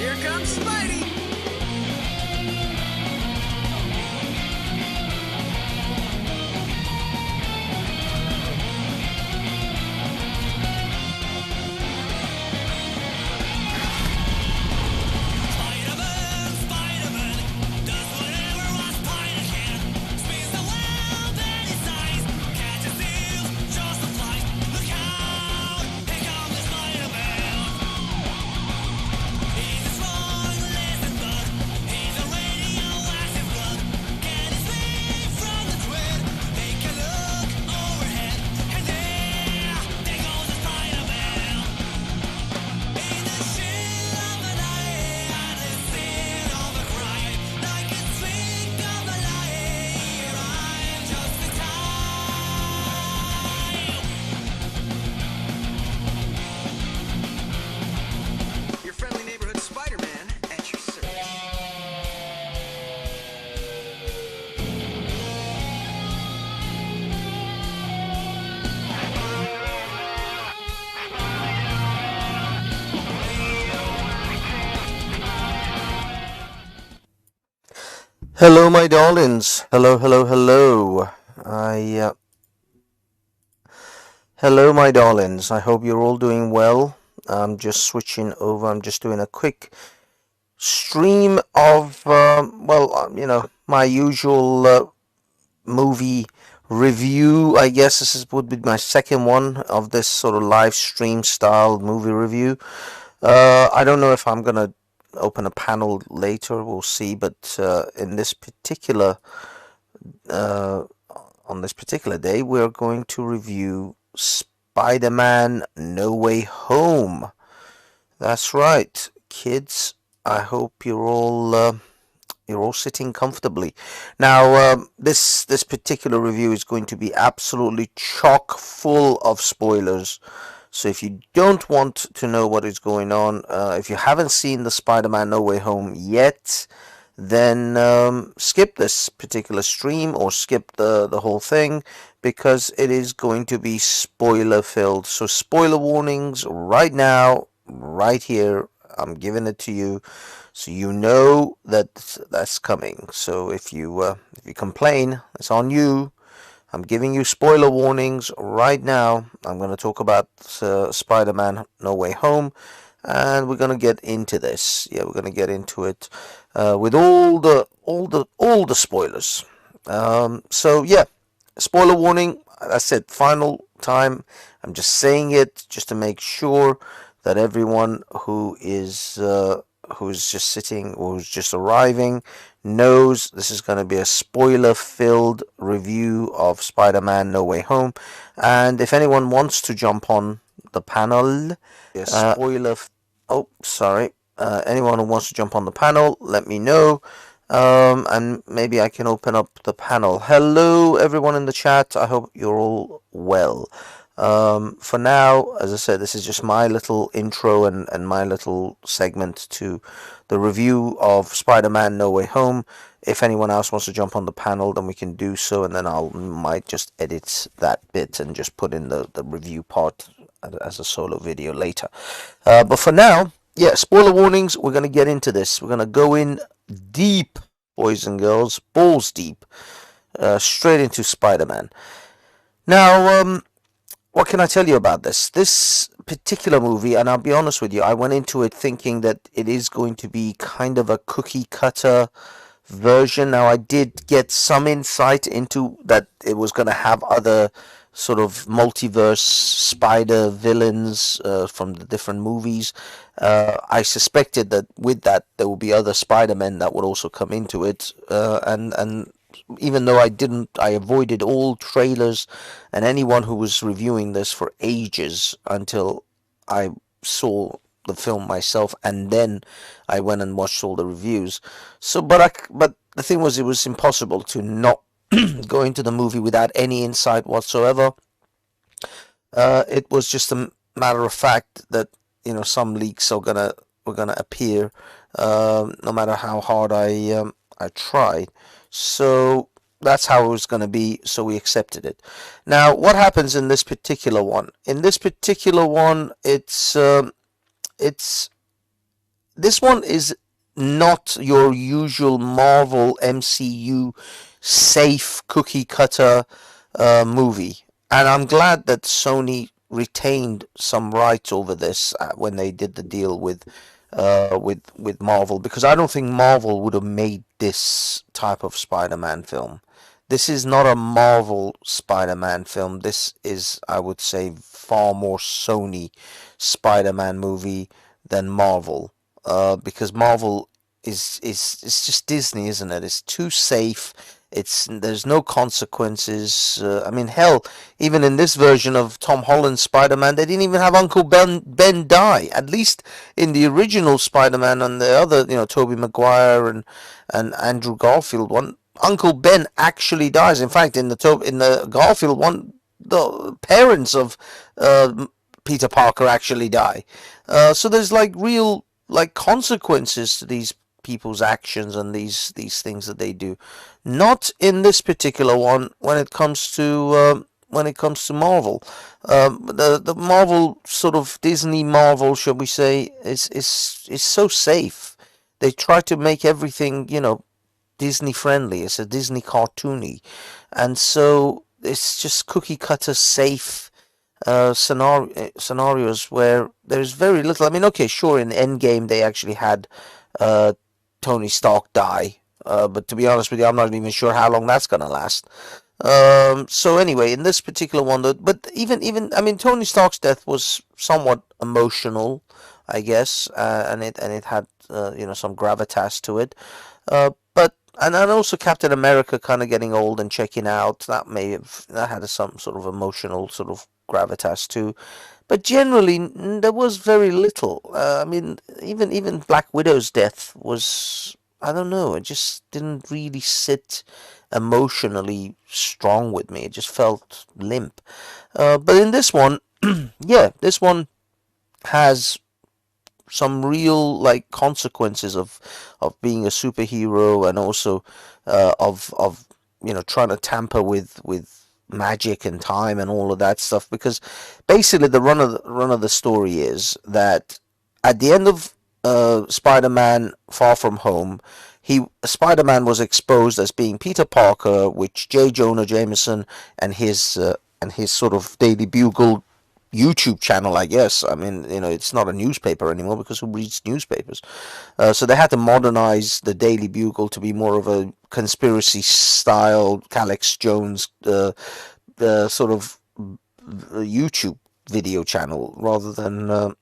Here comes Spidey! Your friendly neighborhood Spider-Man at your service. Hello, my darlings. Hello. Hello, my darlings. I hope you're all doing well. I'm just switching over. I'm just doing a quick stream of, my usual movie review. I guess would be my second one of this sort of live stream style movie review. I don't know if I'm gonna open a panel later. We'll see. But in this particular on this particular day, we're going to review Spider-Man No Way Home. That's right, kids. I hope you're all sitting comfortably. Now, this particular review is going to be absolutely chock full of spoilers. So if you don't want to know what is going on, if you haven't seen the Spider-Man No Way Home yet, then skip this particular stream or skip the whole thing, because it is going to be spoiler filled. So spoiler warnings right now, right here. I'm giving it to you, so you know that that's coming. So if you complain, it's on you. I'm giving you spoiler warnings right now. I'm going to talk about Spider-Man No Way Home, and we're going to get into this. Yeah, we're going to get into it with all the spoilers. So yeah, spoiler warning. That's it. Final time. I'm just saying it just to make sure that everyone who's just sitting or who's just arriving knows this is going to be a spoiler-filled review of Spider-Man No Way Home. And if anyone wants to jump on the panel, anyone who wants to jump on the panel, let me know. And maybe I can open up the panel. Hello, everyone in the chat. I hope you're all well. For now, as I said, this is just my little intro and my little segment to the review of Spider-Man No Way Home. If anyone else wants to jump on the panel, then we can do so, and then might just edit that bit and just put in the review part as a solo video later. But for now, yeah, spoiler warnings. We're going to get into this. We're going to go in deep, boys and girls, balls deep, straight into Spider-Man. Now, what can I tell you about this? This particular movie, and I'll be honest with you, I went into it thinking that it is going to be kind of a cookie cutter version. Now, I did get some insight into that it was going to have other sort of multiverse spider villains from the different movies. I suspected that with that there will be other Spider-Men that would also come into it, and even though I avoided all trailers and anyone who was reviewing this for ages until I saw the film myself, and then I went and watched all the reviews. So, but the thing was, it was impossible to not go into the movie without any insight whatsoever. It was just a matter of fact that some leaks were gonna appear, no matter how hard I tried. So that's how it was going to be, so we accepted it. Now, what happens in this particular one? In this particular one, it's this one is not your usual Marvel MCU safe cookie cutter movie, and I'm glad that Sony retained some rights over this when they did the deal with Marvel, because I don't think Marvel would have made this type of Spider-Man film. This is not a Marvel Spider-Man film. This is, I would say, far more Sony Spider-Man movie than Marvel. Because Marvel is it's just Disney, isn't it? It's too safe. There's no consequences. I mean, hell, even in this version of Tom Holland's Spider-Man, they didn't even have Uncle Ben die. At least in the original Spider-Man and the other, Tobey Maguire and Andrew Garfield one, Uncle Ben actually dies. In fact, in the Garfield one, the parents of Peter Parker actually die. So there's like real like consequences to these people's actions and these things that they do. Not in this particular one when it comes to Marvel. The Marvel sort of Disney Marvel, shall we say, is so safe. They try to make everything Disney friendly. It's a Disney cartoony, and so it's just cookie cutter safe scenarios where there's very little. I mean, okay, sure, in Endgame they actually had uh, Tony Stark die, but to be honest with you, I'm not even sure how long that's gonna last. So anyway, in this particular one, but even I mean, Tony Stark's death was somewhat emotional, I guess, and it had some gravitas to it. But and also Captain America kind of getting old and checking out, that had some sort of emotional sort of gravitas too. But generally, there was very little. I mean, even Black Widow's death was, I don't know, it just didn't really sit emotionally strong with me. It just felt limp. But in this one, yeah, this one has some real like consequences of being a superhero, and also of trying to tamper with magic and time and all of that stuff, because basically the run of the story is that at the end of Spider-Man Far From Home, Spider-Man was exposed as being Peter Parker, which J. Jonah Jameson and his sort of Daily Bugle YouTube channel, I guess. I mean, it's not a newspaper anymore, because who reads newspapers? So they had to modernize the Daily Bugle to be more of a conspiracy style Alex Jones sort of YouTube video channel, rather than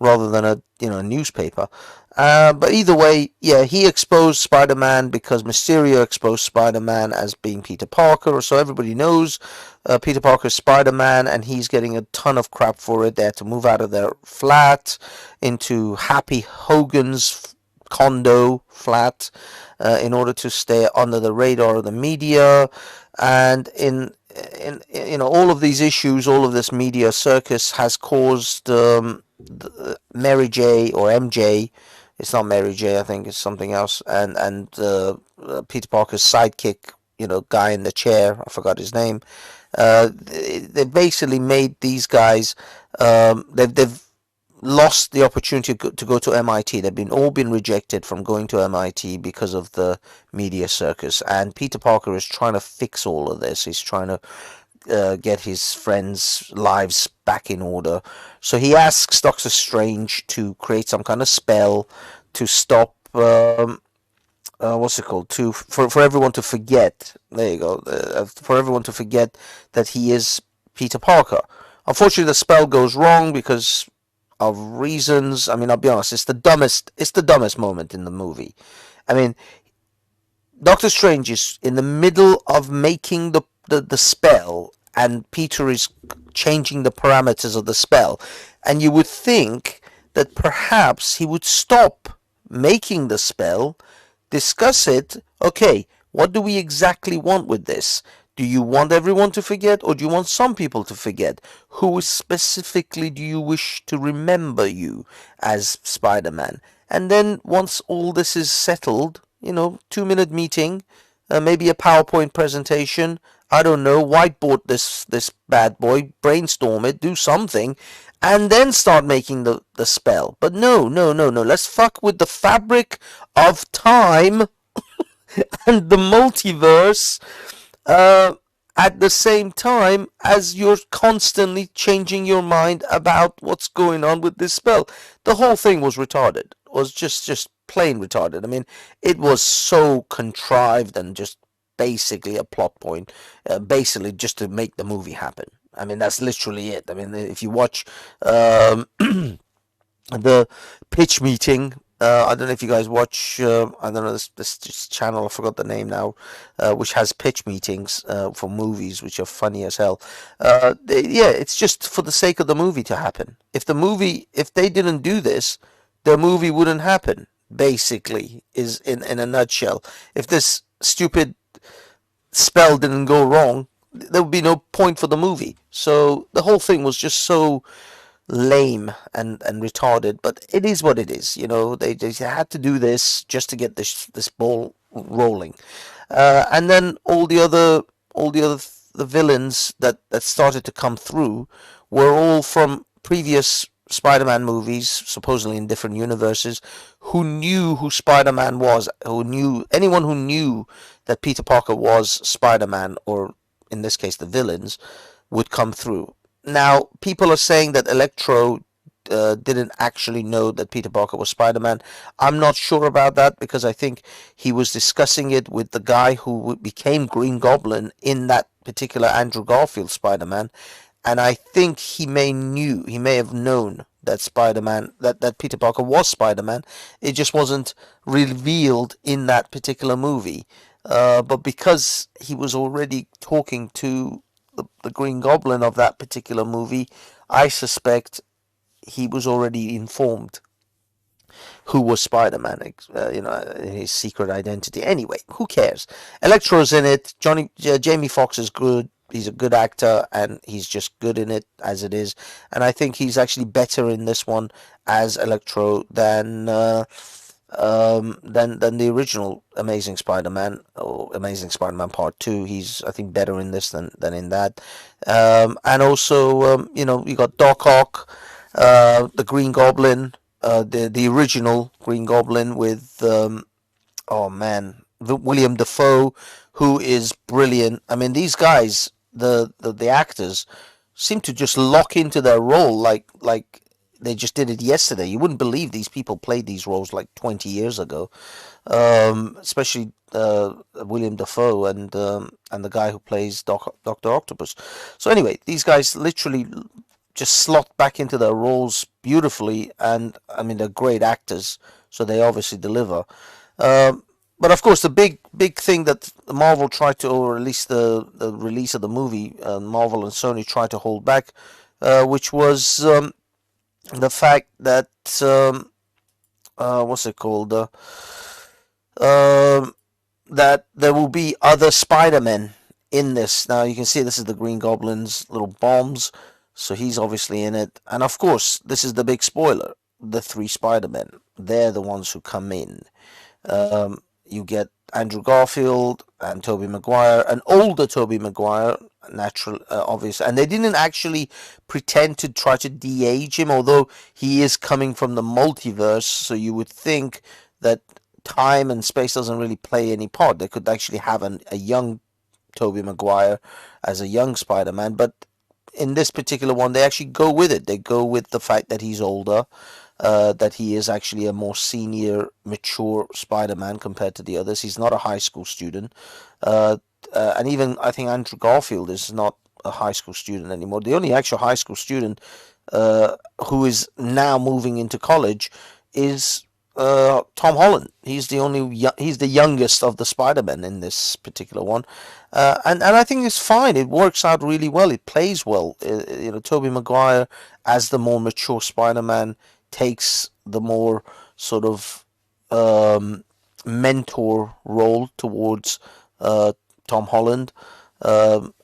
rather than a newspaper. But either way, yeah, he exposed Spider-Man because Mysterio exposed Spider-Man as being Peter Parker, so everybody knows Peter Parker is Spider-Man, and he's getting a ton of crap for it. They had to move out of their flat into Happy Hogan's condo flat in order to stay under the radar of the media. And in all of these issues, all of this media circus has caused Mary J, or MJ. It's not Mary J, I think it's something else. And Peter Parker's sidekick, guy in the chair, I forgot his name. They basically made these guys. They've lost the opportunity to go to MIT. They've all been rejected from going to MIT because of the media circus. And Peter Parker is trying to fix all of this. He's trying to get his friends' lives back in order. So he asks Doctor Strange to create some kind of spell to stop. What's it called? For everyone to forget. There you go. For everyone to forget that he is Peter Parker. Unfortunately, the spell goes wrong because of reasons. I mean, I'll be honest. It's the dumbest. It's the dumbest moment in the movie. I mean, Doctor Strange is in the middle of making the spell, and Peter is changing the parameters of the spell, and you would think that perhaps he would stop making the spell, discuss it. Okay, what do we exactly want with this? Do you want everyone to forget, or do you want some people to forget? Who specifically do you wish to remember you as Spider-Man? And then once all this is settled, 2-minute meeting, maybe a PowerPoint presentation, I don't know, whiteboard this bad boy, brainstorm it, do something, and then start making the spell. But no, no, no, no. Let's fuck with the fabric of time and the multiverse uh, at the same time as you're constantly changing your mind about what's going on with this spell. The whole thing was retarded. Was just plain retarded. I mean, it was so contrived and just basically a plot point, basically just to make the movie happen. I mean, that's literally it. I mean, if you watch um, the pitch meeting. I don't know if you guys watch. I don't know this channel. I forgot the name now, which has pitch meetings for movies, which are funny as hell. Yeah, it's just for the sake of the movie to happen. If they didn't do this, the movie wouldn't happen. Basically, is in a nutshell. If this stupid spell didn't go wrong, there would be no point for the movie. So the whole thing was just so lame and retarded, but it is what it is. You know, they had to do this just to get this ball rolling, and then all the other the villains that started to come through were all from previous Spider-Man movies, supposedly in different universes, who knew who Spider-Man was, who knew anyone who knew that Peter Parker was Spider-Man, or in this case the villains, would come through. Now, people are saying that Electro didn't actually know that Peter Parker was Spider-Man. I'm not sure about that because I think he was discussing it with the guy who became Green Goblin in that particular Andrew Garfield Spider-Man, and I think he may have known that Spider-Man that Peter Parker was Spider-Man. It just wasn't revealed in that particular movie. But because he was already talking to the Green Goblin of that particular movie, I suspect he was already informed who was Spider-Man, his secret identity. Anyway, who cares? Electro's in it. Jamie Foxx is good. He's a good actor, and he's just good in it as it is. And I think he's actually better in this one as Electro than the original Amazing Spider-Man or Amazing Spider-Man Part Two. He's, I think, better in this than in that. And also, you got Doc Ock, the Green Goblin, the original Green Goblin with oh man, William Dafoe, who is brilliant. I mean, these guys, the actors, seem to just lock into their role like they just did it yesterday. You wouldn't believe these people played these roles like 20 years ago, especially William Dafoe and the guy who plays Doctor Octopus. So anyway, these guys literally just slot back into their roles beautifully, and I mean they're great actors, so they obviously deliver. Um, but of course, the big thing that Marvel tried to, or at least the release of the movie, Marvel and Sony tried to hold back, which was the fact that what's it called? Um that there will be other Spider-Men in this. Now you can see this is the Green Goblin's little bombs, so he's obviously in it. And of course, this is the big spoiler: the three Spider-Men. They're the ones who come in. You get Andrew Garfield and Tobey Maguire, an older Tobey Maguire, natural, obvious, and they didn't actually pretend to try to de-age him, although he is coming from the multiverse, so you would think that time and space doesn't really play any part. They could actually have a young Tobey Maguire as a young Spider-Man, but in this particular one, they actually go with it. They go with the fact that he's older, that he is actually a more senior, mature Spider-Man compared to the others. He's not a high school student. And even, I think, Andrew Garfield is not a high school student anymore. The only actual high school student who is now moving into college is Tom Holland. He's the youngest of the Spider-Men in this particular one, and I think it's fine. It works out really well. It plays well. Tobey Maguire as the more mature Spider-Man takes the more sort of mentor role towards Tom Holland.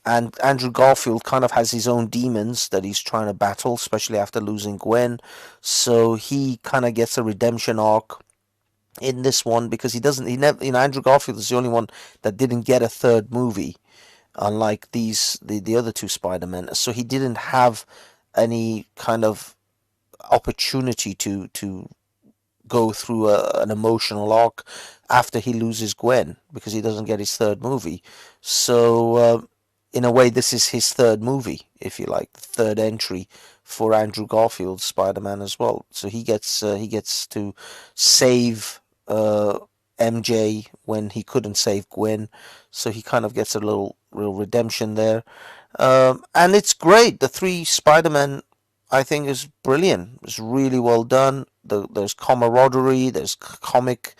And Andrew Garfield kind of has his own demons that he's trying to battle, especially after losing Gwen. So he kind of gets a redemption arc in this one because he never, Andrew Garfield is the only one that didn't get a third movie. unlike the other two Spider-Men. So he didn't have any kind of opportunity to go through an emotional arc after he loses Gwen because he doesn't get his third movie. So in a way, this is his third movie, if you like, the third entry for Andrew Garfield's Spider-Man as well. So he gets to save MJ when he couldn't save Gwen. So he kind of gets a little real redemption there. And it's great. The three Spider-Men, I think, is brilliant. It's really well done. There's camaraderie, there's comic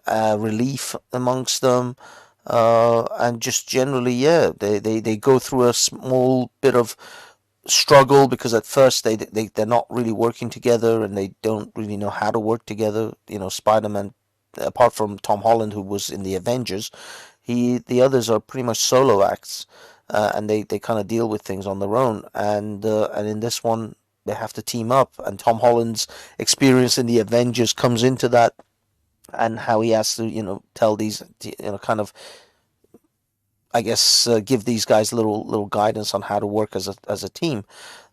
relief amongst them. And just generally, yeah, they go through a small bit of struggle because at first they're not really working together and they don't really know how to work together. You know, Spider-Man, apart from Tom Holland, who was in the Avengers, the others are pretty much solo acts, and they kind of deal with things on their own. And in this one, they have to team up, and Tom Holland's experience in the Avengers comes into that, and how he has to tell these kind of, I guess, give these guys little guidance on how to work as a team.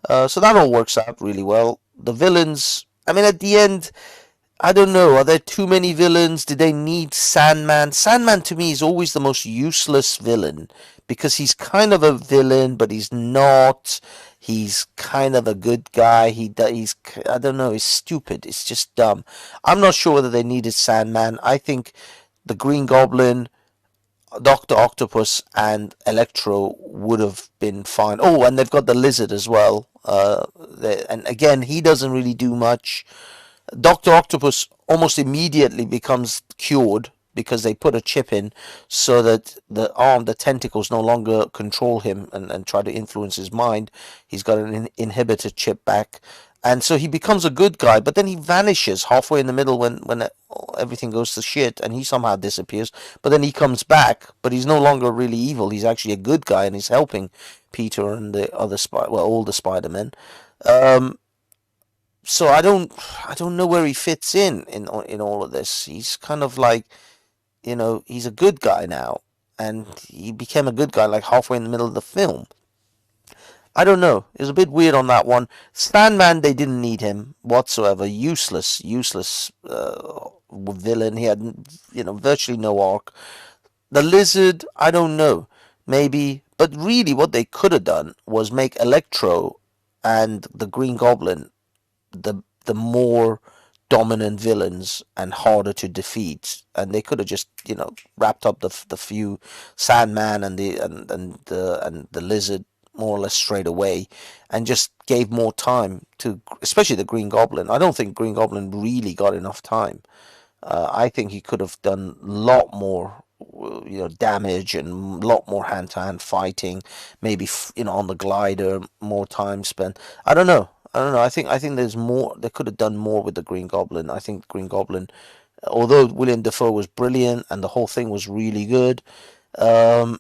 So that all works out really well. The villains, I mean, at the end, I don't know. Are there too many villains? Did they need Sandman? Sandman to me is always the most useless villain because he's kind of a villain, but he's not. He's kind of a good guy. He's, I don't know. He's stupid. It's just dumb. I'm not sure whether they needed Sandman. I think the Green Goblin, Doctor Octopus, and Electro would have been fine. Oh, and they've got the Lizard as well. And again, he doesn't really do much. Doctor Octopus almost immediately becomes cured because they put a chip in so that the tentacles no longer control him and try to influence his mind. He's got an inhibitor chip back. And so he becomes a good guy, but then he vanishes halfway in the middle when everything goes to shit, and he somehow disappears. But then he comes back, but he's no longer really evil. He's actually a good guy, and he's helping Peter and the other all the Spider-Men. Um, so I don't know where he fits in all of this. He's kind of like, he's a good guy now, and he became a good guy like halfway in the middle of the film. I don't know. It was a bit weird on that one. Sandman, they didn't need him whatsoever. Useless villain. He had, virtually no arc. The Lizard, I don't know. Maybe. But really, what they could have done was make Electro and the Green Goblin the more dominant villains and harder to defeat, and they could have just wrapped up the few Sandman and the Lizard more or less straight away, and just gave more time to especially the Green Goblin. I don't think Green Goblin really got enough time. I think he could have done a lot more, damage and a lot more hand-to-hand fighting. Maybe on the glider, more time spent. I don't know. I don't know. I think there's more. They could have done more with the Green Goblin. I think Green Goblin, although William Dafoe was brilliant and the whole thing was really good, um,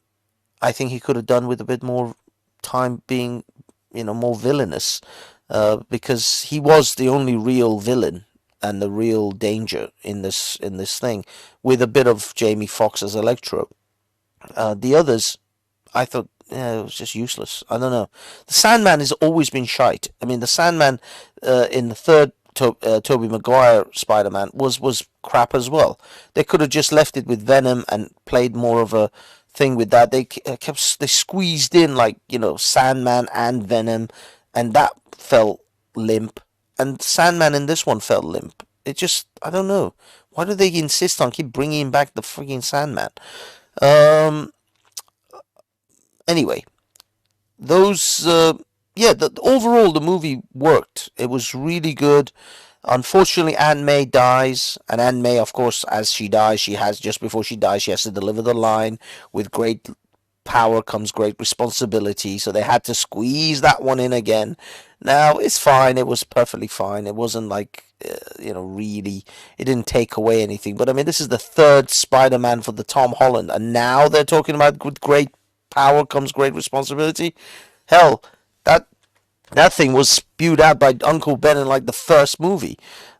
I think he could have done with a bit more time being, more villainous, because he was the only real villain and the real danger in this thing, with a bit of Jamie Foxx as Electro. The others, I thought, yeah, it was just useless. I don't know. The Sandman has always been shite. I mean, the Sandman in the third Tobey Maguire Spider-Man was crap as well. They could have just left it with Venom and played more of a thing with that. They squeezed in like Sandman and Venom, and that felt limp. And Sandman in this one felt limp. It just, I don't know. Why do they insist on keep bringing back the freaking Sandman? Um. Anyway, those yeah, overall the movie worked. It was really good. Unfortunately, Aunt May dies, and Aunt May, of course, as she dies, just before she dies, she has to deliver the line, with great power comes great responsibility. So they had to squeeze that one in again. Now it's fine. It was perfectly fine. It wasn't like really. It didn't take away anything. But I mean, this is the third Spider-Man for the Tom Holland, and now they're talking about with great power comes great responsibility. Hell, that that thing was spewed out by Uncle Ben in like the first movie.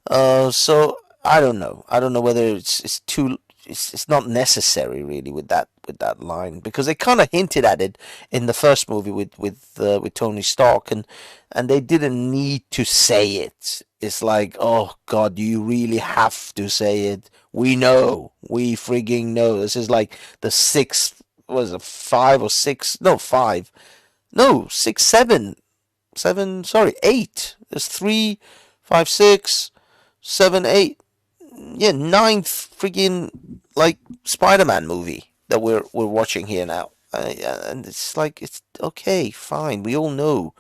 So I don't know. I don't know whether it's too it's not necessary really with that line, because they kind of hinted at it in the first movie with Tony Stark, and they didn't need to say it. It's like, oh God, do you really have to say it? We know, we frigging know. This is like the sixth, was it five or six? No, five. No, six, seven, seven. Sorry, eight. There's three, five, six, seven, eight. Yeah, ninth friggin' like Spider-Man movie that we're watching here now. And it's like, it's okay, fine, we all know.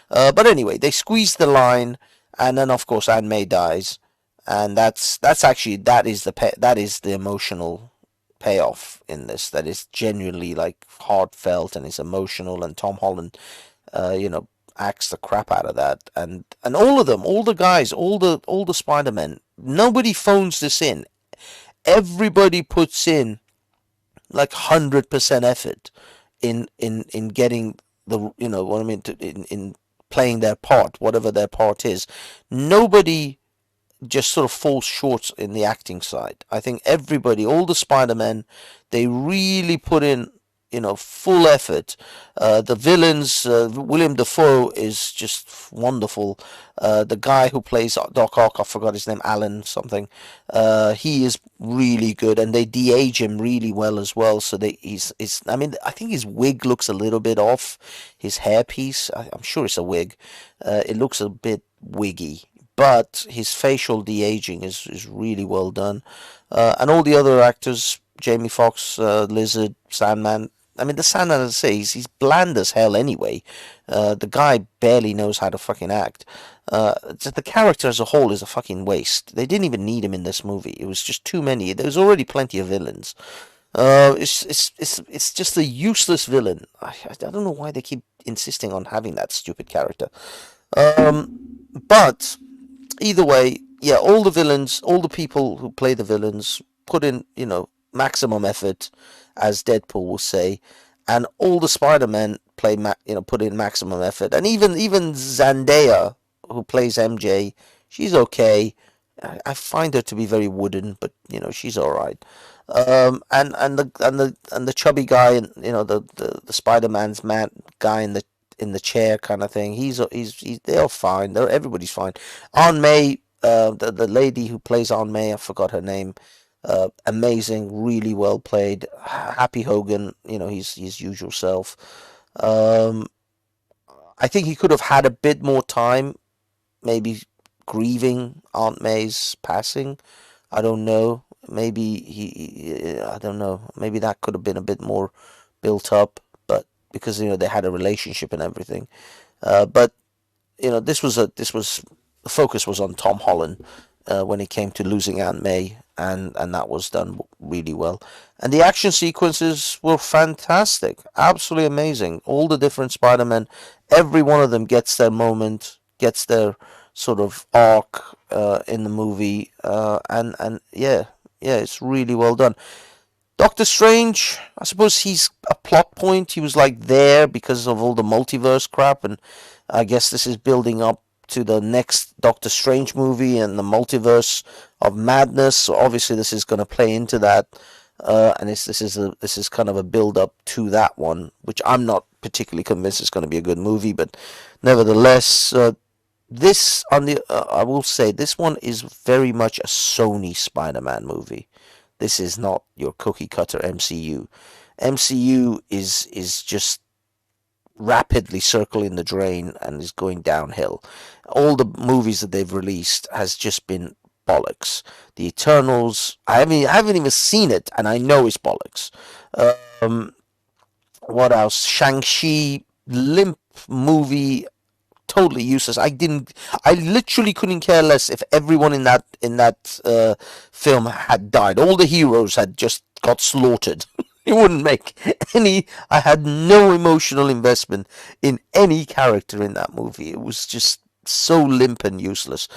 But anyway, they squeeze the line, and then of course Aunt May dies, and that's actually, that is the emotional payoff in this. That is genuinely like heartfelt and is emotional, and Tom Holland, you know, acts the crap out of that, and all of them, all the guys, all the Spider-Men, nobody phones this in. Everybody puts in like 100% effort in getting the, you know what I mean, in playing their part, whatever their part is. Nobody just sort of falls short in the acting side. I think everybody, all the Spider-Men, they really put in, you know, full effort. The villains, William Dafoe is just wonderful. The guy who plays Doc Ock, I forgot his name, Alan something. He is really good, and they de-age him really well as well. So he's. I mean, I think his wig looks a little bit off. His hairpiece, I'm sure it's a wig. It looks a bit wiggy, but his facial de-aging is really well done. And all the other actors, Jamie Foxx, Lizard, Sandman. I mean, the Sandman, as I say, he's bland as hell anyway. The guy barely knows how to fucking act. The character as a whole is a fucking waste. They didn't even need him in this movie. It was just too many. There was already plenty of villains. It's just a useless villain. I don't know why they keep insisting on having that stupid character. But either way, yeah, all the villains, all the people who play the villains put in, you know, maximum effort, as Deadpool will say, and all the Spider-Men put in maximum effort, and even Zendaya, who plays MJ, she's okay. I find her to be very wooden, but you know, she's all right. And the chubby guy, and you know, the Spider-Man's man guy in the chair kind of thing. They're fine. Everybody's fine. Aunt May, the lady who plays Aunt May, I forgot her name. Amazing, really well played. Happy Hogan, you know, his usual self. I think he could have had a bit more time, maybe grieving Aunt May's passing. I don't know. Maybe I don't know. Maybe that could have been a bit more built up, but because you know they had a relationship and everything. But you know, the focus was on Tom Holland when it came to losing Aunt May, and that was done really well. And the action sequences were fantastic, absolutely amazing. All the different Spider-Men, every one of them gets their moment, gets their sort of arc in the movie, and yeah, it's really well done. Doctor Strange, I suppose he's a plot point. He was like there because of all the multiverse crap, and I guess this is building up to the next Doctor Strange movie and the multiverse of madness. So obviously this is going to play into that, and this is kind of a build up to that one, which I'm not particularly convinced is going to be a good movie, but nevertheless, this on the I will say this one is very much a Sony Spider-Man movie. This is not your cookie cutter MCU. MCU is just rapidly circling the drain and is going downhill. All the movies that they've released has just been bollocks. The Eternals, I haven't even seen it, and I know it's bollocks. What else? Shang-Chi, limp movie, totally useless. I literally couldn't care less if everyone in that film had died. All the heroes had just got slaughtered. It wouldn't make any. I had no emotional investment in any character in that movie. It was just so limp and useless.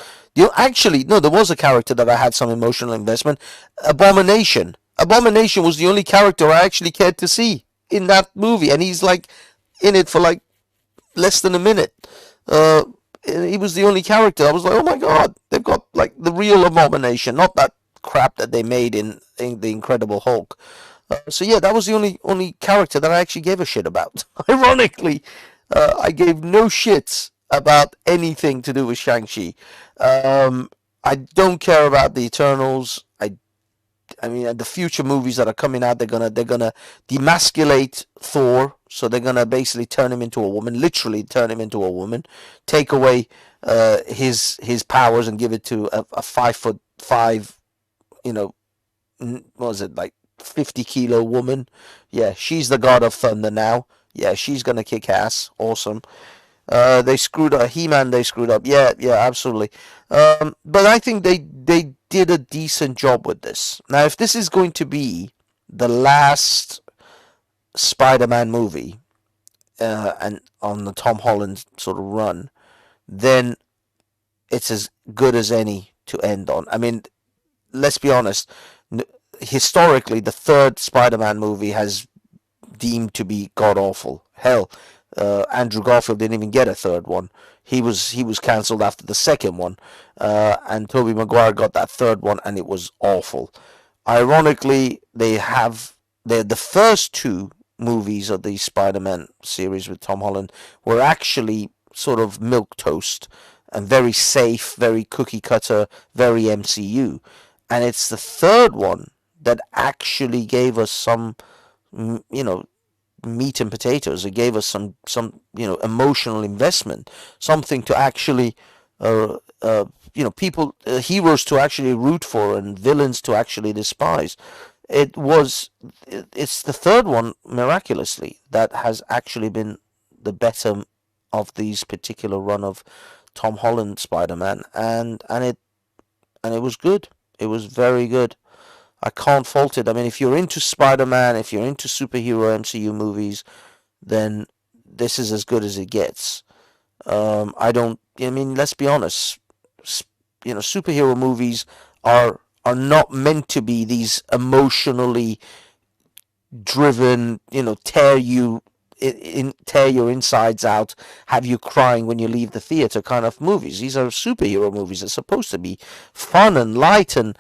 Actually, no, there was a character that I had some emotional investment. Abomination. Abomination was the only character I actually cared to see in that movie, and he's like in it for like less than a minute. He was the only character. I was like, oh my god, they've got like the real Abomination, not that crap that they made in the Incredible Hulk. So yeah, that was the only character that I actually gave a shit about. Ironically, I gave no shits about anything to do with Shang-Chi. I don't care about the Eternals. I mean, the future movies that are coming out, they're gonna demasculate Thor. So they're gonna basically turn him into a woman, literally turn him into a woman, take away his powers and give it to a 5'5", you know, what was it, like 50-kilo woman? Yeah, she's the god of thunder now. Yeah, she's gonna kick ass. Awesome. They screwed up He-Man. They screwed up. Yeah, yeah, absolutely. But I think they did a decent job with this. Now, if this is going to be the last Spider-Man movie, and on the Tom Holland sort of run, then it's as good as any to end on. I mean, let's be honest. Historically, the third Spider-Man movie has deemed to be god awful. Hell, Andrew Garfield didn't even get a third one. He was cancelled after the second one, and Tobey Maguire got that third one, and it was awful. Ironically, the first two movies of the Spider-Man series with Tom Holland were actually sort of milk toast and very safe, very cookie cutter, very MCU, and it's the third one that actually gave us some, you know, meat and potatoes. It gave us some emotional investment, something to actually, people, heroes to actually root for and villains to actually despise. It's the third one, miraculously, that has actually been the better of these particular run of Tom Holland Spider-Man, and it was good. It was very good. I can't fault it. I mean, if you're into Spider-Man, if you're into superhero MCU movies, then this is as good as it gets. I don't. I mean, let's be honest. Superhero movies are not meant to be these emotionally driven. Tear your insides out, have you crying when you leave the theater kind of movies. These are superhero movies. They're supposed to be fun and light and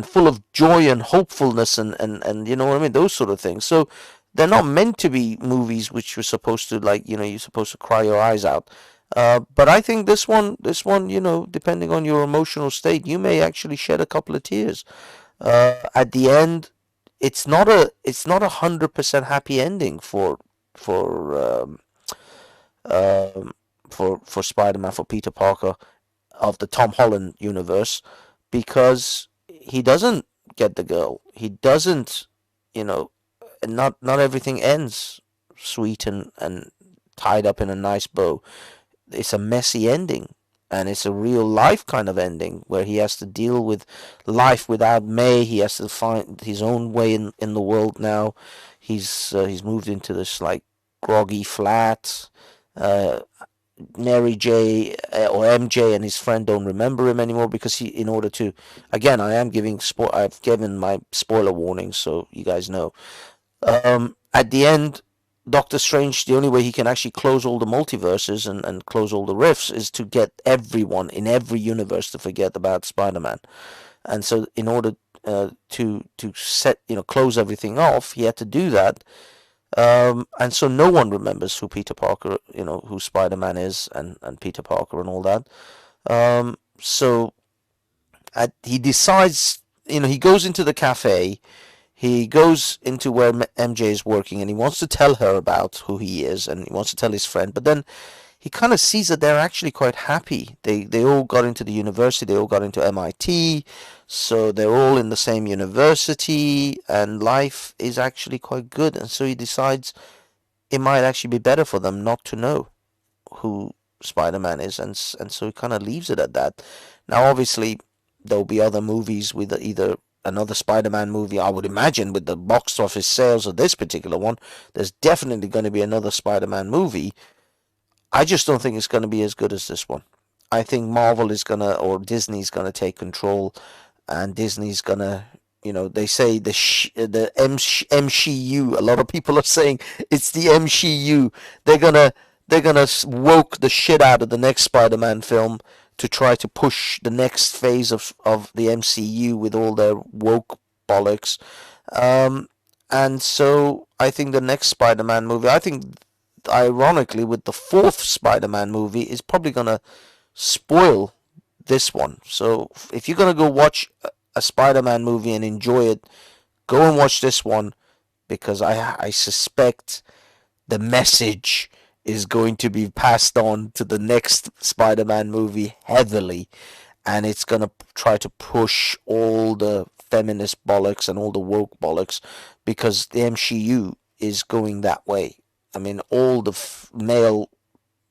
full of joy and hopefulness and you know what I mean, those sort of things. So they're not meant to be movies which you're supposed to, like, you're supposed to cry your eyes out. But I think this one, depending on your emotional state, you may actually shed a couple of tears. At the end, it's not 100% happy ending for for Spider-Man, for Peter Parker of the Tom Holland universe, because he doesn't get the girl. He doesn't, not everything ends sweet and tied up in a nice bow. It's a messy ending, and it's a real life kind of ending where he has to deal with life without May. He has to find his own way in the world now. He's moved into this like groggy flat. Mary J or MJ and his friend don't remember him anymore because in order to, again, I've given my spoiler warning, so you guys know. At the end, Doctor Strange, the only way he can actually close all the multiverses and close all the rifts is to get everyone in every universe to forget about Spider-Man. And so in order to set, close everything off, he had to do that. And so no one remembers who Peter Parker, who Spider-Man is and Peter Parker and all that. So he decides, he goes into the cafe. He goes into where MJ is working, and he wants to tell her about who he is, and he wants to tell his friend. But then he kind of sees that they're actually quite happy. They all got into the university. They all got into MIT. So they're all in the same university, and life is actually quite good. And so he decides it might actually be better for them not to know who Spider-Man is, and so he kind of leaves it at that. Now, obviously, there'll be other movies with either another Spider-Man movie. I would imagine with the box office sales of this particular one, there's definitely going to be another Spider-Man movie. I just don't think it's going to be as good as this one. I think Marvel is going to, or Disney's going to take control, and Disney's going to, they say the MCU. A lot of people are saying it's the MCU. They're gonna woke the shit out of the next Spider-Man film to try to push the next phase of the MCU with all their woke bollocks. Um, and so I think the next Spider-Man movie, I think ironically with the fourth Spider-Man movie, is probably gonna spoil this one. So if you're gonna go watch a Spider-Man movie and enjoy it, go and watch this one, because I suspect the message is going to be passed on to the next Spider-Man movie heavily, and it's gonna try to push all the feminist bollocks and all the woke bollocks, because the MCU is going that way. I mean, all the male,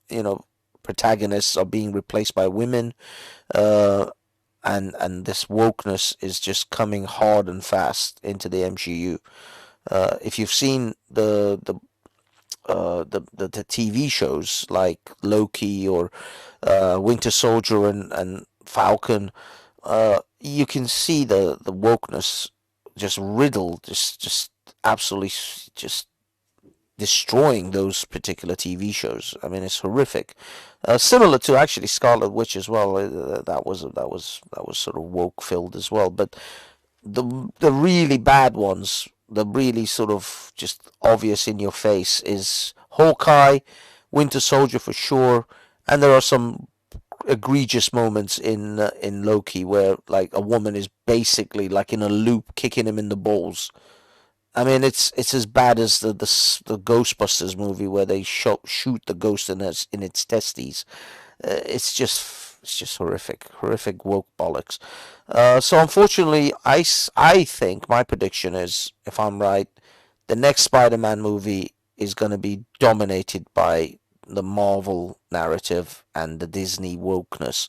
you know, protagonists are being replaced by women, uh, and this wokeness is just coming hard and fast into the MCU. If you've seen the TV shows like Loki or Winter Soldier and Falcon, you can see the wokeness just riddled, just absolutely just destroying those particular TV shows. I mean, it's horrific. Similar to actually Scarlet Witch as well. That was sort of woke filled as well. But the really bad ones, the really sort of just obvious in your face, is Hawkeye, Winter Soldier for sure, and there are some egregious moments in Loki where like a woman is basically like in a loop kicking him in the balls. I mean, it's as bad as the Ghostbusters movie where they shoot the ghost in its testes. It's just horrific woke bollocks. So unfortunately, I think my prediction is, if I'm right, the next Spider-Man movie is going to be dominated by the Marvel narrative and the Disney wokeness.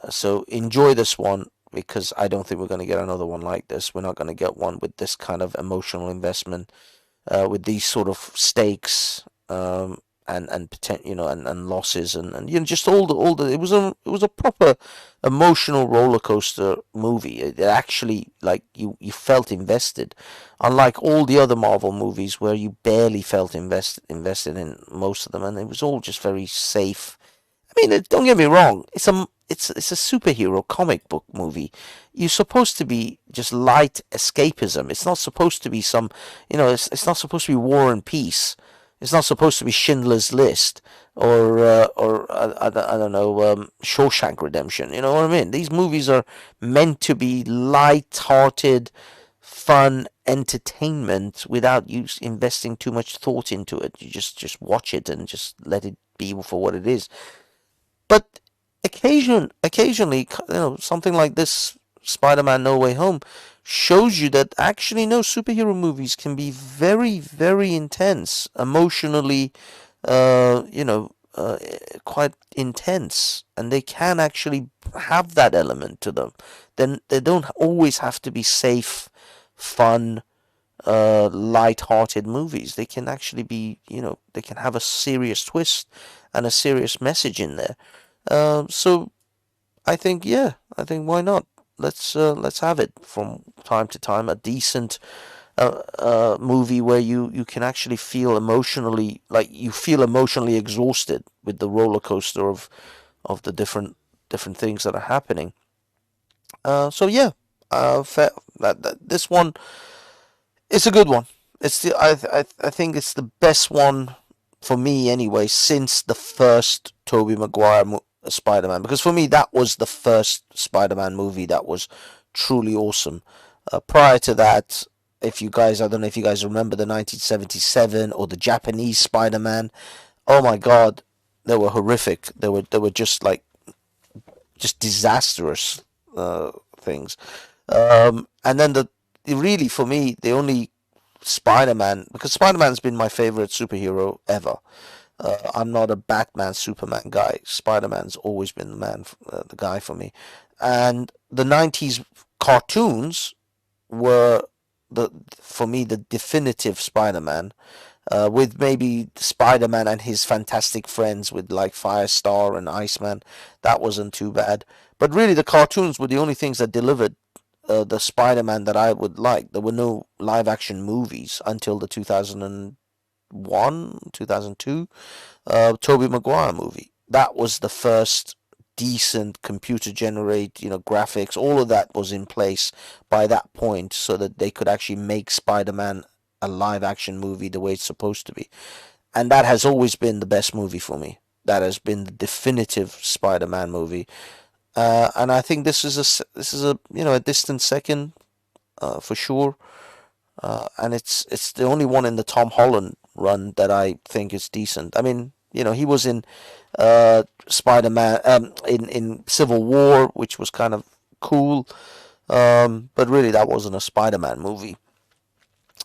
So enjoy this one, because I don't think we're going to get another one like this. We're not going to get one with this kind of emotional investment, with these sort of stakes, and and losses, and just all the it was a proper emotional roller coaster movie. It actually, like, you felt invested, unlike all the other Marvel movies where you barely felt invested in most of them, and it was all just very safe. I mean, don't get me wrong. It's a superhero comic book movie. You're supposed to be just light escapism. It's not supposed to be some, it's not supposed to be War and Peace. It's not supposed to be Schindler's List or I don't know, Shawshank Redemption. You know what I mean? These movies are meant to be light-hearted, fun entertainment without you investing too much thought into it. You just watch it and just let it be for what it is. But occasionally, something like this, Spider-Man: No Way Home, shows you that actually no, superhero movies can be very, very intense, emotionally, quite intense, and they can actually have that element to them. Then they don't always have to be safe, fun, light-hearted movies. They can actually be, they can have a serious twist and a serious message in there. So I think, yeah, why not? Let's have it from time to time. A decent movie where you can actually feel emotionally, like you feel emotionally exhausted with the roller coaster of the different things that are happening. So yeah, this one, it's a good one. I think it's the best one for me anyway since the first Tobey Maguire Spider-Man, because for me that was the first Spider-Man movie that was truly awesome. Prior to that, I don't know if you guys remember the 1977 or the Japanese Spider-Man. Oh my God, they were horrific. They were just disastrous things. And then really for me the only Spider-Man, because Spider-Man's been my favorite superhero ever. I'm not a Batman, Superman guy. Spider-Man's always been the guy for me. And the 90s cartoons were for me the definitive Spider-Man, with maybe Spider-Man and his fantastic friends with like Firestar and Iceman. That wasn't too bad. But really the cartoons were the only things that delivered the Spider-Man that I would like. There were no live action movies until the 2001, 2002 Tobey Maguire movie. That was the first decent computer generate, graphics. All of that was in place by that point, so that they could actually make Spider-Man a live action movie the way it's supposed to be. And that has always been the best movie for me. That has been the definitive Spider-Man movie. And I think this is a a distant second, for sure. And it's the only one in the Tom Holland run that I think is decent. I mean, he was in Spider-Man, in Civil War, which was kind of cool. But really, that wasn't a Spider-Man movie.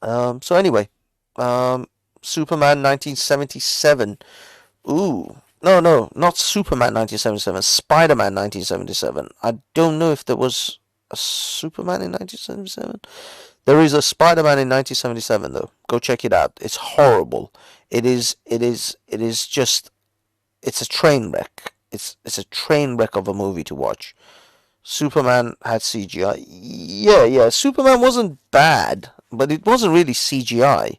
So anyway, um, Superman 1977. Ooh. No, no, not Superman 1977, Spider-Man 1977. I don't know if there was a Superman in 1977. There is a Spider-Man in 1977 though. Go check it out. It's horrible. It is just it's a train wreck. It's a train wreck of a movie to watch. Superman had CGI. Yeah, yeah. Superman wasn't bad, but it wasn't really CGI.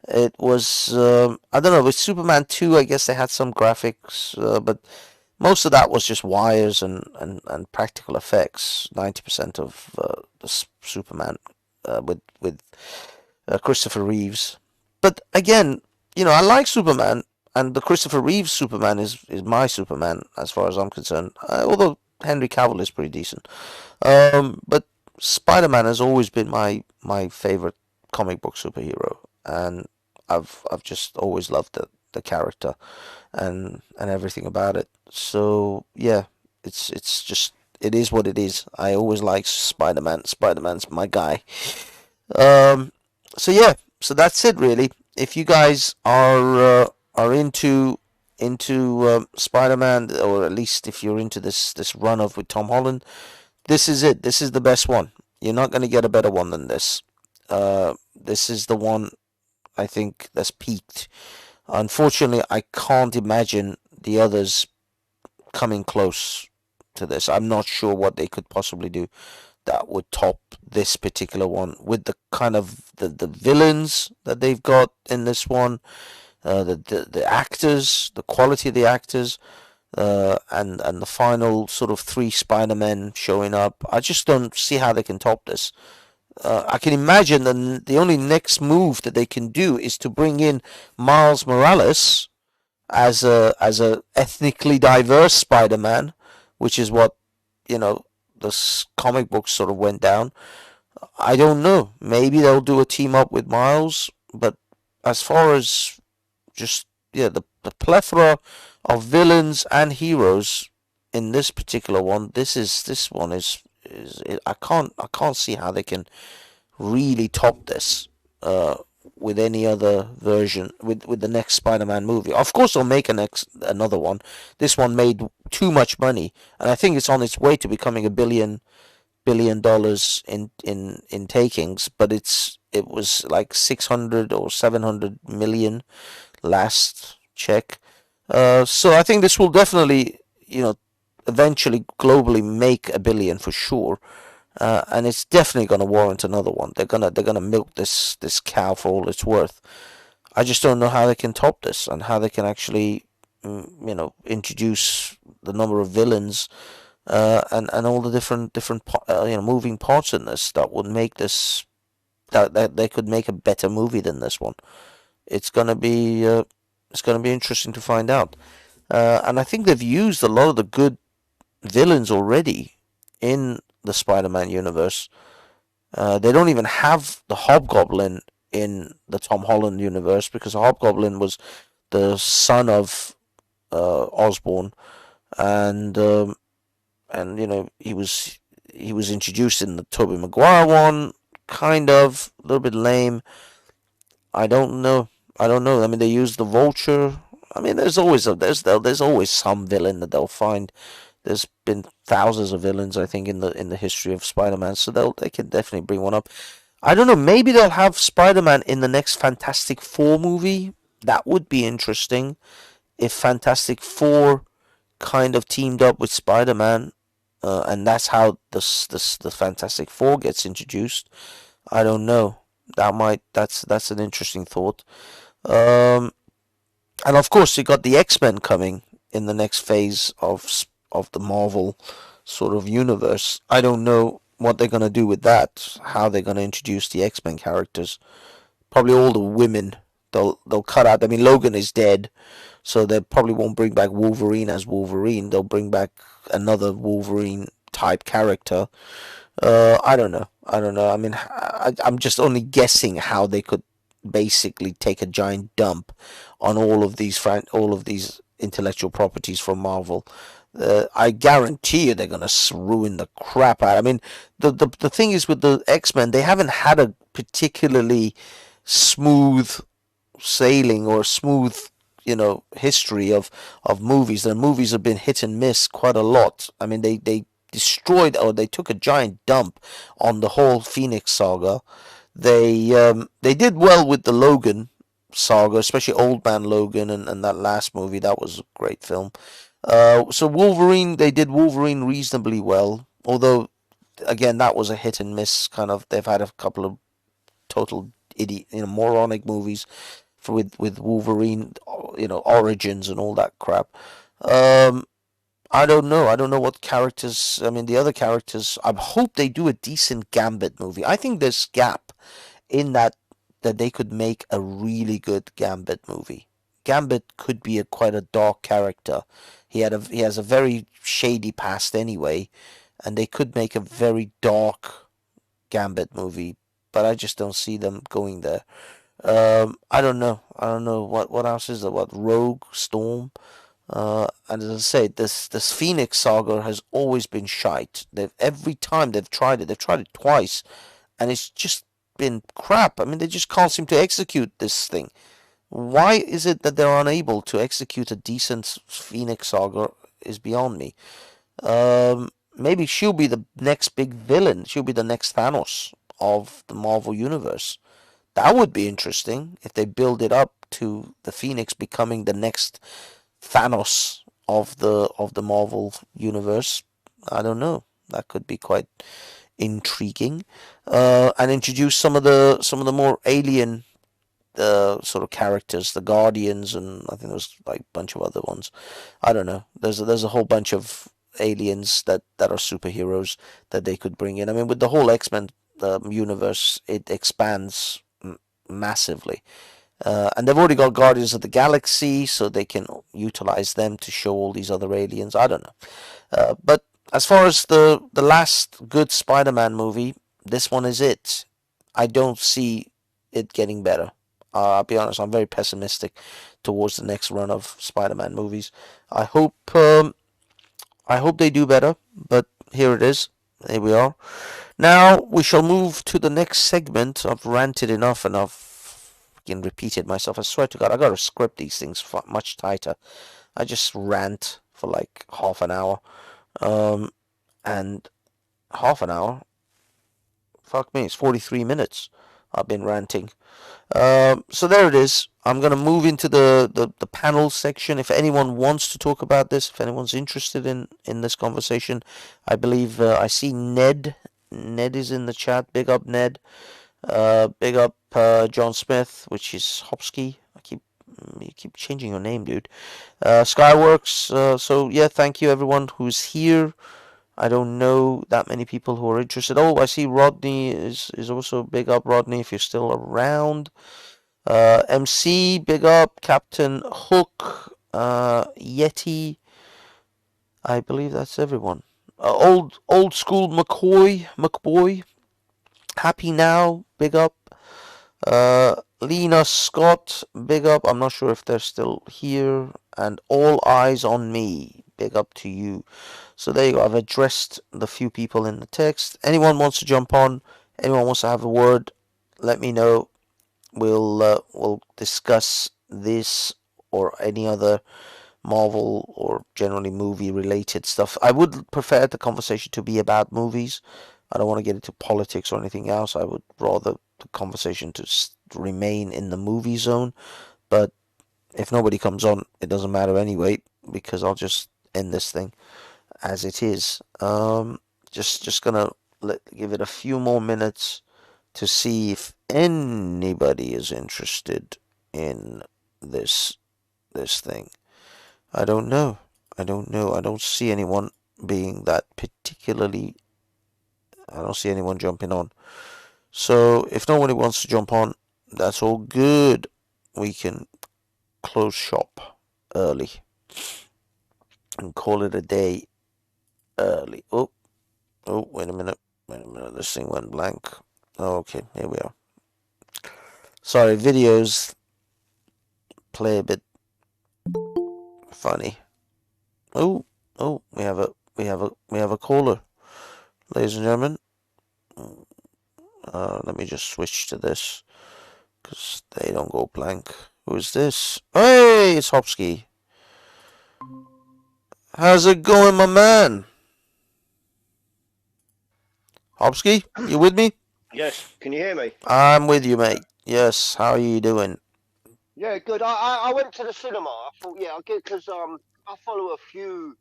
It was I don't know. With Superman 2, I guess they had some graphics, but most of that was just wires and practical effects. 90% of the Superman, with Christopher Reeves. But again, I like Superman, and the Christopher Reeves Superman is my Superman as far as I'm concerned. Although Henry Cavill is pretty decent. But Spider-Man has always been my favorite comic book superhero, and I've just always loved the character and everything about it. So yeah, it's just it is what it is. I always like Spider-Man. Spider-Man's my guy. Um, so yeah, so that's it really. If you guys are into Spider-Man, or at least if you're into this run of with Tom Holland, this is it. This is the best one. You're not going to get a better one than this. This is the one I think that's peaked. Unfortunately, I can't imagine the others coming close to this. I'm not sure what they could possibly do that would top this particular one with the kind of the villains that they've got in this one, the actors, the quality of the actors, and the final sort of three Spider-Men showing up. I just don't see how they can top this. I can imagine the only next move that they can do is to bring in Miles Morales as a ethnically diverse Spider-Man, which is what the comic books sort of went down. I don't know. Maybe they'll do a team up with Miles, but as far as just the plethora of villains and heroes in this particular one, this one is I can't see how they can really top this with any other version with the next Spider-Man movie. Of course, they'll make another one. This one made too much money, and I think it's on its way to becoming a billion dollars in takings. But it was like 600 or 700 million last check. So I think this will definitely eventually globally make a billion for sure. And it's definitely going to warrant another one. They're gonna milk this cow for all it's worth. I just don't know how they can top this and how they can actually, introduce the number of villains, and all the different moving parts in this that would make this that they could make a better movie than this one. It's gonna be interesting to find out. And I think they've used a lot of the good villains already in the Spider-Man universe. They don't even have the Hobgoblin in the Tom Holland universe, because the Hobgoblin was the son of Osborn, and he was introduced in the Tobey Maguire one, kind of a little bit lame. I don't know. I don't know. I mean, they used the Vulture. I mean, there's always some villain that they'll find. There's been thousands of villains, I think, in the history of Spider-Man, so they can definitely bring one up. I don't know. Maybe they'll have Spider-Man in the next Fantastic Four movie. That would be interesting if Fantastic Four kind of teamed up with Spider-Man, and that's how the Fantastic Four gets introduced. I don't know. That's an interesting thought. Um, and of course, you got the X-Men coming in the next phase of of the Marvel sort of universe. I don't know what they're gonna do with that. How they're gonna introduce the X-Men characters. Probably all the women. They'll cut out. I mean, Logan is dead, so they probably won't bring back Wolverine as Wolverine. They'll bring back another Wolverine type character. I don't know. I don't know. I mean, I'm just only guessing how they could basically take a giant dump on all of these intellectual properties from Marvel. I guarantee you they're gonna ruin the crap out. I mean, the thing is with the X-Men, they haven't had a particularly smooth sailing or smooth, history of movies. Their movies have been hit and miss quite a lot. I mean, they destroyed, or they took a giant dump on the whole Phoenix saga. They did well with the Logan saga, especially Old Man Logan, and that last movie. That was a great film. So Wolverine, they did Wolverine reasonably well, although again that was a hit and miss kind of. They've had a couple of total idiot, moronic movies with Wolverine, origins and all that crap. Um, I don't know. I don't know what characters. I mean, the other characters. I hope they do a decent Gambit movie. I think there's gap in that they could make a really good Gambit movie. Gambit could be quite a dark character. He has a very shady past anyway, and they could make a very dark Gambit movie. But I just don't see them going there. I don't know. I don't know what else is there. What Rogue, Storm, and as I say, this Phoenix saga has always been shite. Every time they've tried it twice, and it's just been crap. I mean, they just can't seem to execute this thing. Why is it that they're unable to execute a decent Phoenix saga is beyond me. Maybe she'll be the next big villain. She'll be the next Thanos of the Marvel universe. That would be interesting if they build it up to the Phoenix becoming the next Thanos of the Marvel universe. I don't know. That could be quite intriguing, and introduce some of the more alien sort of characters, the Guardians, and I think there's like a bunch of other ones. I don't know. There's a whole bunch of aliens that are superheroes that they could bring in. I mean, with the whole X-Men universe, it expands massively. And they've already got Guardians of the Galaxy, so they can utilize them to show all these other aliens. I don't know. But as far as the last good Spider-Man movie, this one is it. I don't see it getting better. I'll be honest, I'm very pessimistic towards the next run of Spider-Man movies. I hope they do better, but here it is. Here we are. Now we shall move to the next segment. I've ranted enough and I've repeated myself. I swear to God, I gotta script these things much tighter. I just rant for like half an hour, and half an hour. Fuck me, it's 43 minutes. I've been ranting. So there it is. I'm gonna move into the panel section. If anyone wants to talk about this, if anyone's interested in this conversation, I believe I see Ned. Ned is in the chat. Big up, Ned. Big up John Smith, which is Hopsky. You keep changing your name, dude. Skyworks. So yeah, thank you everyone who's here. I don't know that many people who are interested. Oh, I see Rodney is also big up, Rodney, if you're still around. MC, big up. Captain Hook, Yeti. I believe that's everyone. Old school McBoy. Happy Now, big up. Lena Scott, big up. I'm not sure if they're still here. And All Eyes on Me, big up to you. So there you go. I've addressed the few people in the text. Anyone wants to jump on? Anyone wants to have a word? Let me know. We'll discuss this or any other Marvel or generally movie related stuff. I would prefer the conversation to be about movies. I don't want to get into politics or anything else. I would rather the conversation to remain in the movie zone. But if nobody comes on, it doesn't matter anyway, because I'll just end this thing as it is. Just gonna give it a few more minutes to see if anybody is interested in this thing. I don't know. I don't know. I don't see anyone being that particularly. I don't see anyone jumping on. So if nobody wants to jump on, that's all good. We can close shop early and call it a day early. Oh, oh, wait a minute. Wait a minute. This thing went blank. Okay, here we are. Sorry, videos play a bit funny. Oh, oh, we have a caller, ladies and gentlemen. Let me just switch to this because they don't go blank. Who is this? Hey, it's Hopsky. How's it going, my man? Hopsky, you with me? Yes, can you hear me? I'm with you, mate. Yes, how are you doing? Yeah, good. I went to the cinema. I thought, yeah, I get because I follow a few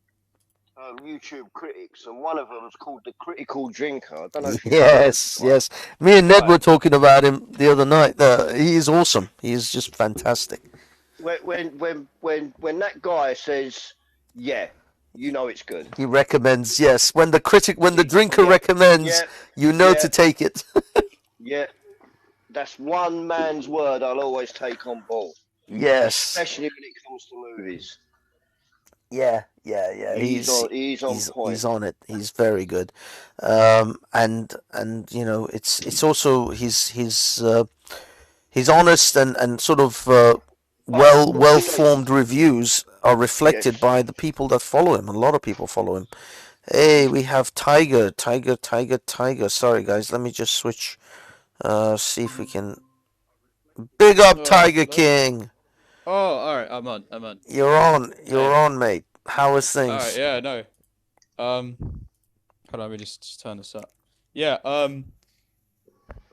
YouTube critics, and one of them's called the Critical Drinker. I don't know if you've heard of him. Yes, yes. Me and Ned were talking about him the other night. He is awesome. He is just fantastic. When that guy says, yeah, you know it's good. He recommends, yes. When the drinker Yeah, recommends, yeah, you know yeah. to take it. Yeah, that's one man's word I'll always take on board, Yes. especially when it comes to movies. Yeah, yeah, yeah. He's on point. He's on it. He's very good. And you know, it's also his honest and sort of well formed reviews are reflected Yes. by the people that follow him. A lot of people follow him. Hey, we have Tiger. Sorry, guys. Let me just switch. See if we can. Big up, Tiger Hello? King. Oh, all right. I'm on. You're on. You're Hey. on, mate. How is All right. things? Yeah. No. Hold on. Let me just turn this up. Yeah.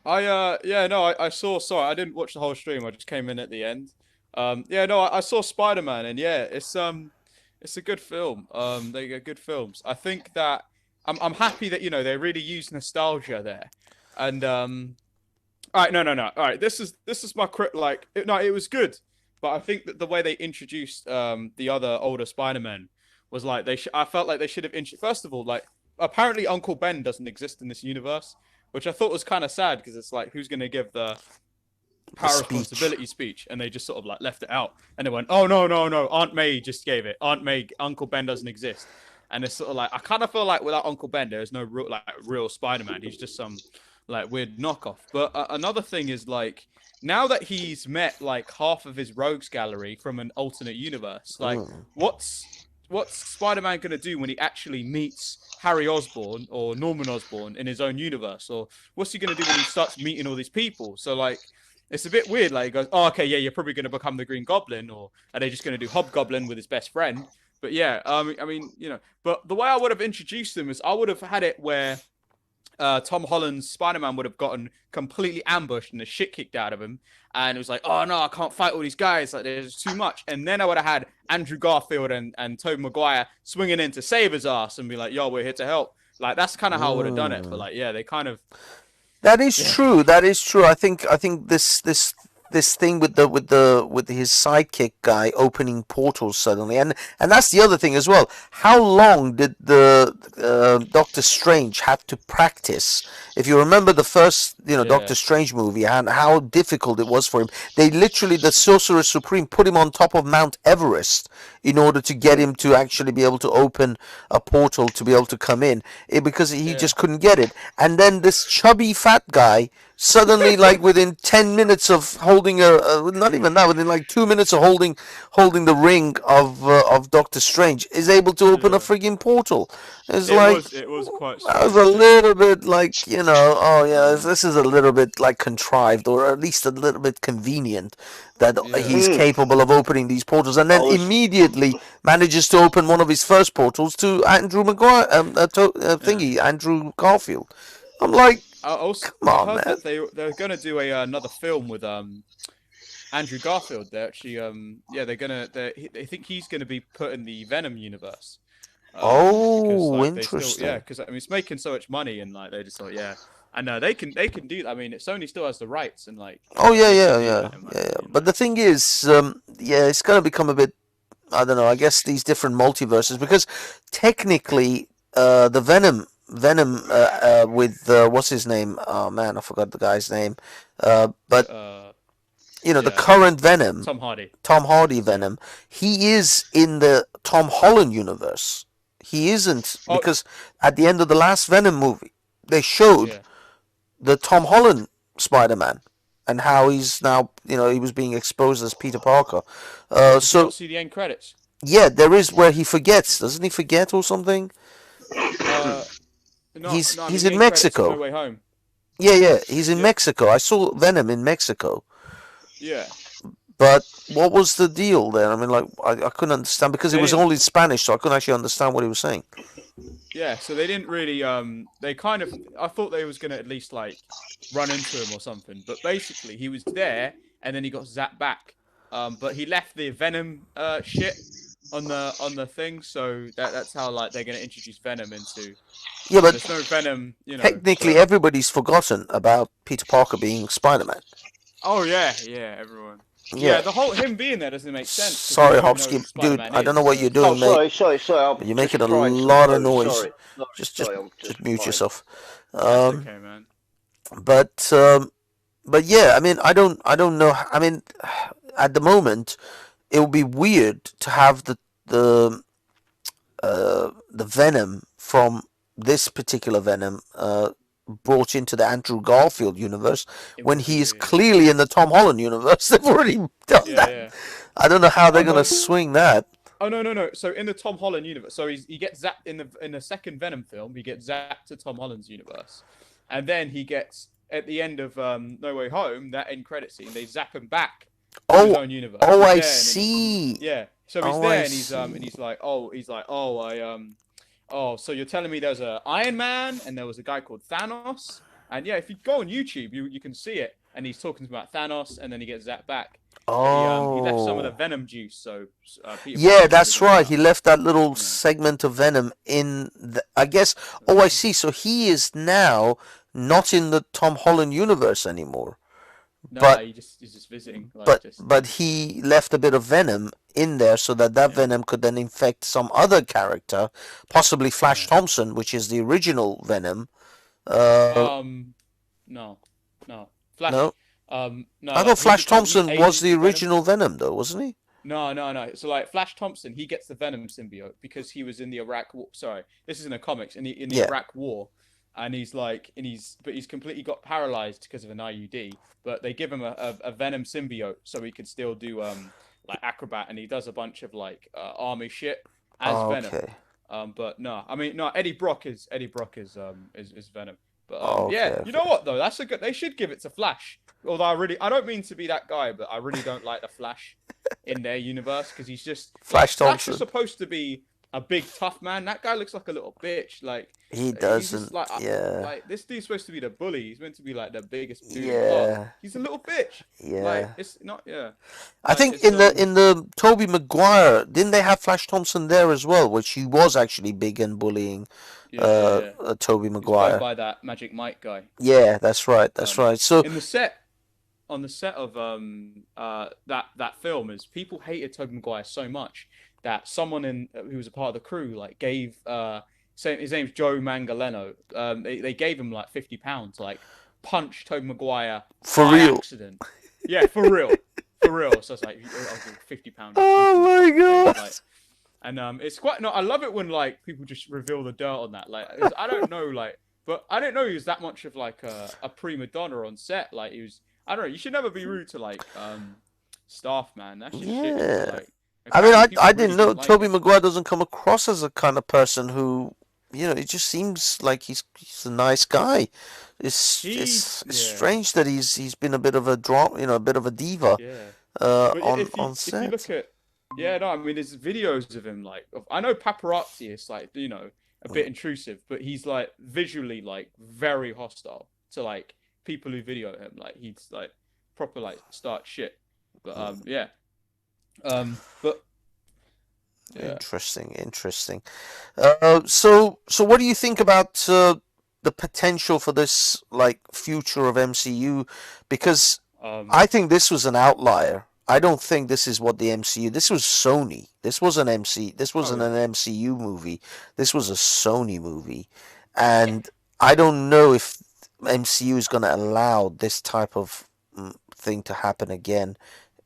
Yeah. No. I saw. Sorry, I didn't watch the whole stream. I just came in at the end. Yeah. No. I saw Spider-Man, and yeah, it's a good film. They are good films. I think that I'm happy that they really use nostalgia there, and All right, no. All right, this is my no, it was good, but I think that the way they introduced the other older Spider-Man was like I felt like they should have first of all, like, apparently Uncle Ben doesn't exist in this universe, which I thought was kind of sad because it's like, who's gonna give the power speech. responsibility speech, and they just sort of like left it out, and they went, oh no, Aunt May just gave it. Aunt May, Uncle Ben doesn't exist, and it's sort of like, I kind of feel like without Uncle Ben, there's no real Spider-Man. He's just some like weird knockoff. But another thing is, like, now that he's met like half of his rogues gallery from an alternate universe, like, what's Spider-Man gonna do when he actually meets Harry Osborn or Norman Osborn in his own universe? Or what's he gonna do when he starts meeting all these people? So, like, it's a bit weird. Like, he goes, oh, okay, yeah, you're probably gonna become the Green Goblin, or are they just gonna do Hobgoblin with his best friend? But yeah, I mean, but the way I would have introduced them is I would have had it where Tom Holland's Spider-Man would have gotten completely ambushed and the shit kicked out of him, and it was like, oh no, I can't fight all these guys, like, there's too much. And then I would have had Andrew Garfield and Tobey Maguire swinging in to save his ass and be like, yo, we're here to help. Like, that's kind of how I would have done it. But like, yeah, they kind of. That is true. That is true. I think this thing with his sidekick guy opening portals suddenly, and that's the other thing as well. How long did the Doctor Strange have to practice? If you remember the first Doctor Strange movie, and how difficult it was for him, they literally, the Sorcerer Supreme put him on top of Mount Everest in order to get him to actually be able to open a portal to be able to come in, because he just couldn't get it. And then this chubby fat guy suddenly, like, within 10 minutes of holding not even that, within like 2 minutes of holding the ring of Doctor Strange, is able to open a frigging portal. It was quite strange. I was a little bit like, oh yeah, this is a little bit like contrived, or at least a little bit convenient, that he's capable of opening these portals, and then immediately manages to open one of his first portals to Andrew Maguire, Andrew Garfield. I'm like, come on, I heard man. that they're gonna do another film with Andrew Garfield. They're actually they think he's gonna be put in the Venom universe. Interesting. Because I mean, it's making so much money, and like, they just thought, and they can do. I mean, Sony still has the rights, and like. Yeah. But the thing is, it's gonna become a bit I don't know. I guess these different multiverses, because technically, the Venom with what's his name? Oh man, I forgot the guy's name. But the Yeah, current Venom, Tom Hardy. Tom Hardy Venom, he is in the Tom Holland universe. He isn't, Oh, because at the end of the last Venom movie, they showed yeah. the Tom Holland Spider-Man and how he's now, he was being exposed as Peter Parker. Did you So not see the end credits? yeah, there is where he forgets, doesn't he forget or something? No, He's no, I mean, he's the in end credits of No Mexico. Way Home. Yeah, he's in Yeah, Mexico. I saw Venom in Mexico. yeah. But what was the deal there? I mean, like, I couldn't understand because it They was didn't. only Spanish, so I couldn't actually understand what he was saying. Yeah, so they didn't really. They kind of. I thought they was gonna at least like run into him or something, but basically he was there and then he got zapped back. But he left the Venom shit on the thing, so that's how like they're gonna introduce Venom into. Yeah, but There's no Venom, technically but everybody's forgotten about Peter Parker being Spider-Man. oh yeah, everyone. Yeah. Yeah, the whole him being there doesn't make sense. 'Cause we Sorry, don't even know who Hopsky. Dude, Spider-Man I don't know is, what so- you're doing, mate. Sorry. I'm You're just making a trying some lot of toast. noise. Sorry, Just I'm just mute trying. yourself. That's okay, man. But yeah, I mean, I don't know. I mean, at the moment, it would be weird to have the Venom from this particular Venom brought into the Andrew Garfield universe It when would be he is weird. clearly in the Tom Holland universe. They've already done Yeah, that. yeah. I don't know how they're Oh gonna no. swing that. Oh no. So in the Tom Holland universe, so he gets zapped in the second Venom film. He gets zapped to Tom Holland's universe, and then he gets at the end of No Way Home, that end credit scene, they zap him back to his Oh, own universe. oh, He's I there, see. yeah. So he's Oh, there I and he's like, oh, so you're telling me there's a Iron Man and there was a guy called Thanos, and yeah, if you go on YouTube, you can see it, and he's talking about Thanos, and then he gets zapped back. But he left some of the Oh. Venom juice, so Peter Yeah, Parker that's probably right. doesn't He left that little know. segment of Venom in I guess. Oh, I see. So he is now not in the Tom Holland universe anymore. No, But he's just visiting, like but just but he left a bit of Venom in there so that yeah, Venom could then infect some other character, possibly Flash yeah. Thompson, which is the original Venom. Uh, No, no, Flash. no, No, I like thought Flash he Thompson was ages the the Venom. original Venom, though, wasn't he? No. So like Flash Thompson, he gets the Venom symbiote because he was in the Iraq War. Sorry, this is in the comics in the Yeah. Iraq War, and he's completely got paralyzed because of an IUD. But they give him a Venom symbiote so he could still do like acrobat, and he does a bunch of like army shit as Oh, Venom. okay. But no, I mean no. Eddie Brock is Venom. But Oh, yeah, okay, you know what though? That's a good. They should give it to Flash. Although I don't mean to be that guy, but I really don't like the Flash in their universe because he's just Flash Flash Thompson. is supposed to be a big tough man. That guy looks like a little bitch. Like He he's just doesn't. like Yeah. like this dude's supposed to be the bully. He's meant to be like the biggest dude in the block. Yeah. He's a little bitch. Yeah. Like it's not. Yeah. I Like, think it's, in the Tobey Maguire, didn't they have Flash Thompson there as well, which he was actually big and bullying yeah. Tobey He was played Maguire. by that Magic Mike guy. Yeah, that's right. That's right. So In the set of that film is people hated Tobey Maguire so much that someone who was a part of the crew like gave his name's Joe Mangaleno. They gave him like £50 to like punch Tobey Maguire for by real. accident. Yeah, for real. For real. So it's like I'll give £50. Oh my god. Like, and it's quite no. I love it when like people just reveal the dirt on that. Like I don't know, like, but I didn't know he was that much of like a prima donna on set. Like he was. I don't know. You should never be rude to like staff, man. That's just shit. Yeah. Like, I mean, apparently people I really didn't know didn't like Tobey him. Maguire doesn't come across as a kind of person who, it just seems like he's a nice guy. It's Yeah. strange that he's been a bit of a a bit of a diva Yeah. But on if you set. look at no, I mean there's videos of him like I know paparazzi is like a bit intrusive, but he's like visually like very hostile to like people who video him. Like he's like proper like start shit. But but yeah. Interesting. So what do you think about the potential for this like future of MCU? Because Um I think this was an outlier. I don't think this is what the MCU. This was Sony. This was an MC. This wasn't an MCU movie. This was a Sony movie, and I don't know if MCU is going to allow this type of thing to happen again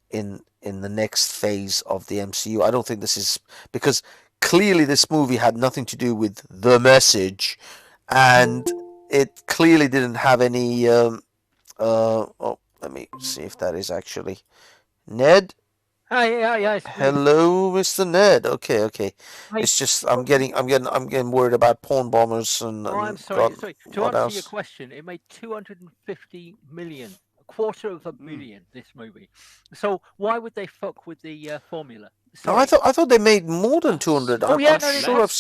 in the next phase of the MCU. I don't think this is because clearly this movie had nothing to do with the message, and it clearly didn't have any. Oh, let me see if that is actually Ned. Hi, it's me. Hello, Mr. Ned. Okay. Hi. It's just I'm getting worried about porn bombers and. Oh, I'm and sorry. God, To what answer your else? question, it made 250 million, a quarter of a billion. This movie. So why would they fuck with the formula? No, Sorry. I thought they made more than 200. Oh, yeah, I'm no, sure I've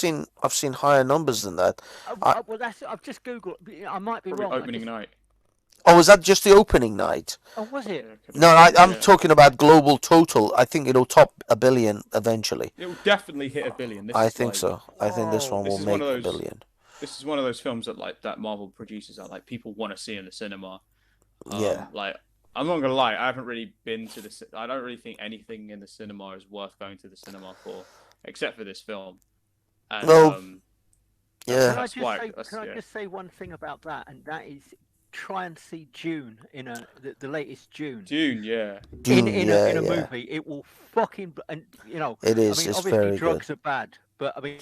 seen higher numbers than that. Well, I've just googled. I might be Probably wrong. opening night. Oh, was that just the opening night? Oh, was it? No, I'm talking about global total. I think it'll top a billion eventually. It will definitely hit a billion. This I is think like, so. I think this one This will is make one of a those- billion. This is one of those films that that Marvel produces that like people want to see in the cinema. Yeah. Like I'm not gonna lie, I haven't really been to the. I don't really think anything in the cinema is worth going to the cinema for, except for this film. And, Well, yeah. Can I That's just why- say? that's- Can I yeah. just say one thing about that? And that is, try and see June in the latest June. Dune, yeah. Dune, in yeah, a yeah. movie, it will fucking and It is. I mean, It's obviously very drugs are bad, but I mean,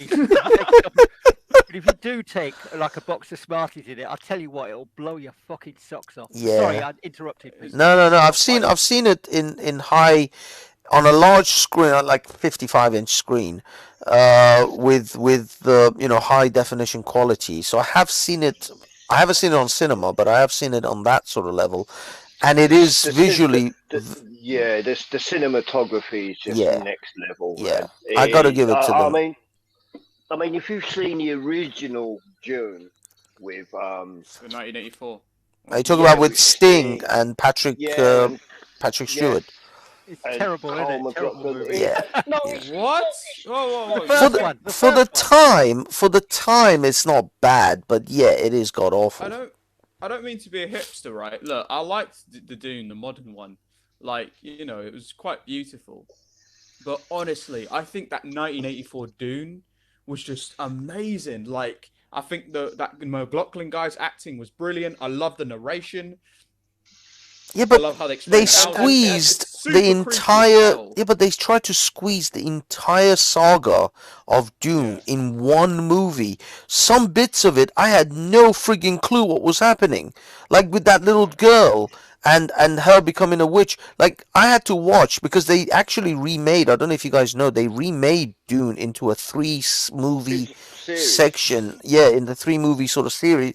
but if you do take like a box of Smarties in it, I'll tell you what, it'll blow your fucking socks off. Yeah. Sorry, I interrupted. Pete. No. I've seen it in high, on a large screen, like 55-inch screen, with the high definition quality. So I have seen it. I haven't seen it on cinema, but I have seen it on that sort of level, and it is visually. the cinematography is just Yeah. next level. Yeah. man. I gotta give it to them. I mean, if you've seen the original Dune with The 1984. Are you talking Yeah, about with with Sting Sting. and Patrick and Patrick yeah. Stewart? It's and terrible, isn't Carl it? Terrible McLaughlin- movie. Yeah. No, What? Whoa. The first one. The For the first one. time, it's not bad, but yeah, it is god awful. I don't mean to be a hipster, right? Look, I liked the Dune, the modern one. Like, it was quite beautiful. But honestly, I think that 1984 Dune was just amazing. Like, I think that McLaughlin guy's acting was brilliant. I love the narration. Yeah, I but love how they they explained it. squeezed It's super the creepy as entire. hell. Yeah, but they tried to squeeze the entire saga of Dune in one movie. Some bits of it, I had no frigging clue what was happening. Like with that little girl and her becoming a witch. Like I had to watch because they actually remade. I don't know if you guys know, they remade Dune into a movie series. section. Yeah, in the 3-movie sort of series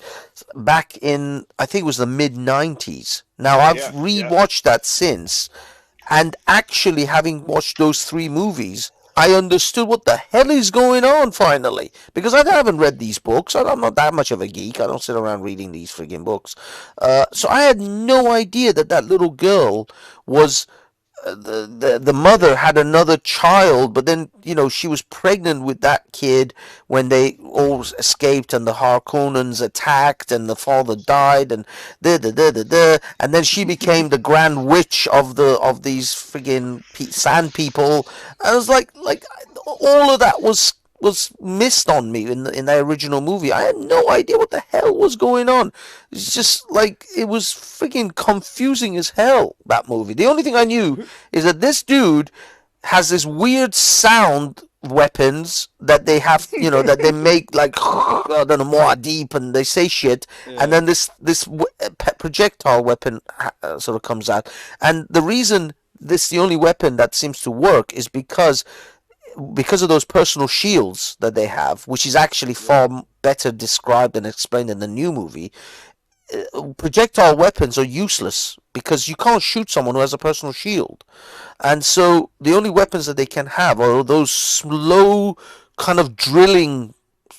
back in, I think it was the mid-90s. Now I've Yeah, rewatched that since, and actually having watched those 3 movies, I understood what the hell is going on finally, because I haven't read these books. I'm not that much of a geek. I don't sit around reading these friggin' books. So I had no idea that little girl was the mother had another child, but then she was pregnant with that kid when they all escaped and the Harkonnens attacked and the father died and and then she became the grand witch of these friggin' sand people. I was like all of that was missed on me in the original movie. I had no idea what the hell was going on. It's just like it was freaking confusing as hell, that movie. The only thing I knew is that this dude has this weird sound weapons that they have, that they make like I don't know, more deep, and they say shit, and then this projectile weapon sort of comes out, and the reason this is the only weapon that seems to work is because of those personal shields that they have, which is actually far better described and explained in the new movie. Projectile weapons are useless because you can't shoot someone who has a personal shield. And so the only weapons that they can have are those slow kind of drilling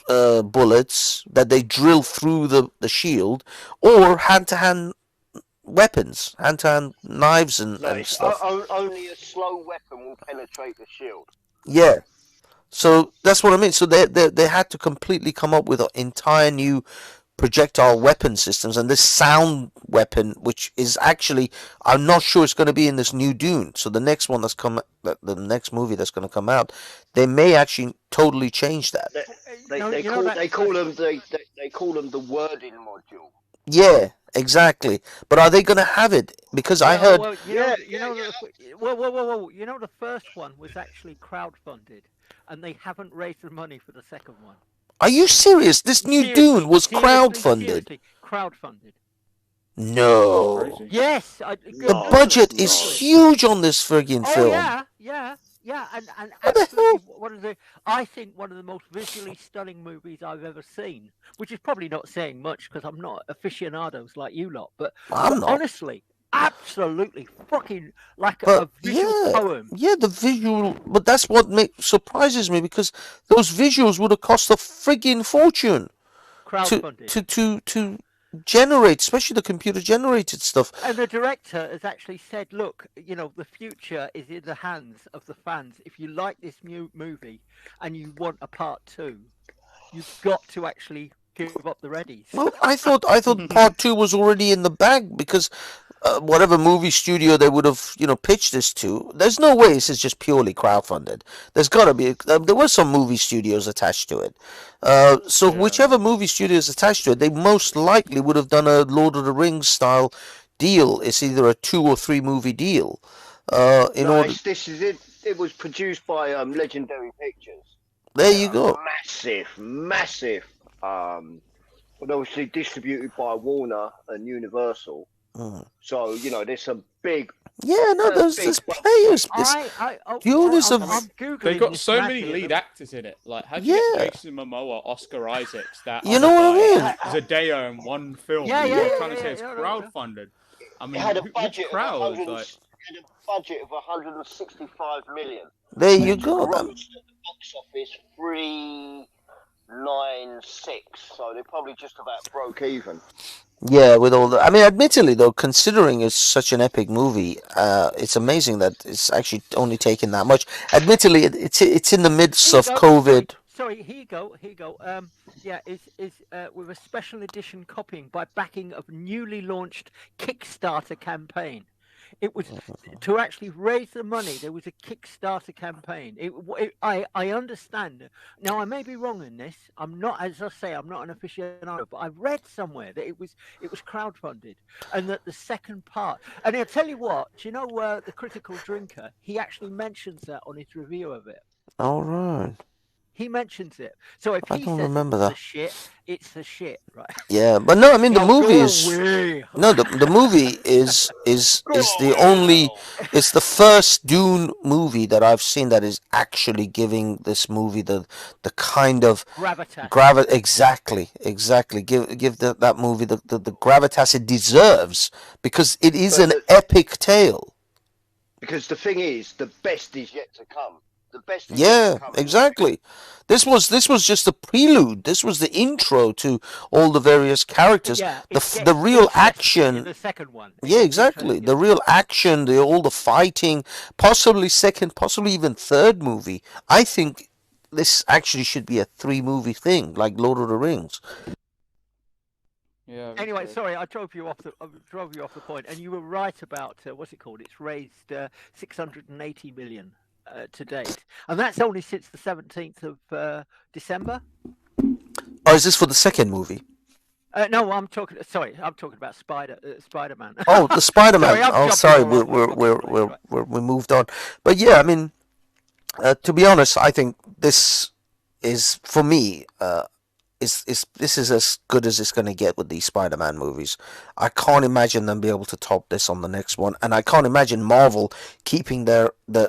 bullets that they drill through the shield, or hand-to-hand weapons, hand-to-hand knives and stuff. Only a slow weapon will penetrate the shield. Yeah, so that's what I mean. So they had to completely come up with an entire new projectile weapon systems, and this sound weapon, which is actually, I'm not sure it's going to be in this new Dune. So the next one the next movie that's going to come out, they may actually totally change that. They call them the wording module. Yeah, exactly. But are they going to have it? Because I heard. Well, you know, the first one was actually crowdfunded, and they haven't raised the money for the second one. Are you serious? This new Dune was crowdfunded. Seriously, crowdfunded. No. Yes. The budget is huge on this friggin' film. Yeah, and absolutely I think one of the most visually stunning movies I've ever seen, which is probably not saying much because I'm not aficionados like you lot, but honestly, absolutely fucking like a visual poem. Yeah, the visual, but that's what surprises me, because those visuals would have cost a friggin' fortune to generate, especially the computer generated stuff. And the director has actually said, look, you know, the future is in the hands of the fans. If you like this new movie and you want a part 2, you've got to actually give up the readies. Well, I thought part 2 was already in the bag, because whatever movie studio they would have, pitched this to, there's no way this is just purely crowdfunded. There's got to be, there were some movie studios attached to it. Whichever movie studio is attached to it, they most likely would have done a Lord of the Rings style deal. It's either a 2 or 3 movie deal. This is it. It was produced by Legendary Pictures. There you go. Massive. But obviously distributed by Warner and Universal. So there's some big. Yeah, no, there's players. I'm Googling. They've got so many lead actors in it. Like, how do you get Jason Momoa, Oscar Isaacs, that you know what I mean? Zendaya in one film? Yeah, You're trying to say it's crowdfunded. I mean, it had a budget crowd? of $165 million. There you go. Grossed at the box office 396. So they probably just about broke even. Yeah, with all the. I mean, admittedly, though, considering it's such an epic movie, it's amazing that it's actually only taken that much. Admittedly, it's in the midst of COVID. Sorry, here you go. It's with a special edition copying by backing of newly launched Kickstarter campaign. It was to actually raise the money. There was a Kickstarter campaign. I understand. Now, I may be wrong in this. I'm not, as I say, I'm not an aficionado, but I read somewhere that it was crowdfunded, and that the second part. And I'll tell you what. Do you know the Critical Drinker? He actually mentions that on his review of it. All right. He mentions it. So if I he don't says remember it's that. the shit, it's the shit, right? Yeah, but no, I mean the movie is the movie is the only, it's the first Dune movie that I've seen that is actually giving this movie the kind of gravitas. Exactly. Give that movie the gravitas it deserves, because it is an epic tale. Because the thing is, the best is yet to come. Exactly. This was just a prelude. This was the intro to all the various characters. The real action. The second one. Yeah, exactly. The real action, all the fighting, possibly second, possibly even third movie. I think this actually should be a 3-movie thing, like Lord of the Rings. Yeah. Anyway, sorry, I drove you off the point, and you were right about what's it called? It's raised 680 million. To date, and that's only since the 17th of December. Oh, is this for the second movie? No, I'm talking about Spider-Man. Oh, the Spider-Man. Sorry, we moved on. But yeah, I mean, to be honest, I think this is, for me, this is as good as it's going to get with these Spider-Man movies. I can't imagine them be able to top this on the next one, and I can't imagine Marvel keeping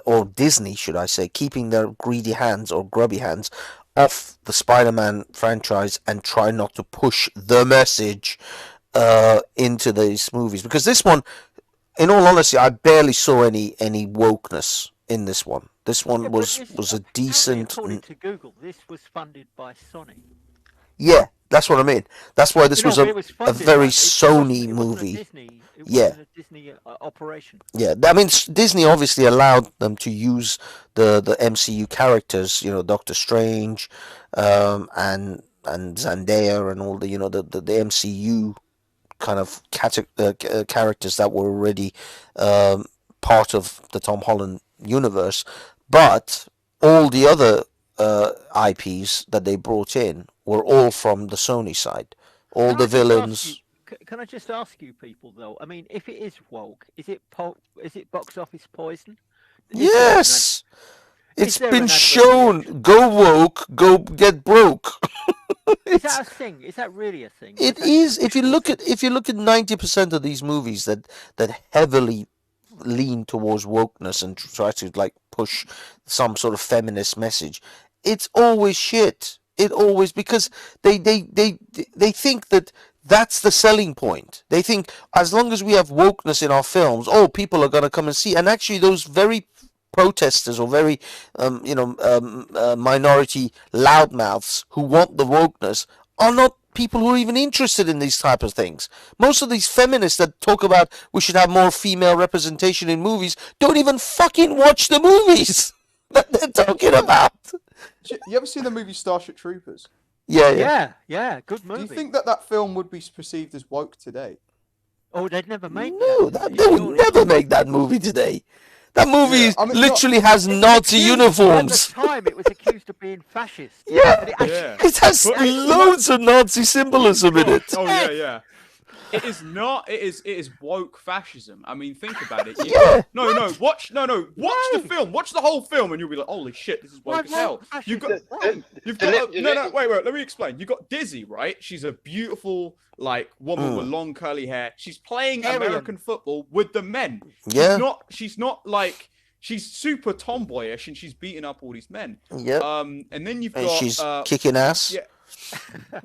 or Disney, should I say, keeping their greedy hands or grubby hands off the Spider-Man franchise and try not to push the message into these movies. Because this one, in all honesty, I barely saw any wokeness in this one. This one was a decent. According to Google, this was funded by Sony. Yeah, that's what I mean. That's why this was a very Sony movie. It wasn't a Disney operation. Yeah, that means Disney obviously allowed them to use the MCU characters, Doctor Strange, and and Zendaya and all the the MCU kind of characters that were already part of the Tom Holland universe, but all the other IPs that they brought in were all from the Sony side. All Can the I just ask you? villains. Can I just ask you, people, though? I mean, if it is woke, is it box office poison? Yes, it's is there been an adverse shown. reaction? Go woke, go get broke. Is that a thing? Is that really a thing? It is. If you look at 90% of these movies that heavily lean towards wokeness and try to like push some sort of feminist message, it's always shit. It always, because they think that that's the selling point. They think as long as we have wokeness in our films, oh, people are gonna come and see. And actually, those very protesters or very minority loudmouths who want the wokeness are not people who are even interested in these type of things. Most of these feminists that talk about we should have more female representation in movies don't even fucking watch the movies that they're talking about. You ever seen the movie Starship Troopers? Yeah, good movie. Do you think that film would be perceived as woke today? Oh, they'd never make No, that. they would never make that movie today. That movie I mean, literally has Nazi uniforms. At the time, it was accused of being fascist. Yeah, But it actually- Yeah. it has But- loads of Nazi symbolism in it. Oh yeah. It is not. It is woke fascism. I mean, think about it. Yeah. Watch the film. Watch the whole film, and you'll be like, "Holy shit, this is woke as hell." You've got wait. Let me explain. You got Dizzy, right? She's a beautiful like woman with long curly hair. She's playing Aryan. American football with the men. Yeah. She's not like. She's super tomboyish, and she's beating up all these men. Yep. And then you've And got she's kicking ass. yeah.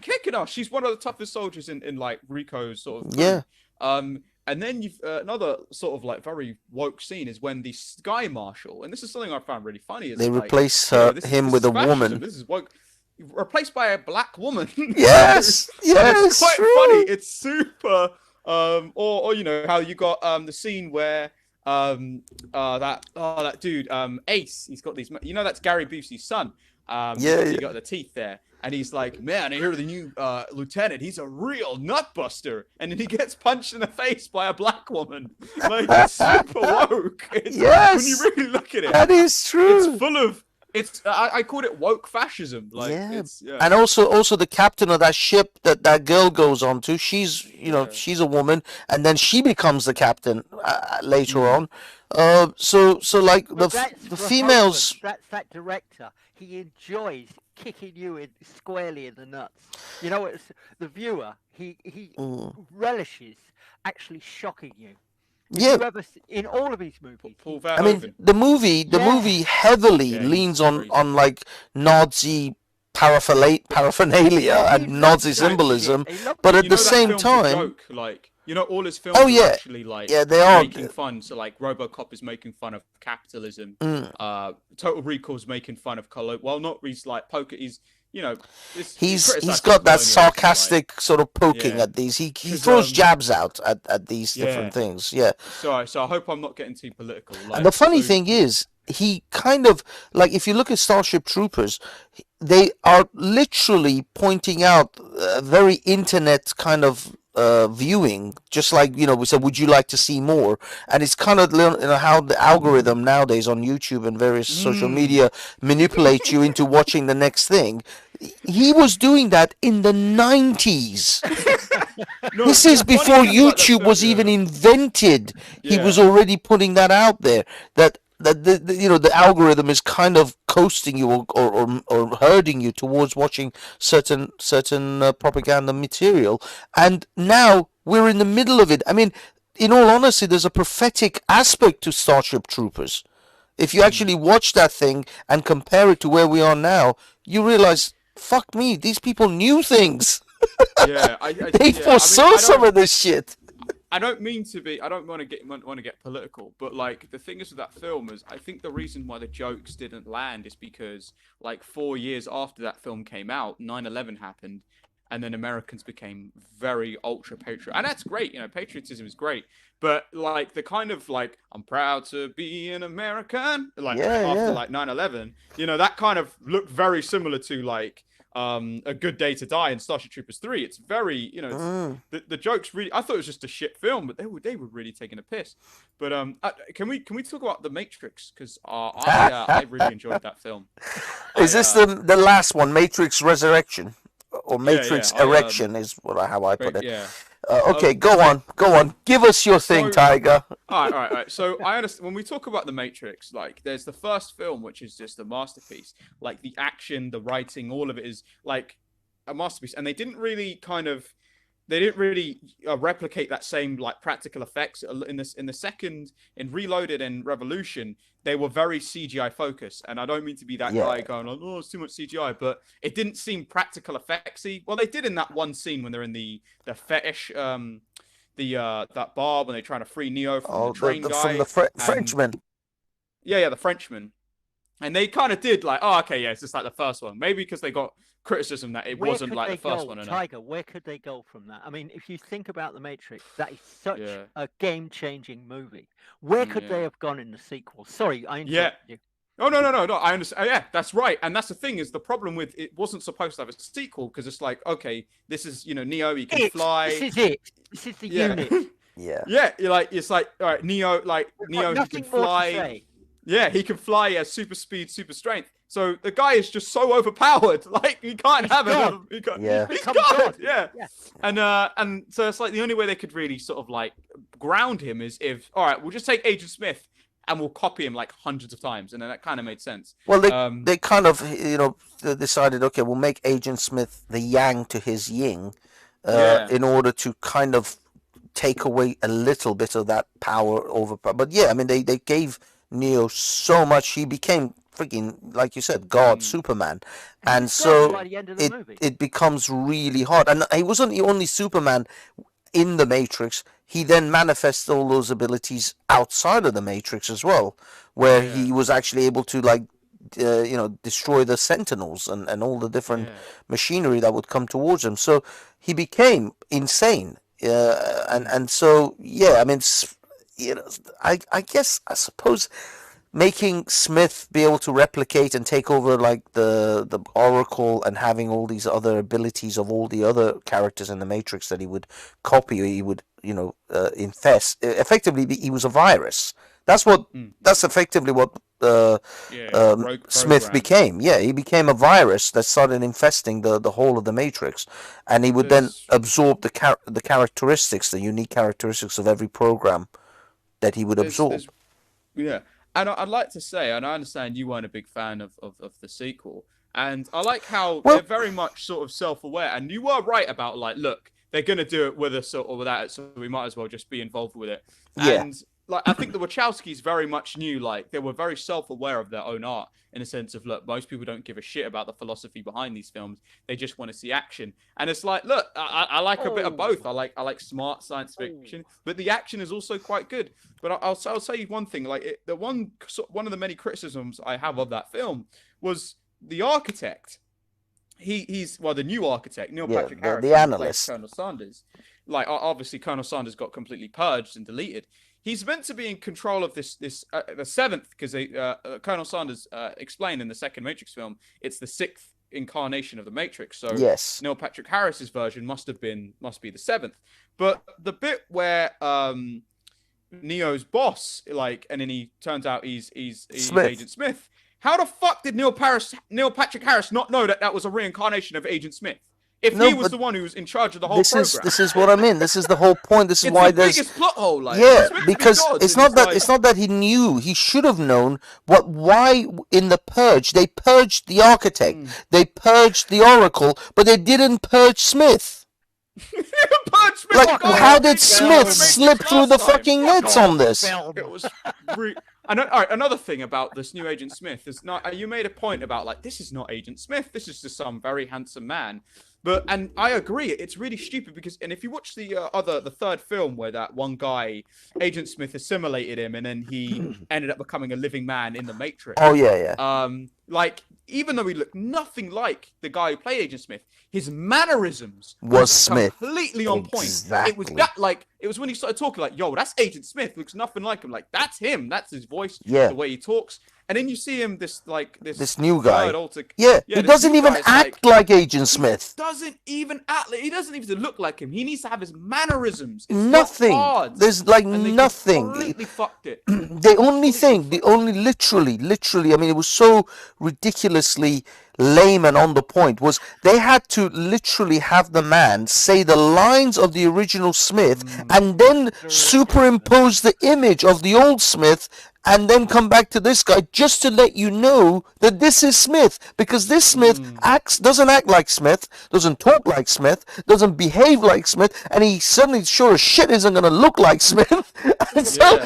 Kicking off. She's one of the toughest soldiers in like Rico's sort of. Yeah. And then you've another sort of like very woke scene is when the Sky Marshal, and this is something I found really funny. Is They like, replace him this with is a fascism, woman. This is woke. Replaced by a black woman. Yes, And yes, it's quite true. funny. It's super. Or you know how you got the scene where that dude Ace, he's got these. You know that's Gary Busey's son. You got the teeth there. And he's like, man, I hear the new lieutenant. He's a real nutbuster. And then he gets punched in the face by a black woman. Like, it's super woke. Yes. When you really look at it. That is true. It's full of... I called it woke fascism. Like, Yeah. yeah. And also the captain of that ship that girl goes on to, she's she's a woman, and then she becomes the captain later on. So like But the that's for females. Holland. That's that director. He enjoys kicking you squarely in the nuts. You know, it's the viewer. He relishes actually shocking you. Yeah. You ever in all of his movies? Paul I mean, Verhoeven. the movie heavily Yeah, he's leans crazy. on like Nazi paraphernalia and Nazi symbolism, but at You the know that same film's a time, joke, like, you know, all his films Oh, are yeah. actually like Yeah, they are. making fun. So like RoboCop is making fun of capitalism. Mm. Total Recall's making fun of well, not he's like poker. He's he's criticized got that colonialism, sarcastic sort of poking Yeah. at these. He 'Cause, throws jabs out at these Yeah. different things. Yeah. Sorry, so I hope I'm not getting too political. Like, And the funny so- thing is, he kind of like if you look at Starship Troopers, they are literally pointing out very internet kind of viewing, just like we said, would you like to see more? And it's kind of how the algorithm nowadays on YouTube and various social media manipulate you into watching the next thing. He was doing that in the 90s. No, This the is funny before thing about that YouTube film- was even invented. He Yeah. was already putting that out there. That the algorithm is kind of coasting you or herding you towards watching certain propaganda material. And now we're in the middle of it. I mean, in all honesty, there's a prophetic aspect to Starship Troopers. If you actually watch that thing and compare it to where we are now, you realize, fuck me, these people knew things. Yeah, They foresaw some of this shit. I don't mean to be. I don't want to get political, but like the thing is with that film is, I think the reason why the jokes didn't land is because like 4 years after that film came out, 9/11 happened, and then Americans became very ultra patriot, and that's great. Patriotism is great, but like the kind of like I'm proud to be an American, like after like 9/11, that kind of looked very similar to like A Good Day to Die and Starship Troopers 3. It's very, you know, the jokes really. I thought it was just a shit film, but they were really taking a piss. But can we talk about The Matrix? Because I really enjoyed that film. Is this the last one, Matrix Resurrection? Or Matrix Erection is how I put it. Yeah. Okay, go on. Give us your thing, Tiger. All right. So I understand when we talk about the Matrix, like there's the first film, which is just a masterpiece. Like the action, the writing, all of it is like a masterpiece. And they didn't really replicate that same like practical effects in the second, in Reloaded and Revolution. They were very CGI focused, and I don't mean to be that guy going like, oh, it's too much CGI, but it didn't seem practical effectsy. Well, they did in that one scene when they're in the fetish, that bar when they're trying to free Neo from the train guy. From the Frenchman. Yeah, the Frenchman. And they kind of did like, oh, okay, yeah, it's just like the first one. Maybe because they got criticism that it wasn't like the first one. Tiger, where could they go from that? I mean, if you think about The Matrix, that is such a game-changing movie. Where could they have gone in the sequel? Sorry, I interrupted you. Oh, no, I understand. Yeah, that's right. And that's the thing is the problem with it wasn't supposed to have a sequel because it's like, okay, this is, you know, Neo, he can fly. This is it. This is the unit. Yeah, it's like, all right, Neo, he can fly. Yeah, he can fly, he has super speed, super strength. So the guy is just so overpowered. Like he can't have another. He's God. Yeah. And so it's like the only way they could really sort of like ground him is if, all right, we'll just take Agent Smith and we'll copy him like hundreds of times, and then that kind of made sense. Well, they kind of, you know, decided, okay, we'll make Agent Smith the yang to his yin, in order to kind of take away a little bit of that power over. But yeah, I mean, they gave Neo so much, he became freaking, like you said, God, Superman, and so it becomes really hard. And he wasn't the only Superman in the Matrix. He then manifests all those abilities outside of the Matrix as well, where he was actually able to like destroy the Sentinels and all the different machinery that would come towards him. So he became insane, and so I mean, you know, I suppose making Smith be able to replicate and take over like the Oracle and having all these other abilities of all the other characters in the Matrix that he would copy or he would infest. Effectively, he was a virus. That's effectively what Smith became. Yeah, he became a virus that started infesting the whole of the Matrix, and he would then absorb the characteristics, the unique characteristics of every program that he would absorb. Yeah. And I'd like to say, and I understand you weren't a big fan of the sequel, and I like how they're very much sort of self-aware, and you were right about, like, look, they're going to do it with us or without it, so we might as well just be involved with it. And, like, I think the Wachowskis very much knew, like, they were very self-aware of their own art, in a sense of, look, most people don't give a shit about the philosophy behind these films. They just want to see action. And it's like, look, I like a bit of both. I like smart science fiction, but the action is also quite good. But I'll say you one thing, like one of the many criticisms I have of that film was the architect. He's the new architect, Neil Patrick Harris, the analyst, Colonel Sanders. Like obviously Colonel Sanders got completely purged and deleted. He's meant to be in control of the seventh, because Colonel Sanders explained in the second Matrix film, it's the sixth incarnation of the Matrix. So Neil Patrick Harris's version must be the seventh. But the bit where Neo's boss, like, and then he turns out he's Agent Smith. How the fuck did Neil Patrick Harris not know that was a reincarnation of Agent Smith? If he was the one who was in charge of the whole program. This is what I mean. This is the whole point. This is why there's biggest plot hole. Like, because it's not that he knew. He should have known. Why in the purge they purged the architect, they purged the Oracle, but they didn't purge Smith. Like, how did Smith slip through the fucking nets on this? It was all right, another thing about this new Agent Smith is not. You made a point about, like, this is not Agent Smith. This is just some very handsome man. And I agree, it's really stupid because, and if you watch the third film where that one guy, Agent Smith, assimilated him and then he ended up becoming a living man in the Matrix. Oh yeah. Like, even though he looked nothing like the guy who played Agent Smith, his mannerisms was Smith completely on point. Exactly. It was that, like, it was when he started talking like, yo, that's Agent Smith, looks nothing like him. Like, that's him. That's his voice. Yeah. The way he talks. and then you see him This new guy. third alter. Yeah, he this doesn't new even guy's act like Agent he Smith. doesn't even act. He doesn't even look like him. He needs to have his mannerisms. It's Nothing. got cards, There's like and they nothing. completely fucked it. Literally, I mean, it was so ridiculously lame and on the point, was they had to literally have the man say the lines of the original Smith and then superimpose the image of the old Smith and then come back to this guy just to let you know that this is Smith, because this Smith doesn't act like Smith, doesn't talk like Smith, doesn't behave like Smith, and he suddenly sure as shit isn't going to look like Smith. And so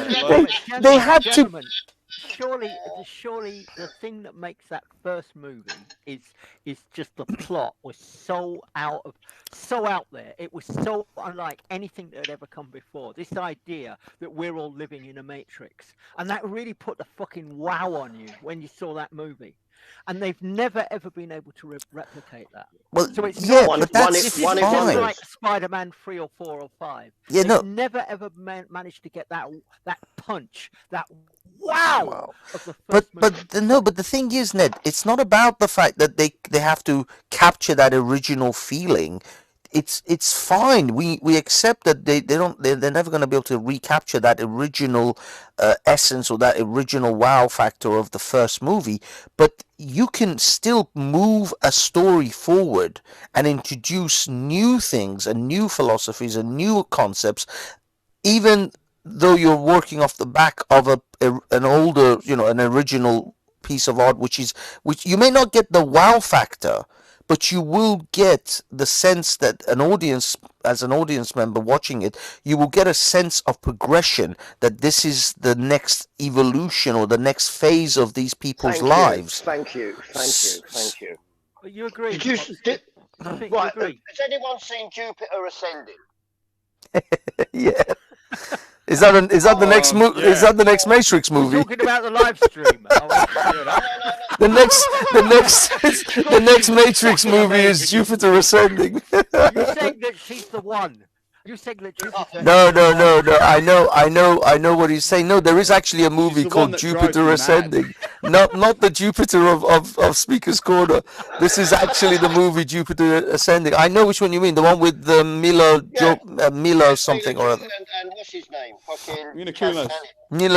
they had to. Surely the thing that makes that first movie is just the plot was so out there. It was so unlike anything that had ever come before. This idea that we're all living in a matrix, and that really put the fucking wow on you when you saw that movie. And they've never ever been able to replicate that. Well, so it's yeah, not, but that's this fine. isn't just like Spider-Man 3 or 4 or 5. Yeah, they've no. never ever managed to get that punch, that wow. Of the first movie. But the thing is, Ned, it's not about the fact that they have to capture that original feeling. It's fine. We accept that they're never going to be able to recapture that original essence or that original wow factor of the first movie. But you can still move a story forward and introduce new things and new philosophies and new concepts, even though you're working off the back of an older, an original piece of art, which you may not get the wow factor, but you will get the sense that as an audience member watching it, you will get a sense of progression, that this is the next evolution or the next phase of these people's lives. Thank you. But you agree? Right, has anyone seen Jupiter Ascending? Yeah. Is that the next Is that the next Matrix movie? We're talking about the live stream. The next Matrix movie is Jupiter Ascending. You saying that she's the one? You saying that Jupiter? No. I know what he's saying. No, there is actually a movie called Jupiter Ascending. Not the Jupiter of Speaker's Corner. This is actually the movie Jupiter Ascending. I know which one you mean. The one with Mila something or other. And what's his name? Fucking Mila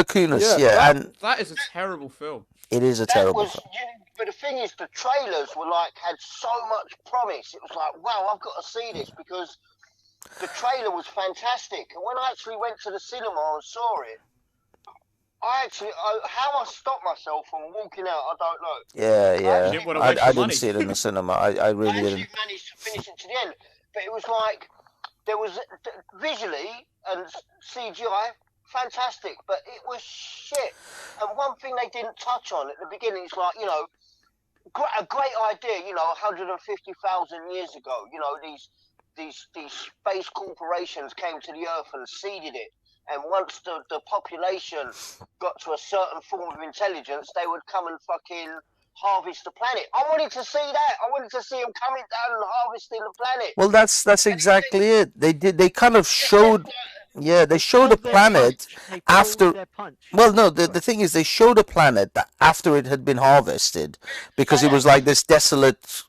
Kunis. Yeah, and that is a terrible film. it is a terrible film. But the thing is, the trailers had so much promise. It was like, wow, I've got to see this, because the trailer was fantastic. And when I actually went to the cinema and saw it, how I stopped myself from walking out, I don't know. Yeah. I didn't see it in the cinema. I really didn't. I managed to finish it to the end. But it was like, there was visually and CGI, fantastic, but it was shit. And one thing they didn't touch on at the beginning is like, a great idea, 150,000 years ago, these space corporations came to the Earth and seeded it. And once the population got to a certain form of intelligence, they would come and fucking harvest the planet. I wanted to see that. I wanted to see them coming down and harvesting the planet. Well, that's exactly it. They kind of showed. Yeah, they showed a planet after. Well, no, the thing is, they showed a planet that after it had been harvested, because it was like this desolate,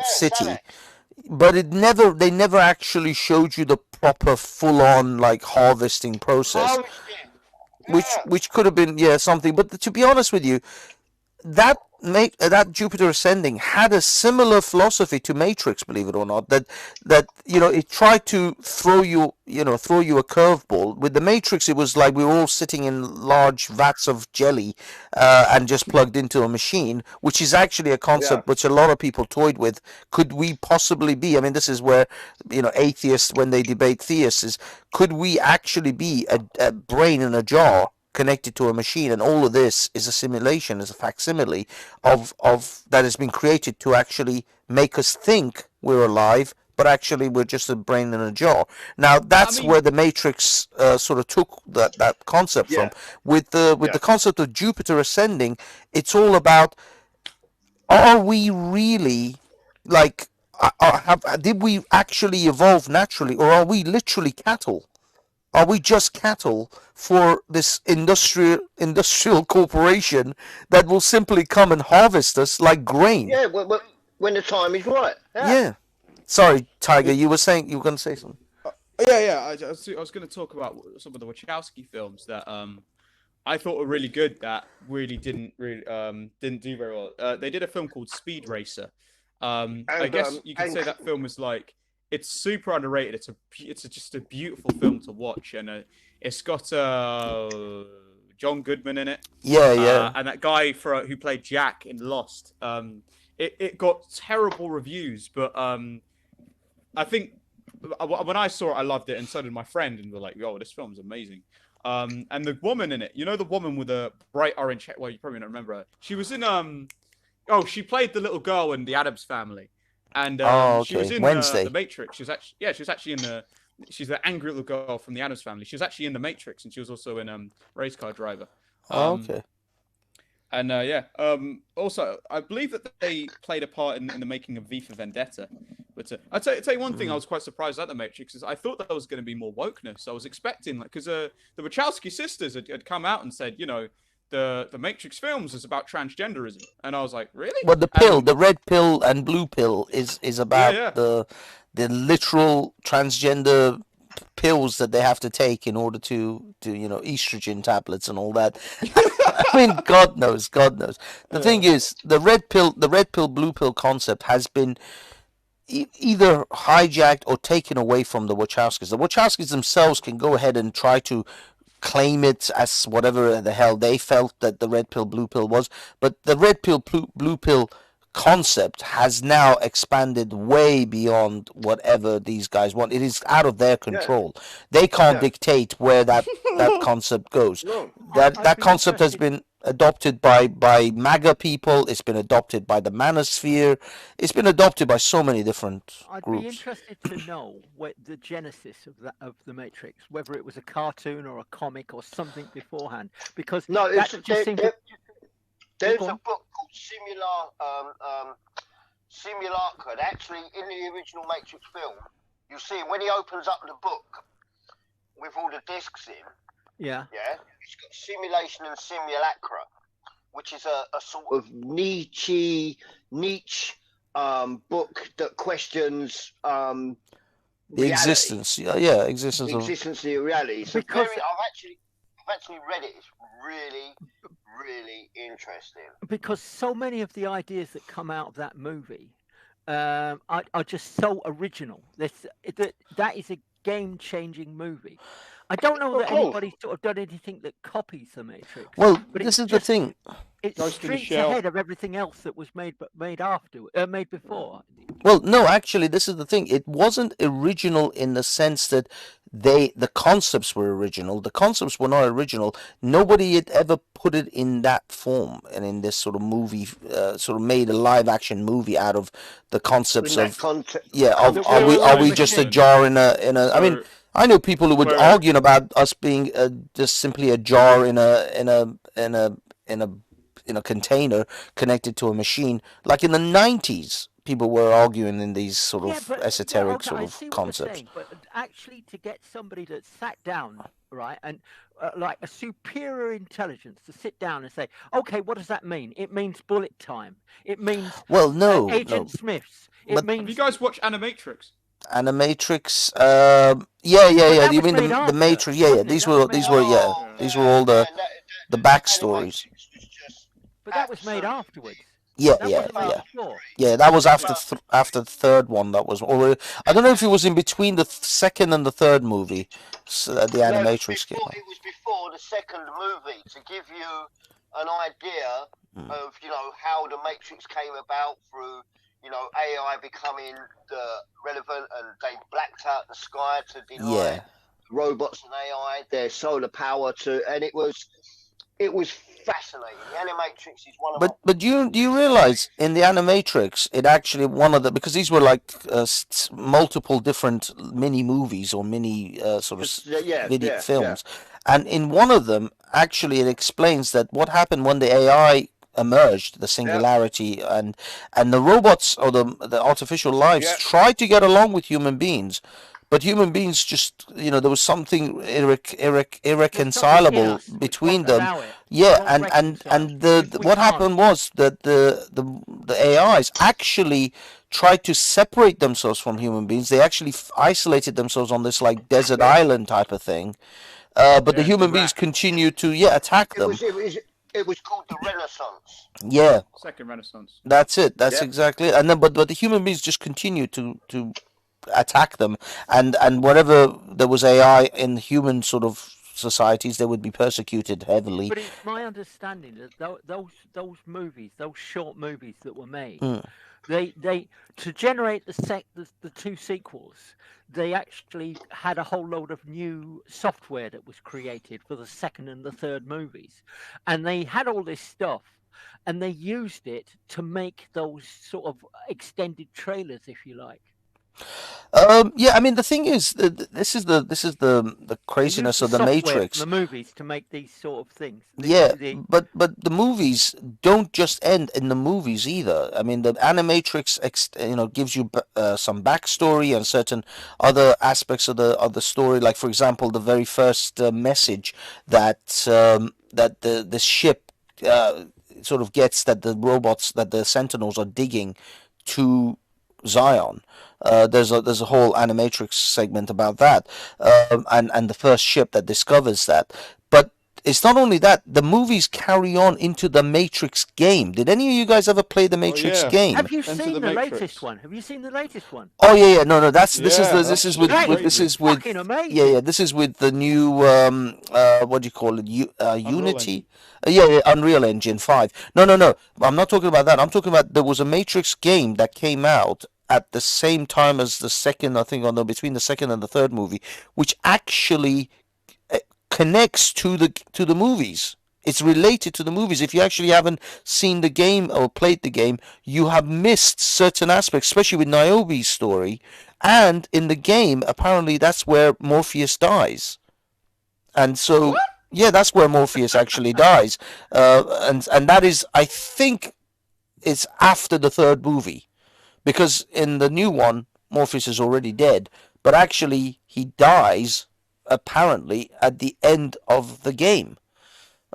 city. But they never actually showed you the proper full-on like harvesting process, which could have been something. But to be honest with you, that Jupiter Ascending had a similar philosophy to Matrix, believe it or not. That it tried to throw you a curveball. With the Matrix, it was like we were all sitting in large vats of jelly and just plugged into a machine, which is actually a concept which a lot of people toyed with. Could we possibly be? I mean, this is where atheists, when they debate theists, is could we actually be a brain in a jar connected to a machine, and all of this is a simulation, is a facsimile of that has been created to actually make us think we're alive, but actually we're just a brain in a jar. Now that's where the Matrix sort of took that concept from. With the concept of Jupiter Ascending, it's all about, are we really did we actually evolve naturally, or are we literally cattle? are we just cattle for this industrial corporation that will simply come and harvest us like grain? Yeah, when the time is right. Yeah. Yeah. Sorry, Tiger, you were going to say something. Yeah. I was going to talk about some of the Wachowski films that I thought were really good that really didn't do very well. They did a film called Speed Racer. I guess you could say that film is like, it's super underrated. It's just a beautiful film to watch, and it's got John Goodman in it. Yeah. And that guy who played Jack in Lost. It got terrible reviews, but I think when I saw it, I loved it, and so did my friend, and we're like, "Yo, this film's amazing." And the woman in it, you know, the woman with the bright orange hair. Well, you probably don't remember her. She was in she played the little girl in the Addams Family, and she was in Wednesday. The Matrix. She was actually in she's the angry little girl from the Addams Family. She was actually in the Matrix, and she was also in Race Car Driver. Okay. And also, I believe that they played a part in the making of V for Vendetta. But I'll tell you one thing I was quite surprised at the Matrix is I thought there was going to be more wokeness. I was expecting, because the Wachowski sisters had come out and said, you know, the Matrix films is about transgenderism, and I was like, really? Well, the red pill and blue pill is about the literal transgender pills that they have to take in order to estrogen tablets and all that. I mean, God knows. The thing is, the red pill blue pill concept has been either hijacked or taken away from the Wachowskis. The Wachowskis themselves can go ahead and try to claim it as whatever the hell they felt that the red pill blue pill was, but the red pill blue pill concept has now expanded way beyond whatever these guys want. It is out of their control. They can't dictate where that concept goes. That concept has been adopted by MAGA people. It's been adopted by the manosphere. It's been adopted by so many different groups. I'd be interested to know what the genesis of the Matrix, whether it was a cartoon or a comic or something beforehand, because there's a book called Simulacra. Actually, in the original Matrix film, you see when he opens up the book with all the discs in. Yeah, it's got simulation and simulacra, which is a sort of Nietzsche book that questions the existence. Existence of reality. So I've actually read it. It's really interesting. Because so many of the ideas that come out of that movie are just so original. That is a game-changing movie. I don't know that anybody's sort of done anything that copies the Matrix. Well, but this is the thing. It's streets ahead of everything else that was made before. Well, no, actually, this is the thing. It wasn't original in the sense that the concepts were original. The concepts were not original. Nobody had ever put it in that form and in this sort of movie, sort of made a live action movie out of the concepts of. Are we just a jar in a? I mean, I know people who would argue about us being just simply a jar in a container connected to a machine. Like in the 90s, people were arguing in these sort of esoteric sort of concepts. Saying, but actually, to get somebody that sat down, right, and like a superior intelligence to sit down and say, okay, what does that mean? It means bullet time. It means Agent Smiths. It means. Have you guys watched Animatrix? Animatrix, You mean the Matrix? Yeah. These were all the backstories. But that was made afterwards. Yeah. That was after the third one. That was, or I don't know if it was in between the second and the third movie. So the Animatrix came out. It was before the second movie to give you an idea of how the Matrix came about through. AI becoming relevant, and they blacked out the sky to deny robots and AI their solar power and it was fascinating. The Animatrix is one of. But do you realize in the Animatrix, it actually because these were like multiple different mini movies or mini sort of video films, and in one of them actually it explains that what happened when the AI emerged, the singularity, and the robots or the artificial lives tried to get along with human beings, but human beings just, there was something There's something in irreconcilable us which between won't them. allow it. Yeah, Won't and reconcile. the We what can't. happened was that the AIs actually tried to separate themselves from human beings. They actually isolated themselves on this like desert island type of thing. But the Yeah, human beings Iraq. continued to attack It them. was it was it was called the Renaissance. Yeah, Second Renaissance. that's it. That's Yeah. exactly it. And then but the human beings just continued to attack them, and wherever there was AI in human sort of societies, they would be persecuted heavily. But it's my understanding that those movies, those short movies that were made, Mm. they to generate the two sequels, they actually had a whole load of new software that was created for the second and the third movies, and they had all this stuff, and they used it to make those sort of extended trailers, if you like. Yeah, I mean the thing is, this is the They craziness used the of the software Matrix. from the movies to make these sort of things. Yeah, but the movies don't just end in the movies either. I mean, the Animatrix, gives you some backstory and certain other aspects of the story. Like, for example, the very first message that the ship sort of gets, that the robots, that the Sentinels are digging to Zion. There's a whole Animatrix segment about that, and the first ship that discovers that. But it's not only that; the movies carry on into the Matrix game. Did any of you guys ever play the Matrix yeah. game? Have you Enter seen the the Matrix. latest one? Have you seen the latest one? Oh yeah, no, this is Yeah, this that's is with, That this is is with fucking amazing. yeah, this is with the new what do you call it, Unity. Unreal Engine 5. No, I'm not talking about that. I'm talking about, there was a Matrix game that came out at the same time as the second, I think, between the second and the third movie, which actually connects to the movies. It's related to the movies. If you actually haven't seen the game or played the game, you have missed certain aspects, especially with Niobe's story. And in the game, apparently that's where Morpheus dies. And so, yeah, that's where Morpheus actually dies. And that is, I think, it's after the third movie. Because in the new one, Morpheus is already dead. But actually, he dies, apparently, at the end of the game.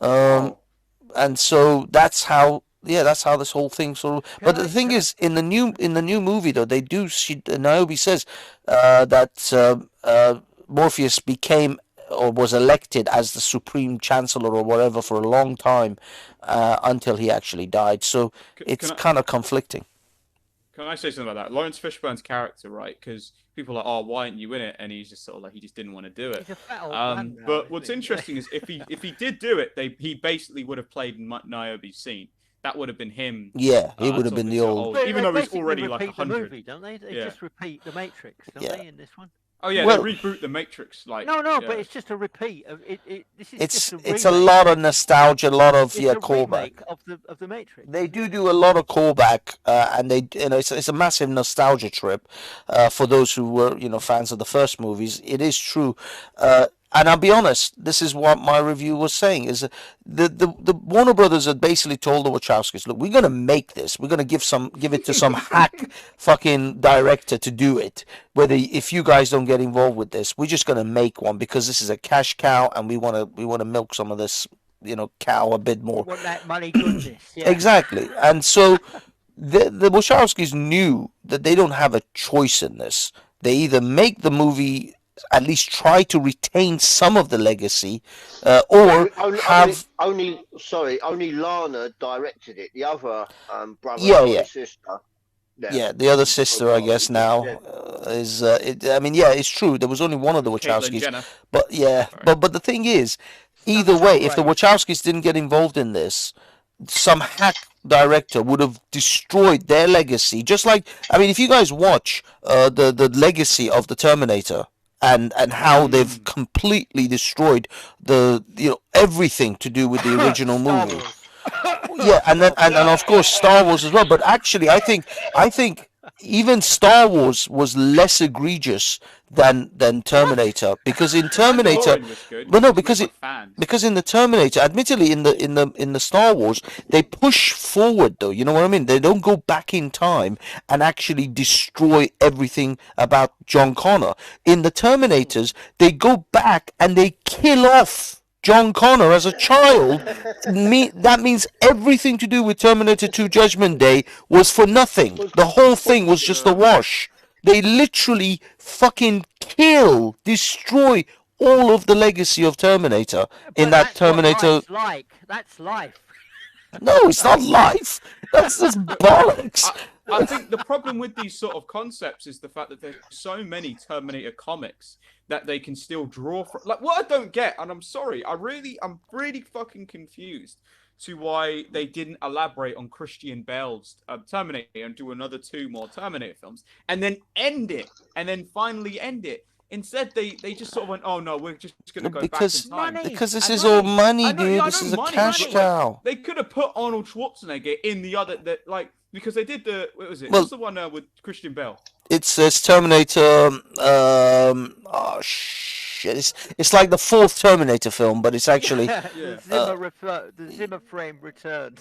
And so that's how this whole thing sort of. But the thing is, in the new movie though, they do. Niobe says that Morpheus became or was elected as the Supreme Chancellor or whatever for a long time until he actually died. So it's kind of conflicting. Can I say something about that? Lawrence Fishburne's character, right? Because people are like, "Oh, why aren't you in it?" And he's just sort of like, he just didn't want to do it. He's a fat old man now, But isn't what's he? interesting is if he did do it, he basically would have played Niobe's scene. That would have been him. Yeah, he would have been talking the to old. But even they though he's basically already like repeat the 100. movie, don't they? They Yeah. just repeat the Matrix, don't Yeah. they, in this one? Oh yeah, Well- they reboot the Matrix. Like No, yeah. but it's just a repeat of it. This is just a It's a remake. lot of nostalgia, a lot of It's a callback. remake of the Matrix. They do a lot of callback, and it's a massive nostalgia trip for those who were fans of the first movies. It is true, and I'll be honest. This is what my review was saying: is the Warner Brothers had basically told the Wachowskis, "Look, we're gonna make this. We're gonna give it to some hack fucking director to do it. If you guys don't get involved with this, we're just gonna make one because this is a cash cow, and we wanna milk some of this." Cow a bit more. Want that money goodness? Yeah. Exactly. And so the Wachowskis knew that they don't have a choice in this. They either make the movie, at least try to retain some of the legacy, or have. Only Lana directed it. The other brother Yeah, or yeah. sister. Yeah, the other sister, I guess now is. I mean, yeah, it's true. There was only one of the Caitlyn Wachowskis, Jenner. but yeah, Sorry. but the thing is, either way, if the Wachowskis didn't get involved in this, some hack director would have destroyed their legacy. Just like, I mean, if you guys watch the legacy of the Terminator and how they've completely destroyed everything to do with the original Star movie. Wars. Yeah, and of course Star Wars as well. But actually, I think even Star Wars was less egregious than Terminator, because in Terminator, Mandalorian was good. well, no, It was because made it by fans. because in the Terminator, admittedly, in the Star Wars, they push forward though. You know what I mean? They don't go back in time and actually destroy everything about John Connor. In the Terminators, they go back and they kill off John Connor as a child. That means everything to do with Terminator 2 Judgment Day was for nothing. The whole thing was just a wash. They literally fucking kill, destroy all of the legacy of Terminator in But that that's what Terminator. life's like. That's life. No, it's not life. That's just bollocks. I think the problem with these sort of concepts is the fact that there's so many Terminator comics that they can still draw from. Like, what I don't get, and I'm sorry, I'm really fucking confused to why they didn't elaborate on Christian Bale's Terminator and do another 2 more Terminator films and then end it, and then finally end it. Instead, they just sort of went, oh no, we're just going to go back in time. Money. Because this And is all money. money, I know, dude. yeah, I This know is a money, cash but, like, cow. They could have put Arnold Schwarzenegger in the other, because they did what was it? Well- What's the one with Christian Bale? It says Terminator. Oh shit! It's like the 4th Terminator film, but it's actually The Zimmer frame returns.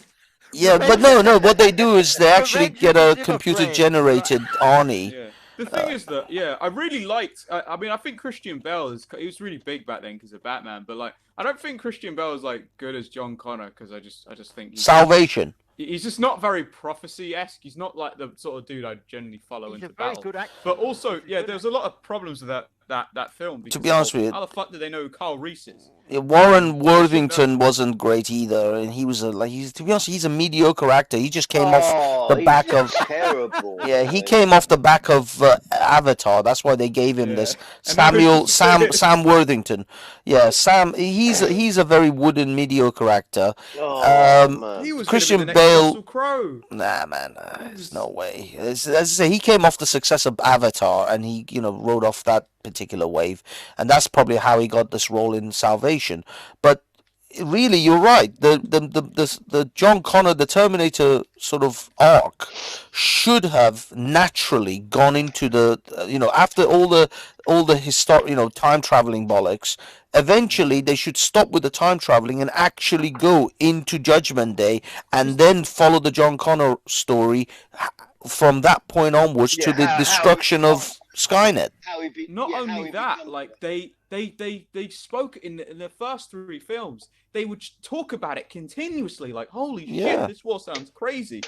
yeah. But no. What they do is they actually Revenge get of the a Zimmer computer-generated Arnie. Yeah. The thing is that, yeah, I really liked. I mean, I think Christian Bale he was really big back then because of Batman, but like, I don't think Christian Bale is like good as John Connor because I just think Salvation. he's just not very prophecy-esque. He's not like the sort of dude I generally follow He's a into very battle. good actor. But also, yeah, there's a lot of problems with that film. Because, be honest with you- how the fuck did they know who Carl Reese is? Yeah, Warren Worthington wasn't great either, and he was to be honest, he's a mediocre actor. He just came off the back of. terrible. Yeah, he came off the back of Avatar. That's why they gave him this And now they're Sam Worthington. Yeah, Sam. He's a very wooden mediocre actor. Oh, Um, man. He was Christian gonna be the next Bale- Russell Crowe. Nah, man, there's no way. As I say, he came off the success of Avatar, and he rode off that particular wave, and that's probably how he got this role in Salvation. But really, you're right. The John Connor, the Terminator sort of arc should have naturally gone into the after all the historic time traveling bollocks. Eventually, they should stop with the time traveling and actually go into Judgment Day, and then follow the John Connor story from that point onwards to the destruction of Skynet. Not only that, like they spoke in the first 3 films. They would talk about it continuously, like, holy Yeah. shit, this war sounds crazy.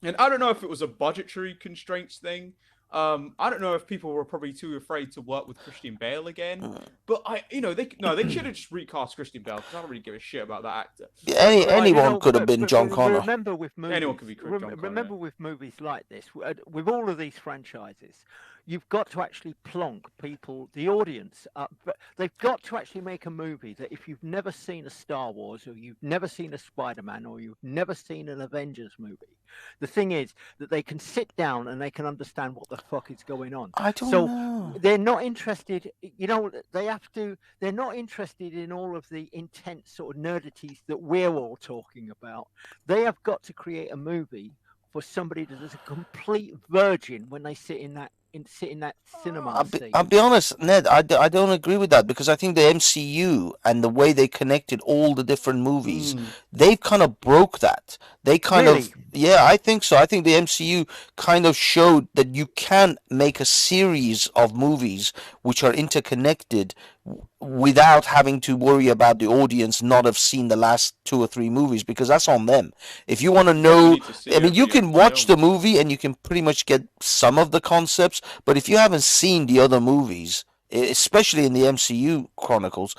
And I don't know if it was a budgetary constraints thing. I don't know if people were probably too afraid to work with Christian Bale again. But they should have just recast Christian Bale because I don't really give a shit about that actor. Anyone could have been John Connor. Remember with movies, Anyone could be John Connor, remember yeah. with movies like this, with all of these franchises, you've got to actually plonk people, the audience, up. They've got to actually make a movie that if you've never seen a Star Wars, or you've never seen a Spider-Man, or you've never seen an Avengers movie, the thing is that they can sit down and they can understand what the fuck is going on. I don't So know. they're not interested, they're not interested in all of the intense sort of nerdities that we're all talking about. They have got to create a movie for somebody that is a complete virgin when they sit in that cinema seat. I'll be honest, Ned, I don't agree with that, because I think the MCU and the way they connected all the different movies, they've kind of broke that. They kind Really? of, yeah, I think so. I think the MCU kind of showed that you can make a series of movies which are interconnected without having to worry about the audience not have seen the last 2 or 3 movies, because that's on them. If you want to know, need to see I mean, you every can watch the film. movie and you can pretty much get some of the concepts, but if you haven't seen the other movies, especially in the MCU chronicles,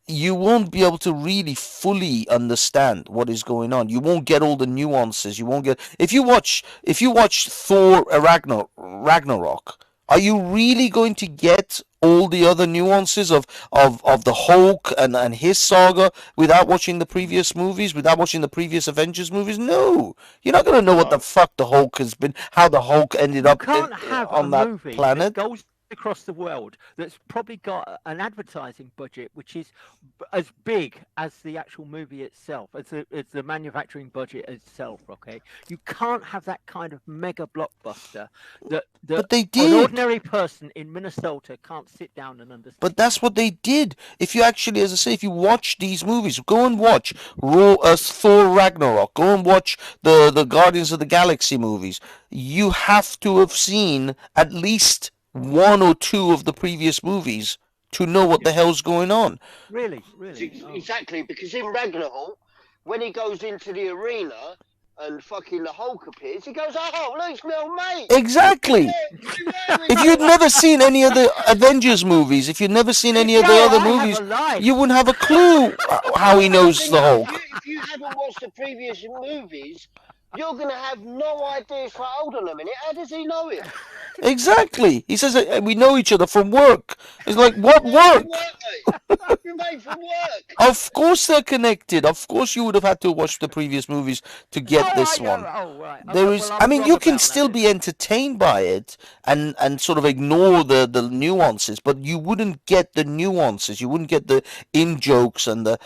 you won't be able to really fully understand what is going on. You won't get all the nuances. You won't get if you watch Thor Ragnarok. Are you really going to get all the other nuances of the Hulk and his saga without watching the previous movies, without watching the previous Avengers movies? No, you're not going to know what the fuck the Hulk has been, how the Hulk ended You up can't have on a that movie planet. that goes across the world that's probably got an advertising budget which is as big as the actual movie itself, as the manufacturing budget itself. Okay, you can't have that kind of mega blockbuster that But they an did. ordinary person in Minnesota can't sit down and understand. But that's what they did. If you actually, as I say, if you watch these movies, go and watch Thor Ragnarok, go and watch the Guardians of the Galaxy movies. You have to have seen at least one or two of the previous movies to know what the hell's going on. Really. Oh. Exactly, because in Ragnarok, when he goes into the arena and fucking the Hulk appears, he goes, "Oh, look, it's my old mate." Exactly. If you'd never seen any of the Avengers movies, if you'd never seen any of the other movies, you wouldn't have a clue how he knows the Hulk. If you haven't watched the previous movies, you're going to have no idea. It's like, hold on a minute, how does he know it? Exactly. He says we know each other from work. It's like, what work? You're made from work. Of course they're connected. Of course you would have had to watch the previous movies to get this one. Right. There is, I mean, you can still be entertained by it and sort of ignore the nuances, but you wouldn't get the nuances. You wouldn't get the in jokes and the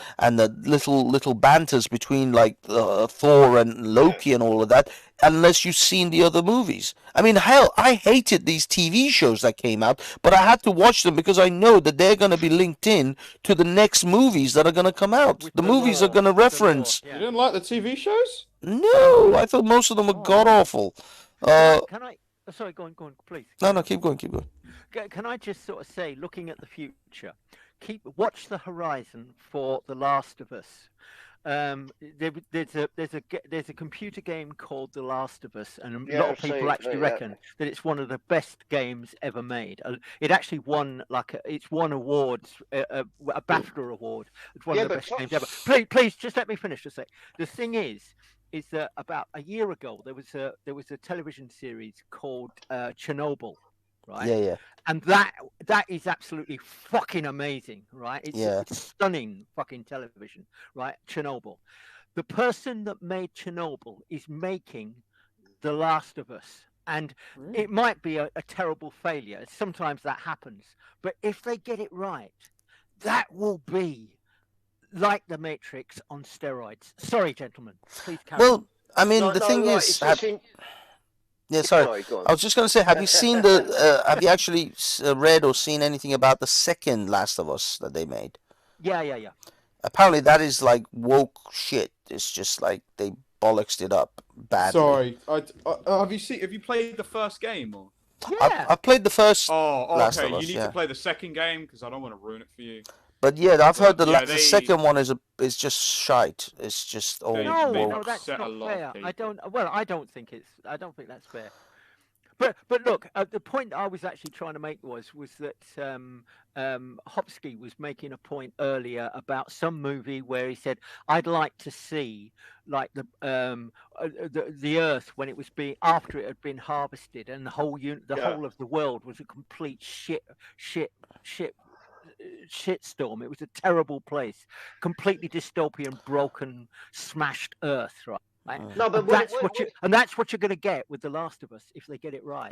little banters between like Thor and Loki and all of that, unless you've seen the other movies. I mean, hell, I hated these TV shows that came out, but I had to watch them because I know that they're going to be linked in to the next movies that are going to come out. The movies are going to reference. You didn't like the TV shows? No, I thought most of them were god awful. Can I? Sorry, go on, please. No, keep going. Can I just sort of say, looking at the future, watch the horizon for The Last of Us. There's a computer game called The Last of Us, and a lot of people actually reckon that it's one of the best games ever made. It actually won it's won awards, a BAFTA award. It's one of the best games ever. Please, just let me finish a sec. The thing is that about a year ago there was a television series called Chernobyl. Right? Yeah. And that is absolutely fucking amazing, right? It's stunning fucking television, right? Chernobyl. The person that made Chernobyl is making The Last of Us. And it might be a terrible failure. Sometimes that happens. But if they get it right, that will be like The Matrix on steroids. Sorry, gentlemen. Please carry on. Well, I mean, the thing is... Yeah, sorry. I was just going to say, have you seen have you actually read or seen anything about the second Last of Us that they made? Yeah. Apparently that is like woke shit. It's just like they bollocksed it up badly. Sorry. Have you played the first game or? Yeah. I've played the first Last of Us. You need to play the second game because I don't want to ruin it for you. But yeah, I've heard the second one is just shite. It's just no, that's not fair. I don't think that's fair. But look, the point I was actually trying to make was that Hopsky was making a point earlier about some movie where he said, "I'd like to see like the Earth when it was after it had been harvested and the whole of the world was a complete shitstorm. It was a terrible place, completely dystopian, broken, smashed Earth, right? No, but that's what you're going to get with The Last of Us if they get it right.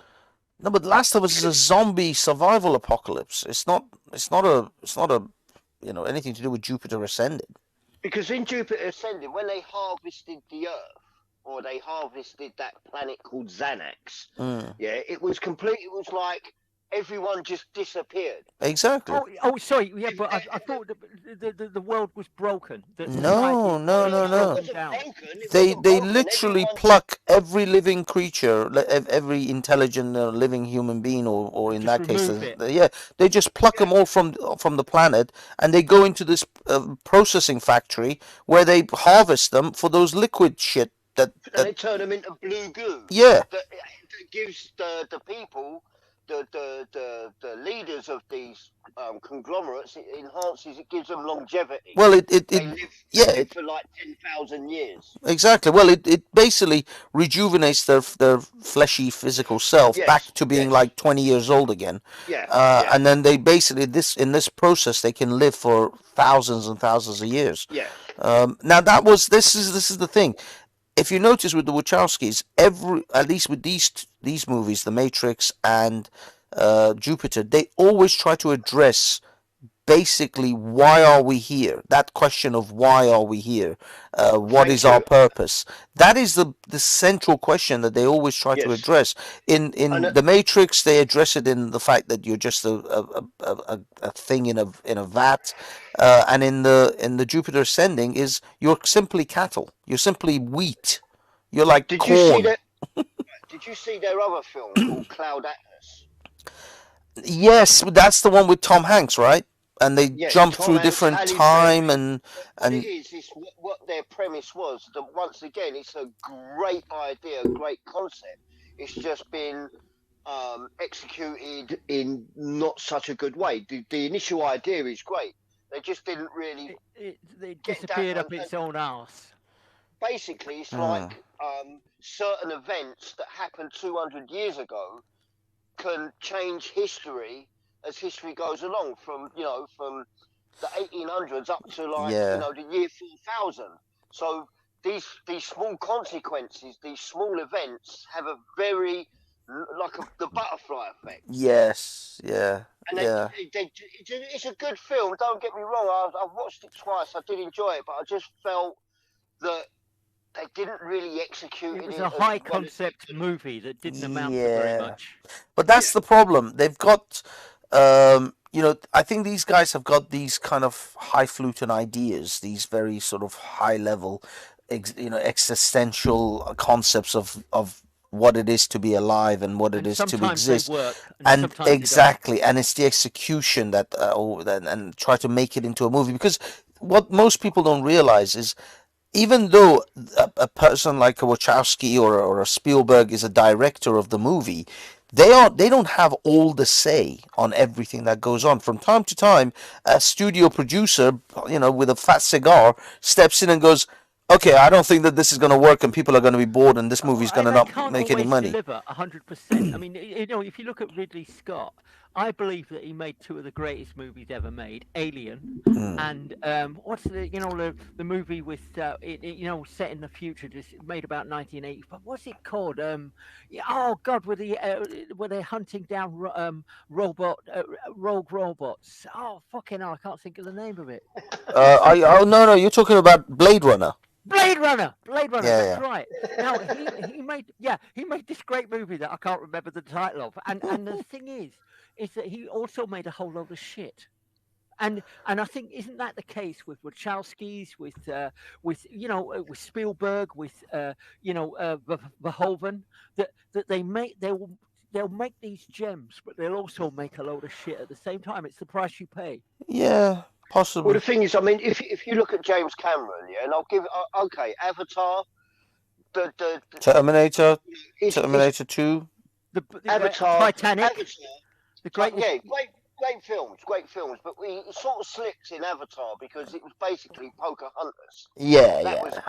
No, but Last of Us is a zombie survival apocalypse. It's not a anything to do with Jupiter Ascending. Because in Jupiter Ascending, when they harvested the Earth, or they harvested that planet called Xanax, it was like everyone just disappeared. Exactly. Oh, sorry. Yeah, but I thought the world was broken. No. They literally pluck every living creature, every intelligent living human being, or in that case, they just pluck them all from the planet, and they go into this processing factory where they harvest them for those liquid shit and they turn them into blue goo. Yeah. That gives the people. The leaders of these conglomerates, it gives them longevity. Well, they live for like 10,000 years. Exactly. Well, it basically rejuvenates their fleshy physical self back to being like 20 years old again. And then they basically in this process they can live for thousands and thousands of years. Yeah. Now this is the thing. If you notice with the Wachowskis, at least with these movies, The Matrix and Jupiter, they always try to address basically why are we here, that question of why are we here, what Thank is our you. purpose. That is the central question that they always try to Yes. address. And In the Matrix, they address it in the fact that you're just a thing in a vat, and in the Jupiter Ascending is you're simply cattle, you're simply wheat, you're like did you see corn. that? Did you see their other film called Cloud Atlas? Yes, that's the one with Tom Hanks, right? And they Yes, jump Tom through Hanks, different Halle Berry. time and But what it and is what their premise was. That once again, it's a great idea, a great concept. It's just been executed in not such a good way. The initial idea is great. They just didn't really They get that. disappeared up its own arse. Basically, it's mm, like certain events that happened 200 years ago can change history as history goes along from from the 1800s up to yeah, the year 4000. So these small consequences, these small events have a very the butterfly effect. yes, yeah, And yeah. it's a good film. Don't get me wrong. I've watched it twice. I did enjoy it, but I just felt that they didn't really execute It was it a as high well as they concept could. movie that didn't amount to very Yeah, much. but that's Yeah. the problem. They've got, I think these guys have got these kind of highfalutin ideas, these very sort of high level, existential concepts of what it is to be alive and what it And is to sometimes they exist. work, and And sometimes they don't. exactly, and it's the execution that, and try to make it into a movie, because what most people don't realize is even though a person like a Wachowski or a Spielberg is a director of the movie, they don't have all the say on everything that goes on. From time to time, a studio producer, with a fat cigar, steps in and goes, "Okay, I don't think that this is going to work, and people are going to be bored, and this movie's going to They not can't make any always money." deliver 100%. I mean, if you look at Ridley Scott, I believe that he made two of the greatest movies ever made: Alien Hmm. and what's the movie with set in the future, just made about 1980. But what's it called? Oh God, where they're hunting down rogue robots. Oh fucking hell, I can't think of the name of it. Oh no, you're talking about Blade Runner. Blade Runner, Blade Runner. Yeah, That's yeah. right. Now he made this great movie that I can't remember the title of, and the thing is that he also made a whole load of shit. And I think, isn't that the case with Wachowskis, with Spielberg, with Verhoeven, that they'll make these gems, but they'll also make a load of shit at the same time. It's the price you pay. Yeah, Well, possibly. the thing is, I mean, if you look at James Cameron, yeah, and I'll give okay, Avatar, the Terminator, is Terminator 2. Avatar, Titanic, the greatest. yeah, great films, but it sort of slipped in Avatar because it was basically Pocahontas. Yeah, That was, yeah,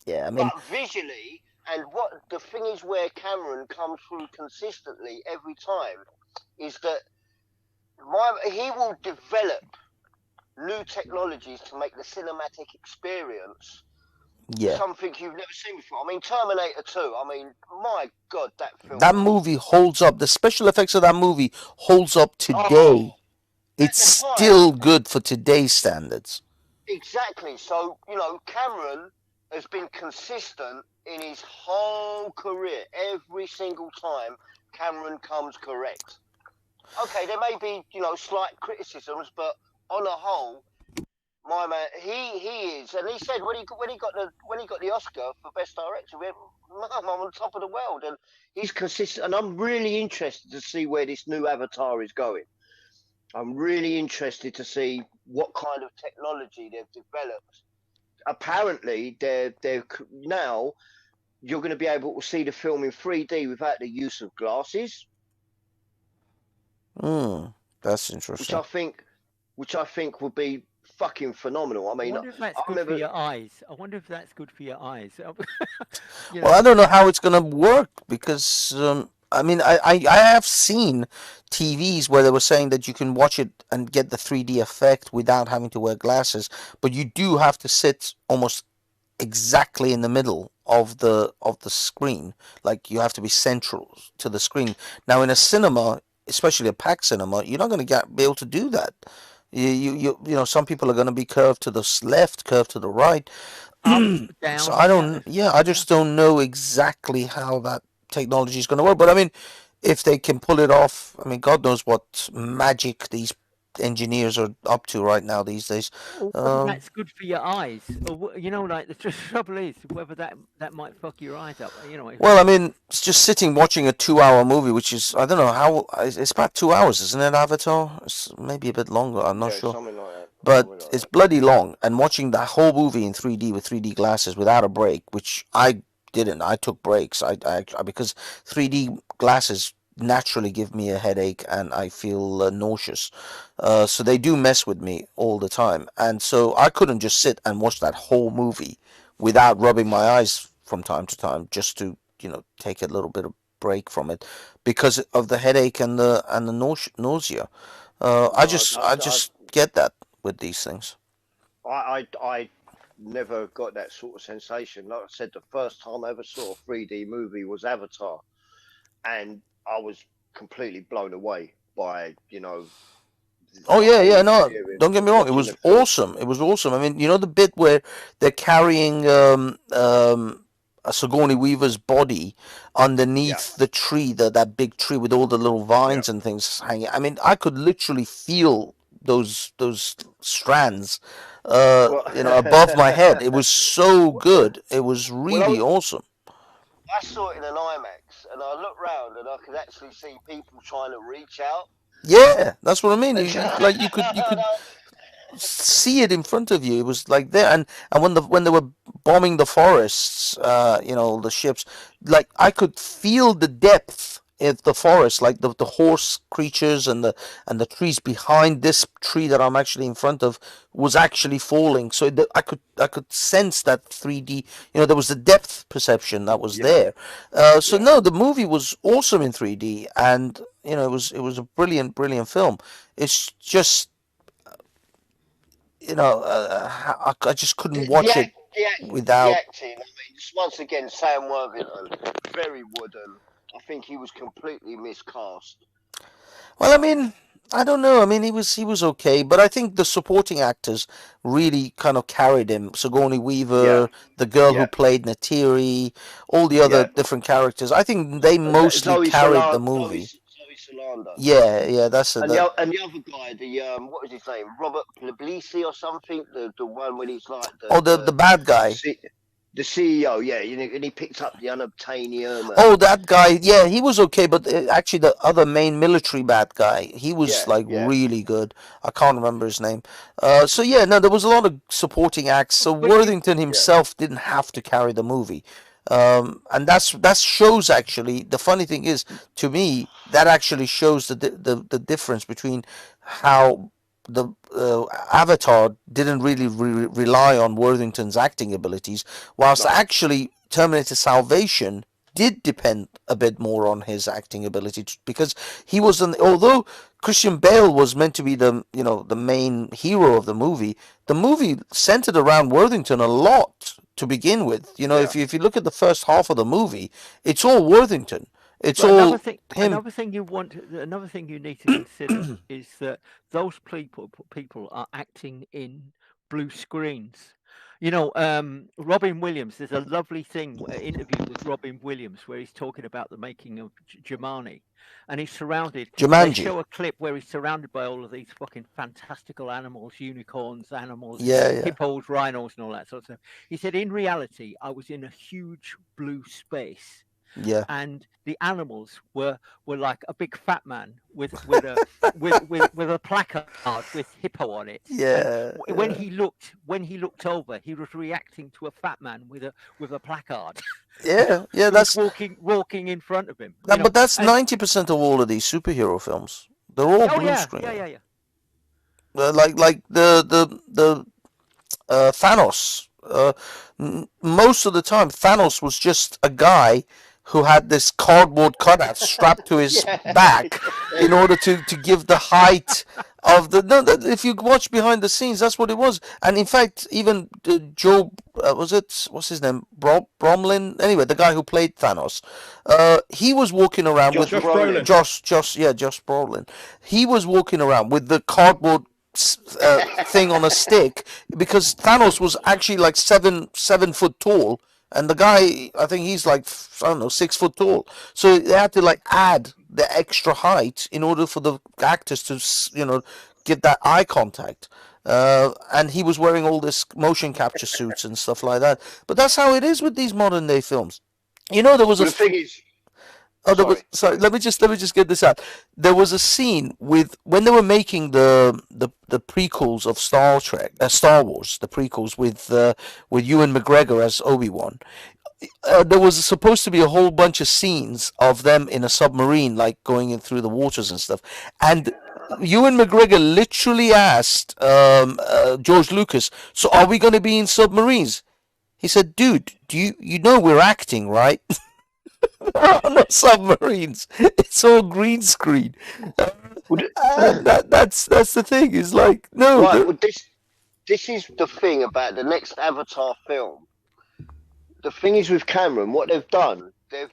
yeah. I mean, but visually, and what the thing is, where Cameron comes through consistently every time, is that he will develop new technologies to make the cinematic experience yeah. something you've never seen before. I mean, Terminator 2. I mean, my God, that film. That movie holds up. The special effects of that movie holds up today. Oh, It's the time. still good for today's standards. Exactly. So, Cameron has been consistent in his whole career. Every single time, Cameron comes correct. Okay, there may be, slight criticisms, but on a whole, my man, he is, and he said when he got the Oscar for Best Director, he went, "I'm on top of the world," and he's consistent. And I'm really interested to see where this new Avatar is going. I'm really interested to see what kind of technology they've developed. Apparently, they're now you're going to be able to see the film in 3D without the use of glasses, That's which interesting. I think would be fucking phenomenal. I I mean, wonder if that's I good for remember. your eyes. I wonder if that's good for your eyes. Well, I don't know how it's gonna work because I mean, I have seen TVs where they were saying that you can watch it and get the 3D effect without having to wear glasses, but you do have to sit almost exactly in the middle of the screen. Like you have to be central to the screen. Now in a cinema, especially a packed cinema, you're not going to be able to do that. You know, some people are going to be curved to the left, curved to the right. Up, So down. I don't, yeah, I Yeah. just don't know exactly how that technology is going to work. But I mean, if they can pull it off, I mean, God knows what magic these engineers are up to right now these days. Or whether that's good for your eyes, or you know, like the trouble is whether that might fuck your eyes up. You know. Well, I mean, it's just sitting watching a 2 hour movie, which is, I don't know how, it's about 2 hours, isn't it, Avatar? It's maybe a bit longer, I'm not Yeah, sure. something like that. But Something like it's that. bloody long, and watching that whole movie in 3D with 3D glasses without a break, which I didn't. I took breaks. Because 3D glasses naturally give me a headache and I feel nauseous. So they do mess with me all the time, and so I couldn't just sit and watch that whole movie without rubbing my eyes from time to time, just to take a little bit of break from it, because of the headache and the nausea. I No, just I just get that with these things. I never got that sort of sensation. Like I said, the first time I ever saw a 3D movie was Avatar, and I was completely blown away by Oh the yeah, whole yeah, no, experience don't get of me wrong. It watching was the film. awesome. It was awesome. I mean, you know the bit where they're carrying a Sigourney Weaver's body Yeah, underneath the tree, that big tree with all the little yeah. vines and things hanging. I mean, I could literally feel those strands, Well, above my head. It was so good. It was well, really awesome. I saw it in an IMAX, and I looked round, and I could actually see people trying to reach out. Yeah, that's what I mean. And You could see it in front of you. It was like there, and when they were bombing the forests, the ships, like I could feel the depth of the forest, like the horse creatures and the trees behind this tree that I'm actually in front of was actually falling. So I could sense that 3D. There was the depth perception that was yeah, there. So yeah. no, the movie was awesome in 3D, and it was a brilliant, brilliant film. It's just I just couldn't watch it The without. acting. I mean, once again, Sam Worthington, very wooden. I think he was completely miscast. Well, I mean, I don't know. I mean, he was okay, but I think the supporting actors really kind of carried him. Sigourney Yeah, Weaver, the girl who yeah, played Natiri, all the other yeah. different characters. I think they mostly carried the movie. Zoe Saldana, Yeah, yeah, that's it. and the other guy, the what was his name, Robert Puglisi or something, the one when he's like Oh, the bad the, guy. C, the CEO, yeah, and he picks up the unobtainium, Oh, and that guy. Yeah, he was okay, but actually, the other main military bad guy, he was yeah, like yeah. really good. I can't remember his name. So yeah, no, there was a lot of supporting acts. So But you, Worthington Yeah. himself didn't have to carry the movie, and that shows actually. The funny thing is, to me, that actually shows the difference between how the Avatar didn't really rely on Worthington's acting abilities, whilst No, actually Terminator Salvation did depend a bit more on his acting ability because he was although Christian Bale was meant to be the main hero of the movie centered around Worthington a lot to begin with. yeah. If you look at the first half of the movie, it's all Worthington. It's but all him. another thing you need to consider is that those people are acting in blue screens. Robin Williams. There's a lovely interview with Robin Williams where he's talking about the making of Jumanji, and he's surrounded. They Jumanji. show a clip where he's surrounded by all of these fucking fantastical animals, unicorns, Yeah, yeah. hippos, rhinos, and all that sort of stuff. He said, in reality, I was in a huge blue space. Yeah. And the animals were like a big fat man with with a placard with hippo on it. Yeah. And when he looked over, he was reacting to a fat man with a placard. Yeah, yeah, who was that's walking in front of him. but that's And 90% of all of these superhero films. They're all oh blue yeah, screen. yeah. Like the Thanos. Most of the time, Thanos was just a guy who had this cardboard cutout strapped to his Yeah. back in order to give the height of the no. If you watch behind the scenes, that's what it was. And in fact, even Joe was it what's his name, Bromlin? Anyway, the guy who played Thanos, he was walking around Josh with Brolin. Josh Brolin. He was walking around with the cardboard thing on a stick because Thanos was actually like 7 foot tall. And the guy, I think he's like, I don't know, 6 foot tall. So they had to like add the extra height in order for the actors to, get that eye contact. And he was wearing all this motion capture suits and stuff like that. But that's how it is with these modern day films. There was But the thing is, Oh, sorry. Let me just get this out. There was a scene with when they were making the prequels of Star Wars, the prequels with Ewan McGregor as Obi-Wan. There was supposed to be a whole bunch of scenes of them in a submarine, like going in through the waters and stuff. And Ewan McGregor literally asked George Lucas, "So are we going to be in submarines?" He said, "Dude, do you know we're acting, right?" No submarines. It's all green screen. That's the thing. Is like no. right? Well, this is the thing about the next Avatar film. The thing is with Cameron, what they've done, a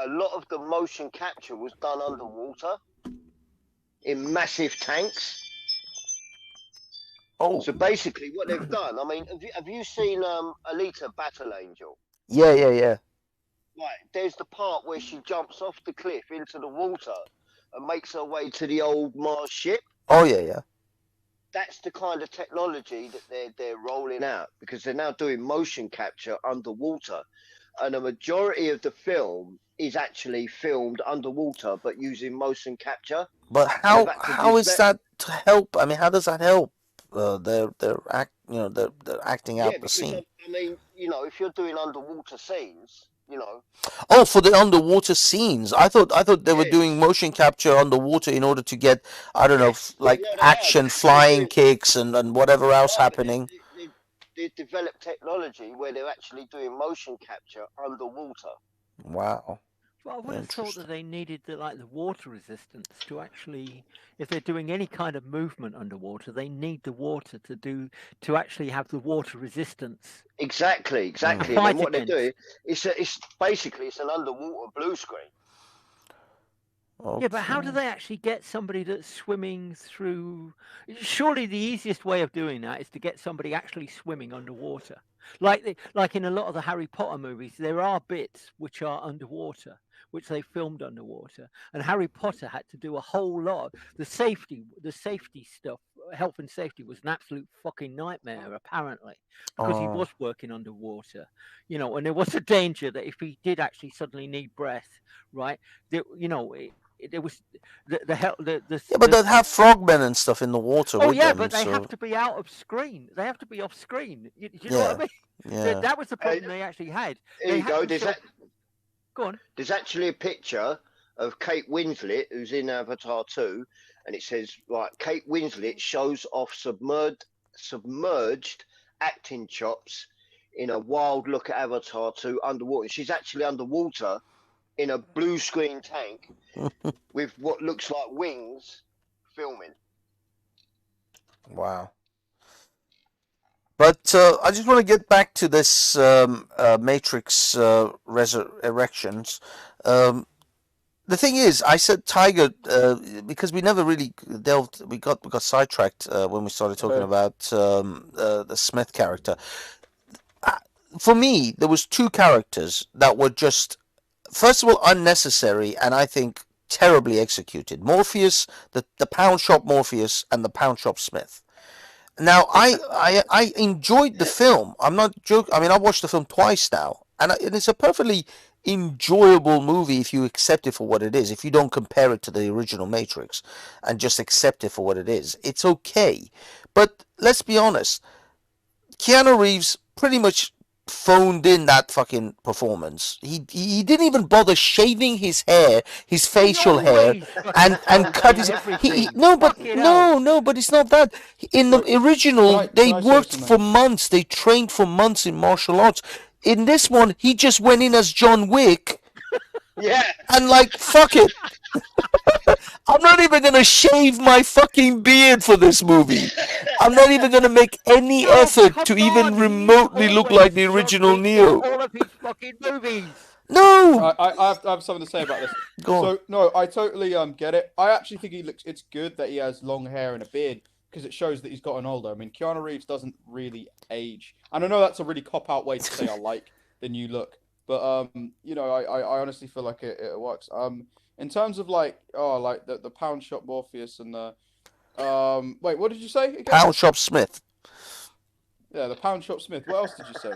lot of the motion capture was done underwater in massive tanks. Oh. So basically, what they've done, I mean, have you seen Alita Battle Angel? Yeah. Right, there's the part where she jumps off the cliff into the water and makes her way to the old Mars ship. Oh yeah. That's the kind of technology that they're rolling out because they're now doing motion capture underwater, and a majority of the film is actually filmed underwater but using motion capture. But how is that to help? I mean, how does that help? They're acting out the scene. I mean, if you're doing underwater scenes. Oh, for the underwater scenes. I thought they were doing motion capture underwater in order to get, I don't know, action, flying kicks and whatever else happening. They developed technology where they're actually doing motion capture underwater. Wow. Well, I would have thought that they needed the water resistance to actually, if they're doing any kind of movement underwater, they need the water to actually have the water resistance. Exactly. And then what they're doing, it's basically an underwater blue screen. Okay. Yeah, but how do they actually get somebody that's swimming through? Surely the easiest way of doing that is to get somebody actually swimming underwater. Like in a lot of the Harry Potter movies, there are bits which are underwater, which they filmed underwater. And Harry Potter had to do a whole lot. The safety stuff, health and safety was an absolute fucking nightmare, apparently, because he was working underwater, and there was a danger that if he did actually suddenly need breath, right, there was but they'd have frogmen and stuff in the water. Oh with yeah, them, but they so... have to be out of screen. They have to be off screen. You know what I mean? Yeah. That was the problem they actually had. Here you go. Go on. There's actually a picture of Kate Winslet, who's in Avatar 2, and it says, Kate Winslet shows off submerged acting chops in a wild look at Avatar 2 underwater. She's actually underwater in a blue screen tank with what looks like wings filming. Wow. But I just want to get back to this Matrix Resurrections. The thing is, I said Tiger because we never really delved. We got sidetracked when we started talking about the Smith character. For me, there was two characters that were just, first of all, unnecessary, and I think terribly executed. Morpheus, the Pound Shop Morpheus, and the Pound Shop Smith. Now, I enjoyed the film. I'm not joking. I mean, I watched the film twice now, and it's a perfectly enjoyable movie if you accept it for what it is. If you don't compare it to the original Matrix and just accept it for what it is, it's okay. But let's be honest, Keanu Reeves pretty much phoned in that fucking performance. He didn't even bother shaving his hair, his facial hair, and cut his. But it's not that. In the original, they worked for months. They trained for months in martial arts. In this one, he just went in as John Wick, Yeah. And like, fuck it. I'm not even gonna shave my fucking beard for this movie. I'm not even gonna make any No, effort come to even on, remotely look like the he's original always ugly Neo. in all of his fucking movies. No! I have something to say about this. Go on. So no, I totally get it. I actually think he looks. It's good that he has long hair and a beard because it shows that he's gotten older. I mean, Keanu Reeves doesn't really age, and I know that's a really cop out way to say I like the new look, but you know, I honestly feel like it works. In terms of like like the Pound Shop Morpheus and the wait, what did you say again? Pound Shop Smith. Yeah, the Pound Shop Smith. What else did you say?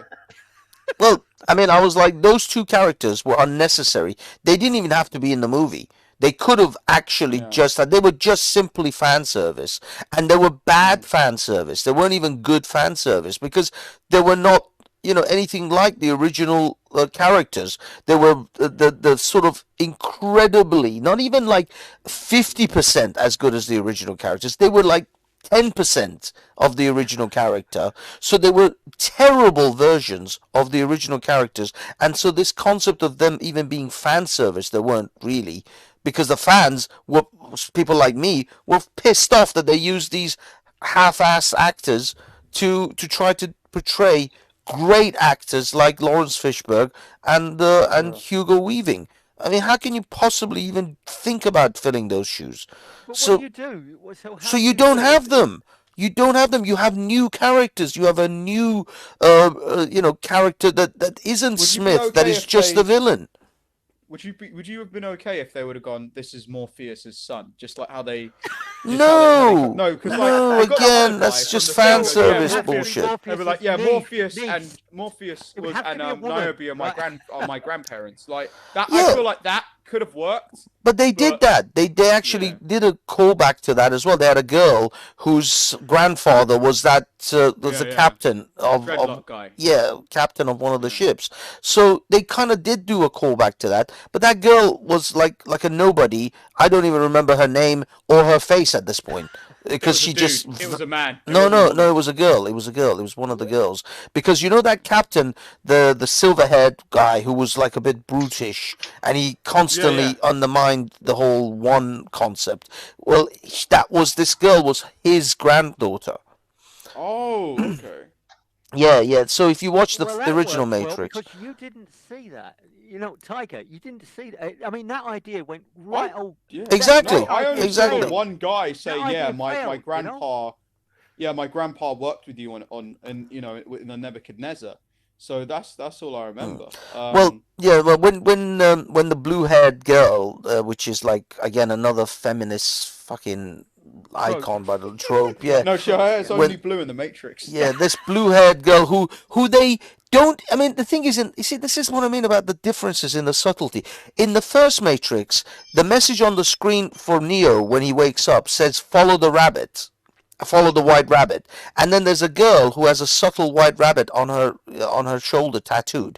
Well, I mean, I was like, those two characters were unnecessary. They didn't even have to be in the movie. They could have actually they were just simply fan service. And they were bad fan service. They weren't even good fan service because they were not, anything like the original characters. They were the sort of incredibly, not even like 50% as good as the original characters. They were like 10% of the original character. So they were terrible versions of the original characters. And so this concept of them even being fan service, they weren't really. Because the fans, were people like me, were pissed off that they used these half-ass actors to try to portray great actors like Lawrence Fishburne and Hugo Weaving. I mean, how can you possibly even think about filling those shoes? But So, what do you do? How so do you don't do it? have them. You don't have them. You have new characters. You have a new, character that isn't Would you be Smith. That okay is if just the they- villain. Would you have been okay if they would have gone? This is Morpheus's son, just like how they. No, No, because no. like I got that Again, vibe that's from just the fan film, yeah, service Morpheus- bullshit. They were like, yeah, Morpheus and Morpheus It would was have to and be a woman, Niobe are my right? my grandparents. Like that, Yeah. I feel like that could have worked. But they did But- that. They actually Yeah. did a callback to that as well. They had a girl whose grandfather was the Yeah. captain of Dreadlock guy. captain of one of the ships. So they kind of did do a callback to that. But that girl was like a nobody. I don't even remember her name or her face at this point because she just It was a man. It no, wasn't a no, woman. no. It was a girl. It was a girl. It was one of the girls. Because you know that captain, the silver-haired guy who was like a bit brutish, and he constantly undermined the whole one concept. Well, this girl was his granddaughter. Oh, okay. Yeah. So if you watch the Well, that original worked well Matrix, because you didn't see that. Tiger, you didn't see that. I mean, that idea went right. Yeah. Exactly. No, I only Exactly. saw one guy say, That "Yeah, idea my failed, grandpa, yeah, my grandpa worked with you on in the Nebuchadnezzar." So that's all I remember. well, yeah. Well, when the blue-haired girl, which is like again another feminist fucking icon by the trope, yeah. No, sure, it's only When- blue in the Matrix. Yeah, this blue-haired girl who they don't. I mean, the thing is, you see, this is what I mean about the differences in the subtlety. In the first Matrix, the message on the screen for Neo when he wakes up says, "Follow the rabbit." Follow the white rabbit, and then there's a girl who has a subtle white rabbit on her shoulder tattooed.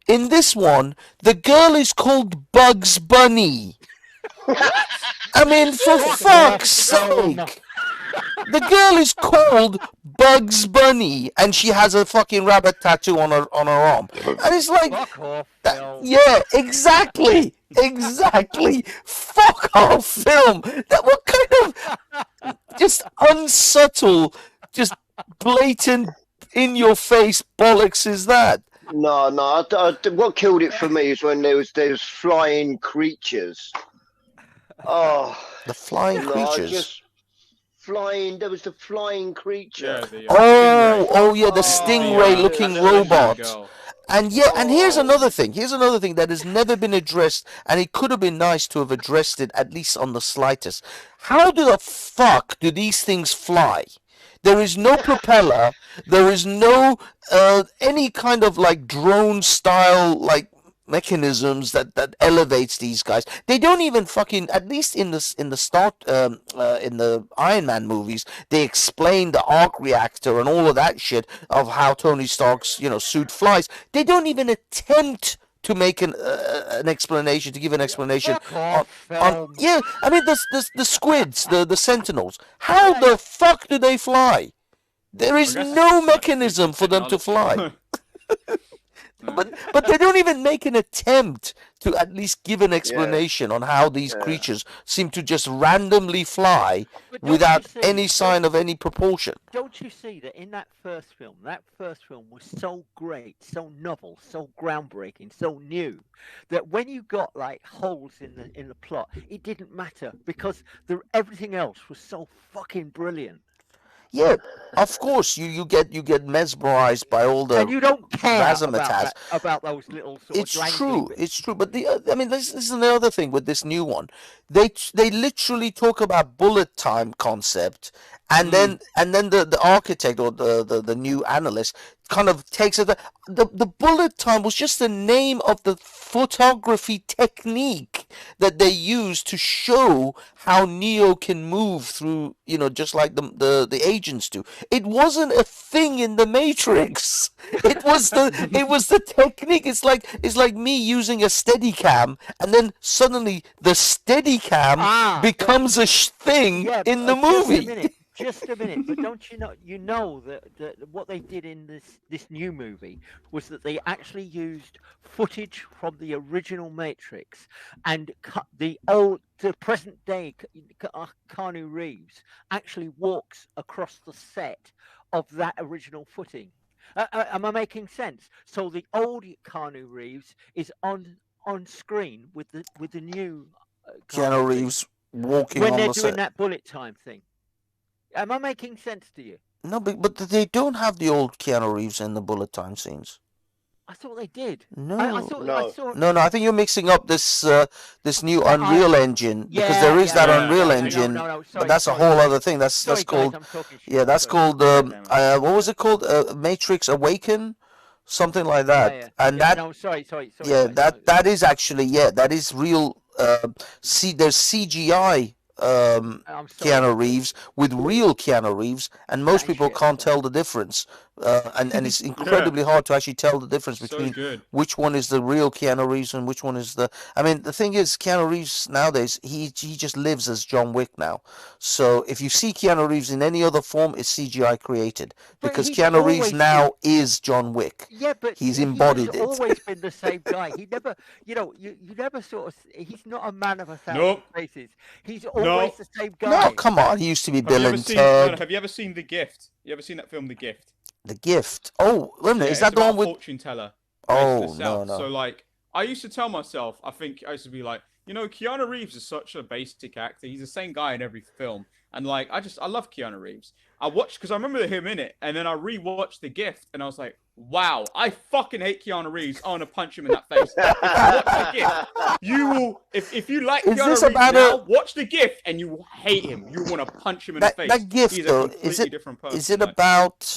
In this one, the girl is called Bugs Bunny. I mean, for fuck's sake! The girl is called Bugs Bunny, and she has a fucking rabbit tattoo on her arm, and it's like, Fuck off, Phil. yeah, exactly. Fuck off, film. What kind of just unsubtle, just blatant, in your face bollocks is that? No. What killed it for me is when there was flying creatures. Oh, The flying no, creatures. just flying. There was the flying creature. Oh yeah, the stingray-looking yeah, robot. Girl. And yeah, and here's another thing. Here's another thing that has never been addressed, and it could have been nice to have addressed it at least on the slightest. How the fuck do these things fly? There is no propeller. There is no any kind of like drone style like mechanisms that elevates these guys. They don't even fucking, at least in the start in the Iron Man movies, they explain the arc reactor and all of that shit of how Tony Stark's suit flies. They don't even attempt to make an explanation, to give an explanation Fuck off, on film. yeah. I mean the squids, the Sentinels. How the fuck do they fly? There is I guess no it's like mechanism for them to fly. technology. I but they don't even make an attempt to at least give an explanation on how these creatures seem to just randomly fly But don't without you see- any sign of any propulsion. Don't you see that in that first film was so great, so novel, so groundbreaking, so new, that when you got like holes in the plot, it didn't matter because everything else was so fucking brilliant. Yeah, of course you get mesmerized by all the And you don't care razzmatazz. about those little sort It's of dangling true. bits. It's true. But I mean, this is another thing with this new one. They literally talk about bullet time concept, and then the architect or the new analyst kind of takes it. The bullet time was just the name of the photography technique that they use to show how Neo can move through, just like the agents do. It wasn't a thing in the Matrix. It was the technique. It's like me using a Steadicam, and then suddenly the Steadicam becomes a thing in the movie. Just a minute, but don't you know that what they did in this new movie was that they actually used footage from the original Matrix and the present day Keanu Reeves actually walks across the set of that original footing. Am I making sense? So the old Keanu Reeves is on screen with the new Keanu Reeves walking when on they're the doing set. that bullet time thing. Am I making sense to you? No, but they don't have the old Keanu Reeves in the bullet time scenes. I thought they did. No. I thought. No, I think you're mixing up this new Unreal Engine, because there is that Unreal Engine, Sorry, but that's a whole other thing. That's sorry, called guys, I'm talking shit. that's Sorry. called what was it called? Matrix Awaken, something like that. Yeah. And Yeah, that no, sorry. yeah, guys, that is actually that is real. There's CGI I'm sorry. Keanu Reeves with real Keanu Reeves, and most That people shit, can't sorry. tell the difference. And it's incredibly hard to actually tell the difference So between good. which one is the real Keanu Reeves and which one is the. I mean, the thing is, Keanu Reeves nowadays he just lives as John Wick now. So if you see Keanu Reeves in any other form, it's CGI created, But because he's Keanu Reeves always now is John Wick. Yeah, but He's embodied he's it. always been the same guy. He never, you never sort of. He's not a man of a thousand Nope. faces. He's always the same guy. No, come on. He used to be Bill and No, Ted. have you ever seen The Gift? You ever seen that film, The Gift? The Gift. Oh, wait a minute. Yeah, Is that it's the about one a with? fortune teller. Oh, Race to the no, South. no. So like, I used to tell myself, I used to be like, Keanu Reeves is such a basic actor. He's the same guy in every film, and like, I love Keanu Reeves. I watched because I remember him in it, and then I rewatched The Gift, and I was like, wow, I fucking hate Keanu Reeves. I want to punch him in that face. If you watch The Gift, you will. If you like Is Keanu this Reeves about now, watch The Gift, and you will hate him. You want to punch him in the face. That Gift, He's a though, completely different person. is it like- about?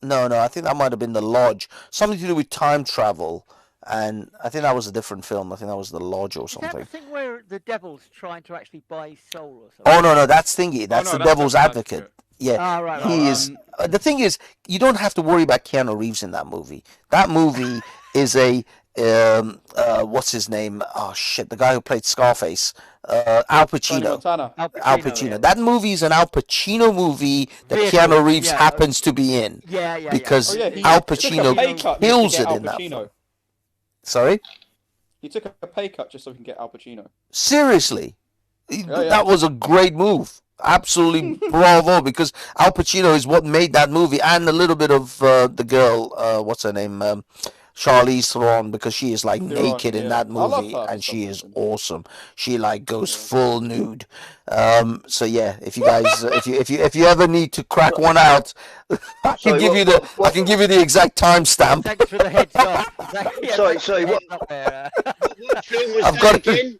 No, I think that might have been The Lodge. Something to do with time travel, and I think that was a different film. I think that was The Lodge or Is that something. the thing where the devil's trying to actually buy his soul or something? Oh no, that's Thingy. That's no, The that's Devil's Devil's Advocate. Advocate. Yeah, Right. he is. The thing is, you don't have to worry about Keanu Reeves in that movie. That movie is a what's his name? Oh shit, the guy who played Scarface, Al Tony Pacino. Montana. Al Pacino. yeah. That movie is an Al Pacino movie that Vehicle, Keanu Reeves yeah. happens to be in. Yeah. Because Oh yeah, he Al took a Pacino pay cut just to kills get it Al in that Pacino. film. Sorry? He took a pay cut just so he can get Al Pacino. Seriously? yeah. That was a great move. Absolutely bravo, because Al Pacino is what made that movie, and a little bit of the girl, what's her name? Charlize Theron, because she is like Theron, naked in yeah. that I love movie, her for and she some is reason. awesome. She like goes full nude. So yeah, if you guys, if you ever need to crack one out, I can give you the exact timestamp. Thanks for the heads up. Sorry, what- What film was I've that got it. again?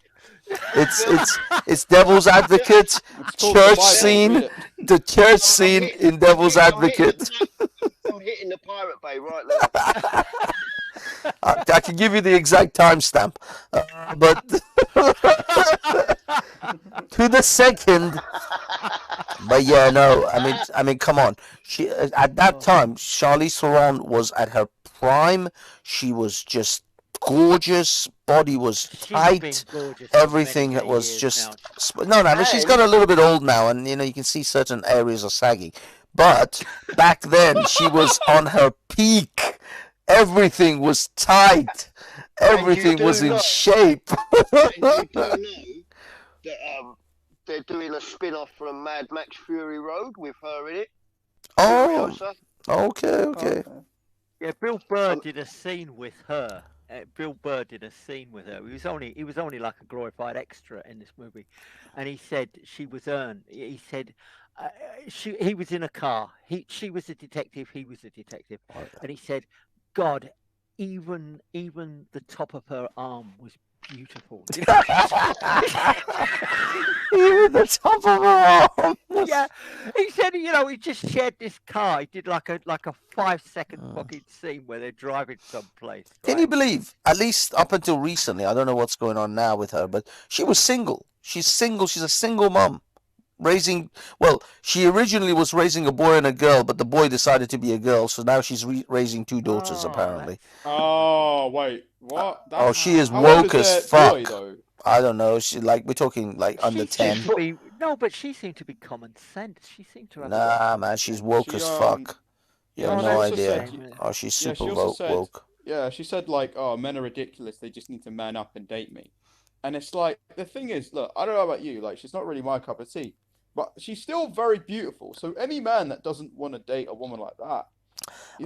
It's Devil's Advocate, It's called church The Bible, scene, read it. the church scene in Devil's Advocate. I'm hitting the Pirate Bay right now. I can give you the exact timestamp, but to the second. But yeah, no, I mean, come on. She at that time, Charlize Theron was at her prime. She was just gorgeous. Body was tight. Everything was just no. I mean, she's got a little bit old now, and you can see certain areas are sagging. But back then, she was on her peak. Everything was tight. Everything do was in not. shape. And you do know that they're doing a spin-off from Mad Max Fury Road with her in it. Oh, Furiosa. okay. Yeah, Bill Burr did a scene with her. Bill Burr did a scene with her. He was only like a glorified extra in this movie, and he said she was earned. He said he was in a car. She was a detective. He was a detective, and he said, "God, even the top of her arm was beautiful." Even the top of her arm. Yeah, he said, he just shared this car. He did like a 5-second fucking scene where they're driving someplace. Can you believe, at least up until recently, I don't know what's going on now with her, but she was single. She's single. She's a single mom. She originally was raising a boy and a girl, but the boy decided to be a girl, so now she's raising 2 daughters, apparently. Oh, wait. What? She is How old woke is as that boy, fuck. though? I don't know. We're talking like under 10. No, but she seemed to be common sense. She seemed to have. Nah, man, she's woke as fuck. You have no idea. She's super woke. Yeah, she said, like, oh, men are ridiculous. They just need to man up and date me. And it's like, the thing is, look, I don't know about you. Like, she's not really my cup of tea. But she's still very beautiful. So any man that doesn't want to date a woman like that.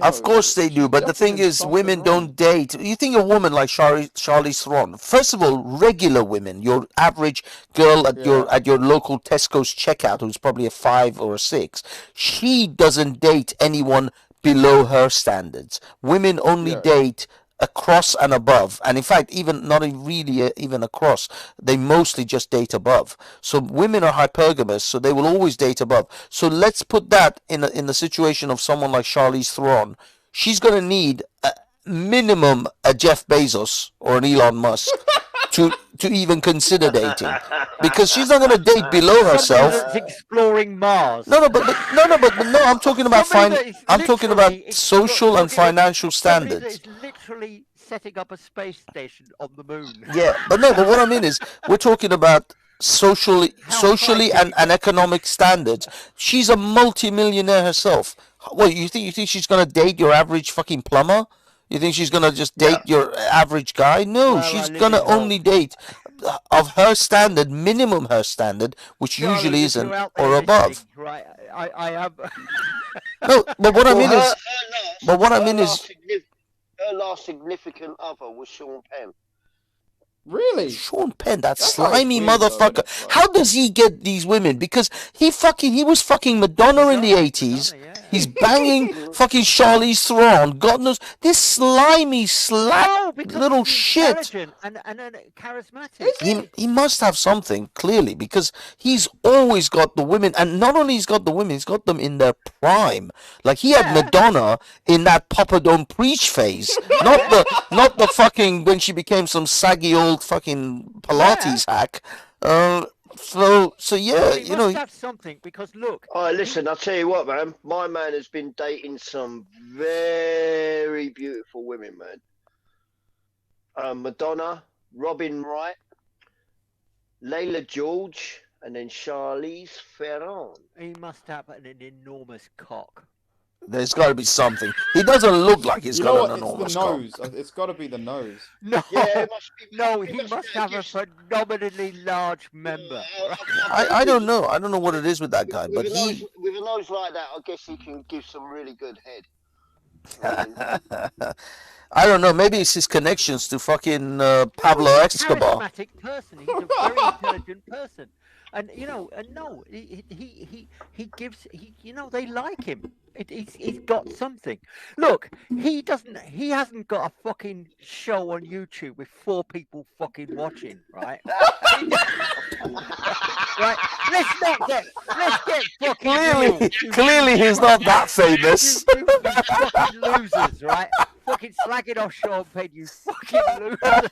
Of course they do, but the thing is, women don't date. You think a woman like Charlize Theron, first of all, regular women, your average girl at your local Tesco's checkout, who's probably a 5 or a 6, she doesn't date anyone below her standards. Women only date across and above, and in fact, even not really even across, they mostly just date above. So women are hypergamous, so they will always date above. So let's put that in the situation of someone like Charlize Theron. She's going to need a minimum a Jeff Bezos or an Elon Musk to even consider dating, because she's not going to date below herself. That's exploring Mars. No. I'm talking about I'm talking about social and financial standards. It's literally setting up a space station on the moon. Yeah, but what I mean is, we're talking about socially and economic standards. She's a multi-millionaire herself. What, you think she's going to date your average fucking plumber? You think she's going to just date your average guy? No, she's going to only date of her standard, minimum her standard, which usually isn't, or above. Right, I have. No, but what I mean is, her last significant other was Sean Penn. Really? Sean Penn, that slimy motherfucker. How does he get these women? Because he was fucking Madonna in the 80s. He's banging fucking Charlize Theron. God knows, this slimy little shit. And charismatic. He must have something, clearly, because he's always got the women, and not only he's got the women, he's got them in their prime. Like, he had Madonna in that Papa Don't Preach phase, not the fucking when she became some saggy old fucking Pilates hack. So yeah, he must have something, because look. All right, listen, I'll tell you what, man. My man has been dating some very beautiful women, man. Madonna, Robin Wright, Layla George, and then Charlize Theron. He must have an enormous cock. There's got to be something. He doesn't look like he's got an enormous cock. It's got to be the nose. No, yeah, it must be, he must have a phenomenally large member. I don't know. I don't know what it is with that guy, but with a nose like that, I guess he can give some really good head. I don't know. Maybe it's his connections to fucking Pablo Escobar. Charismatic person. He's a very intelligent person, and he gives. They like him. He's got something. Look, he hasn't got a fucking show on YouTube with 4 people fucking watching, right? Right. Let's get fucking Clearly he's not that famous. You fucking losers, right? Fucking slagging off Sean Penn, you fucking losers.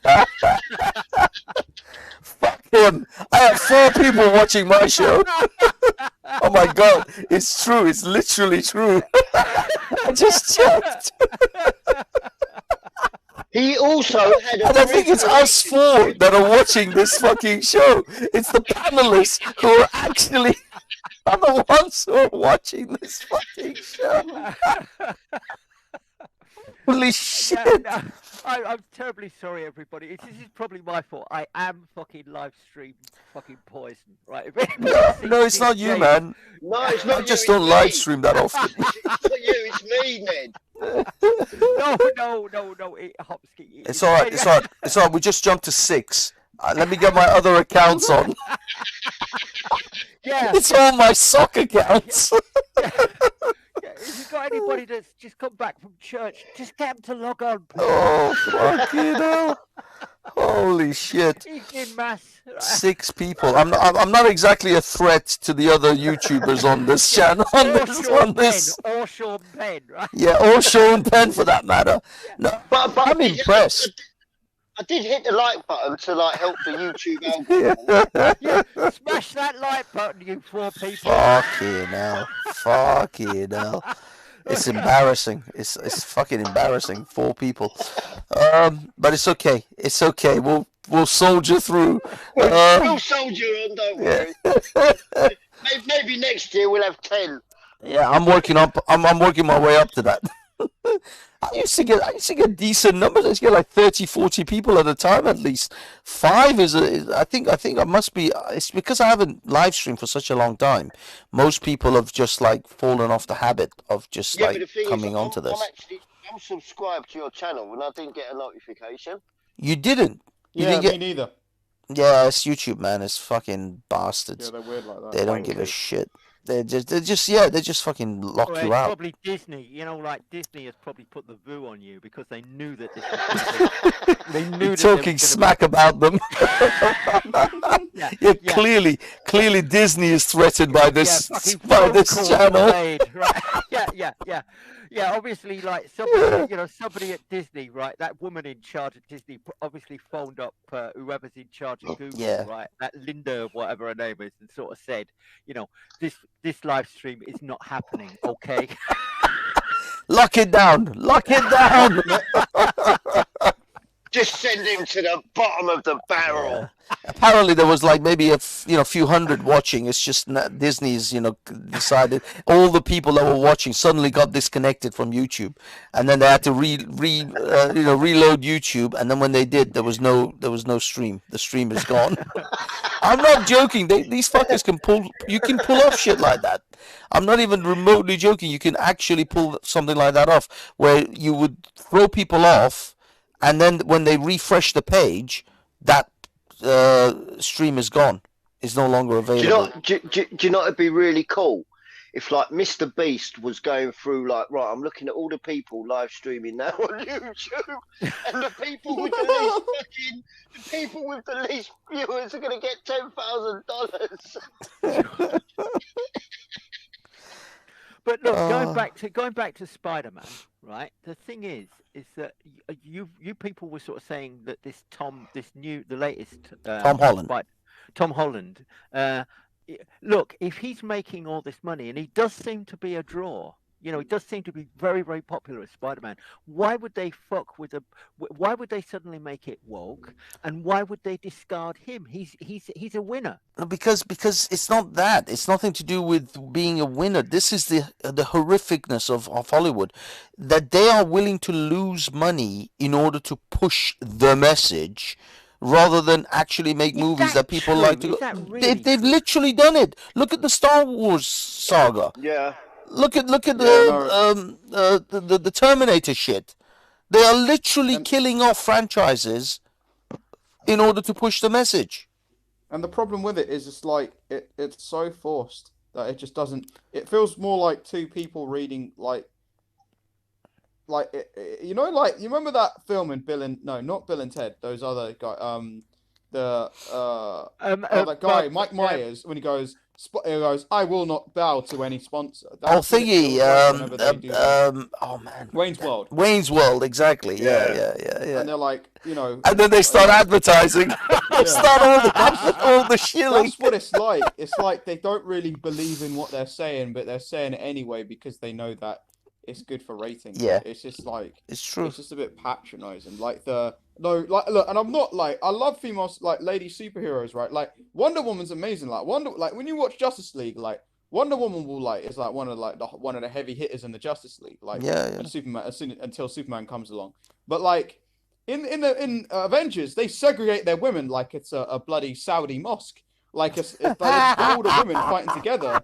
Fuck him. I have 4 people watching my show. Oh my god, it's true. It's literally true. I just checked. He also had a. And I think it's us 4 that are watching this fucking show. It's the panelists who are actually the ones who are watching this fucking show. Holy Yeah, shit! no, I'm terribly sorry, everybody. This is probably my fault. I am fucking live stream fucking poison, right? If anybody No, sees no, it's this not you, game- man. No, it's I not you. just It's don't live me. stream that often. It's not you. It's me, Ned. No, Hopsky. It's all right. It's all right. It's all right. We just jumped to 6. Let me get my other accounts on. Yeah. It's all my sock accounts. Yeah. If you've got anybody that's just come back from church, just get them to log on, please. Oh, fucking hell. Holy shit. Evening mass. 6 people. I'm not exactly a threat to the other YouTubers on this channel. Or Sean Penn, right? Yeah, or Sean Penn for that matter. No, But I'm impressed. I did hit the like button to like help the YouTube algorithm. Yeah, smash that like button, you 4 people. Fucking hell. Fucking hell. It's embarrassing. It's fucking embarrassing. 4 people. But it's okay. It's okay. We'll soldier through. We'll soldier on, don't worry. Maybe next year we'll have 10. Yeah, I'm working up. I'm working my way up to that. I used to get decent numbers. I used to get like 30, 40 people at a time at least. 5 I think I must be. It's because I haven't live streamed for such a long time. Most people have just like fallen off the habit of just Yeah, like but the thing coming is, onto this. I'm subscribed to your channel and I didn't get a notification. You didn't. You Yeah, didn't me neither. Yeah, it's YouTube, man. It's fucking bastards. Yeah, they're weird like that. They don't give a shit. They just fucking lock Well, you it's out. probably Disney. You know, like Disney has probably put the VOO on you because they knew that this was they knew You're that there talking was smack about them. Yeah, Yeah, yeah. clearly Disney is threatened by this fucking by phone this calls channel. made, right? Yeah. Obviously, like somebody at Disney, right? That woman in charge of Disney obviously phoned up whoever's in charge of Google, Yeah. right? That Linda, whatever her name is, and sort of said, this live stream is not happening. Okay. Lock it down. Lock it down. Just send him to the bottom of the barrel. Apparently there was like maybe a few hundred watching. It's just Disney's decided all the people that were watching suddenly got disconnected from YouTube, and then they had to reload YouTube, and then when they did, there was no stream. The stream is gone. I'm not joking. These fuckers can pull. You can pull off shit like that. I'm not even remotely joking. You can actually pull something like that off, where you would throw people off, and then when they refresh the page, that stream is gone. It's no longer available. Do you know it'd be really cool if like Mr. Beast was going through like, right, I'm looking at all the people live streaming now on YouTube, and the people with the least viewers are gonna get $10,000. But look, going back to Spider-Man, right? The thing is that you people were sort of saying that the latest Tom Holland. Tom Holland. Look, if he's making all this money, and he does seem to be a draw, he does seem to be very, very popular as Spider-Man. Why would they why would they suddenly make it woke? And why would they discard him? He's a winner. No, because it's not that. It's nothing to do with being a winner. This is the horrificness of Hollywood, that they are willing to lose money in order to push the message, rather than actually make movies that people like to go. They've literally done it. Look at the Star Wars saga. Yeah. Look at the Terminator shit. They are literally killing off franchises in order to push the message. And the problem with it is, it's like it's so forced that it just doesn't. It feels more like 2 people reading you remember that film in not Bill and Ted, those other guy, that guy Mike Myers, when he goes, I will not bow to any sponsor. That's Thingy. Oh man. Wayne's World. Wayne's World, exactly. Yeah. And they're like, And then they start advertising. They start all the shilling. That's what it's like. It's like they don't really believe in what they're saying, but they're saying it anyway because they know that it's good for ratings. Yeah. It's just like, it's true. It's just a bit patronizing. Look, and I'm not like, I love female lady superheroes, right? Like Wonder Woman's amazing. Like when you watch Justice League, like Wonder Woman will is like one of the heavy hitters in the Justice League. And Superman until Superman comes along. But like in Avengers, they segregate their women like it's a bloody Saudi mosque. It's all the women fighting together,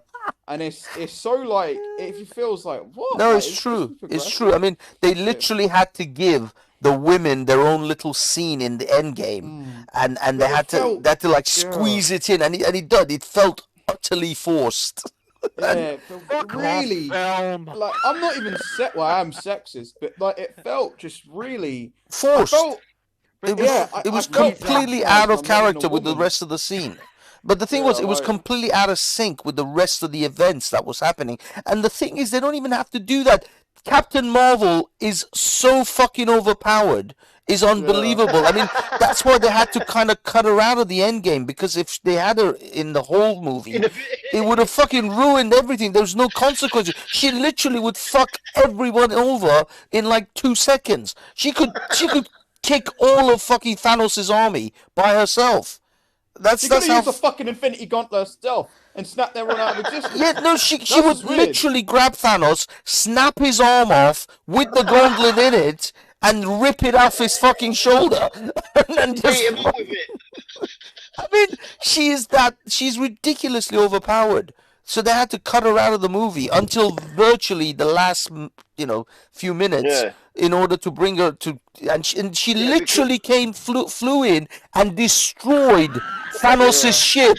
and it's so like it feels like what? No, Like, it's it's true. super It's aggressive. true. I mean, they literally had to give the women their own little scene in the end game, and But they it had felt, to like yeah, squeeze it in, and it did. It felt utterly forced. yeah, it felt Fuck really. off, film. Like I'm not even well, I am sexist, but like it felt just really. I Forced. felt It was yeah, it was I felt completely like out of I'm not even a character with the woman. rest of the scene. But the thing Yeah, was, it was like completely out of sync with the rest of the events that was happening. And the thing is, they don't even have to do that. Captain Marvel is so fucking overpowered, is yeah, unbelievable. I mean, that's why they had to kind of cut her out of the end game, because if they had her in the whole movie, it would have fucking ruined everything. There's no consequences. She literally would fuck everyone over in like 2 seconds. She could kick all of fucking Thanos' army by herself. she could That's have how. used the fucking Infinity Gauntlet herself and snapped everyone out of existence. Yeah, no, she That's would what's weird. literally grab Thanos, snap his arm off with the gauntlet in it, and rip it off his fucking shoulder, and Beat just. him up with it. I mean, she's ridiculously overpowered. So they had to cut her out of the movie until virtually the last, few minutes Yeah. in order to bring her to, and she Yeah, literally flew in and destroyed Thanos' ship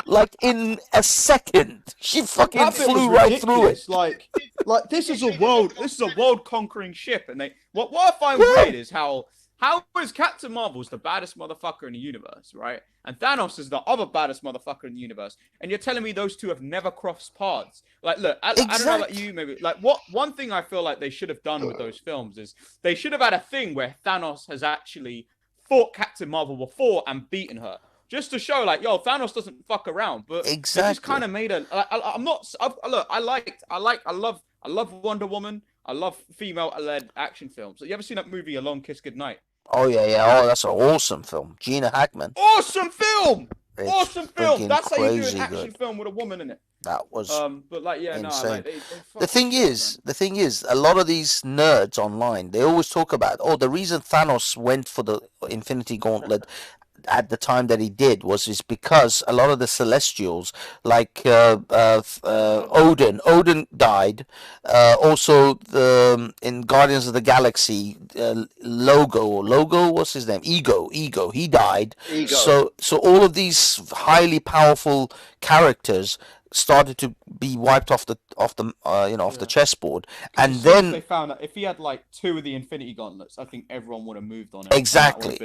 like in a second. She fucking That bit was flew right through it. ridiculous. Like this is a world conquering ship, and what I find weird is how is Captain Marvel's the baddest motherfucker in the universe, right? And Thanos is the other baddest motherfucker in the universe, and you're telling me those two have never crossed paths? Like, look, I don't know about you, maybe. Like, one thing I feel like they should have done with those films is they should have had a thing where Thanos has actually fought Captain Marvel before and beaten her. Just to show, like, yo, Thanos doesn't fuck around, but they just kind of made I love Wonder Woman. I love female-led action films. You ever seen that movie, A Long Kiss Goodnight? Oh yeah. Oh, that's an awesome film. Gina Hackman. Awesome film. It's Awesome film. freaking That's how you do an crazy action good. film with a woman in it. That was But like, yeah, no, insane. like they The thing is, a lot of these nerds online, they always talk about, the reason Thanos went for the Infinity Gauntlet at the time that he did is because a lot of the Celestials, like Odin died. Also, in Guardians of the Galaxy, Logo, what's his name? Ego, he died. Ego. So all of these highly powerful characters started to be wiped off the chessboard, and as soon as then they found that if he had like 2 of the Infinity Gauntlets, I think everyone would have moved on him. exactly.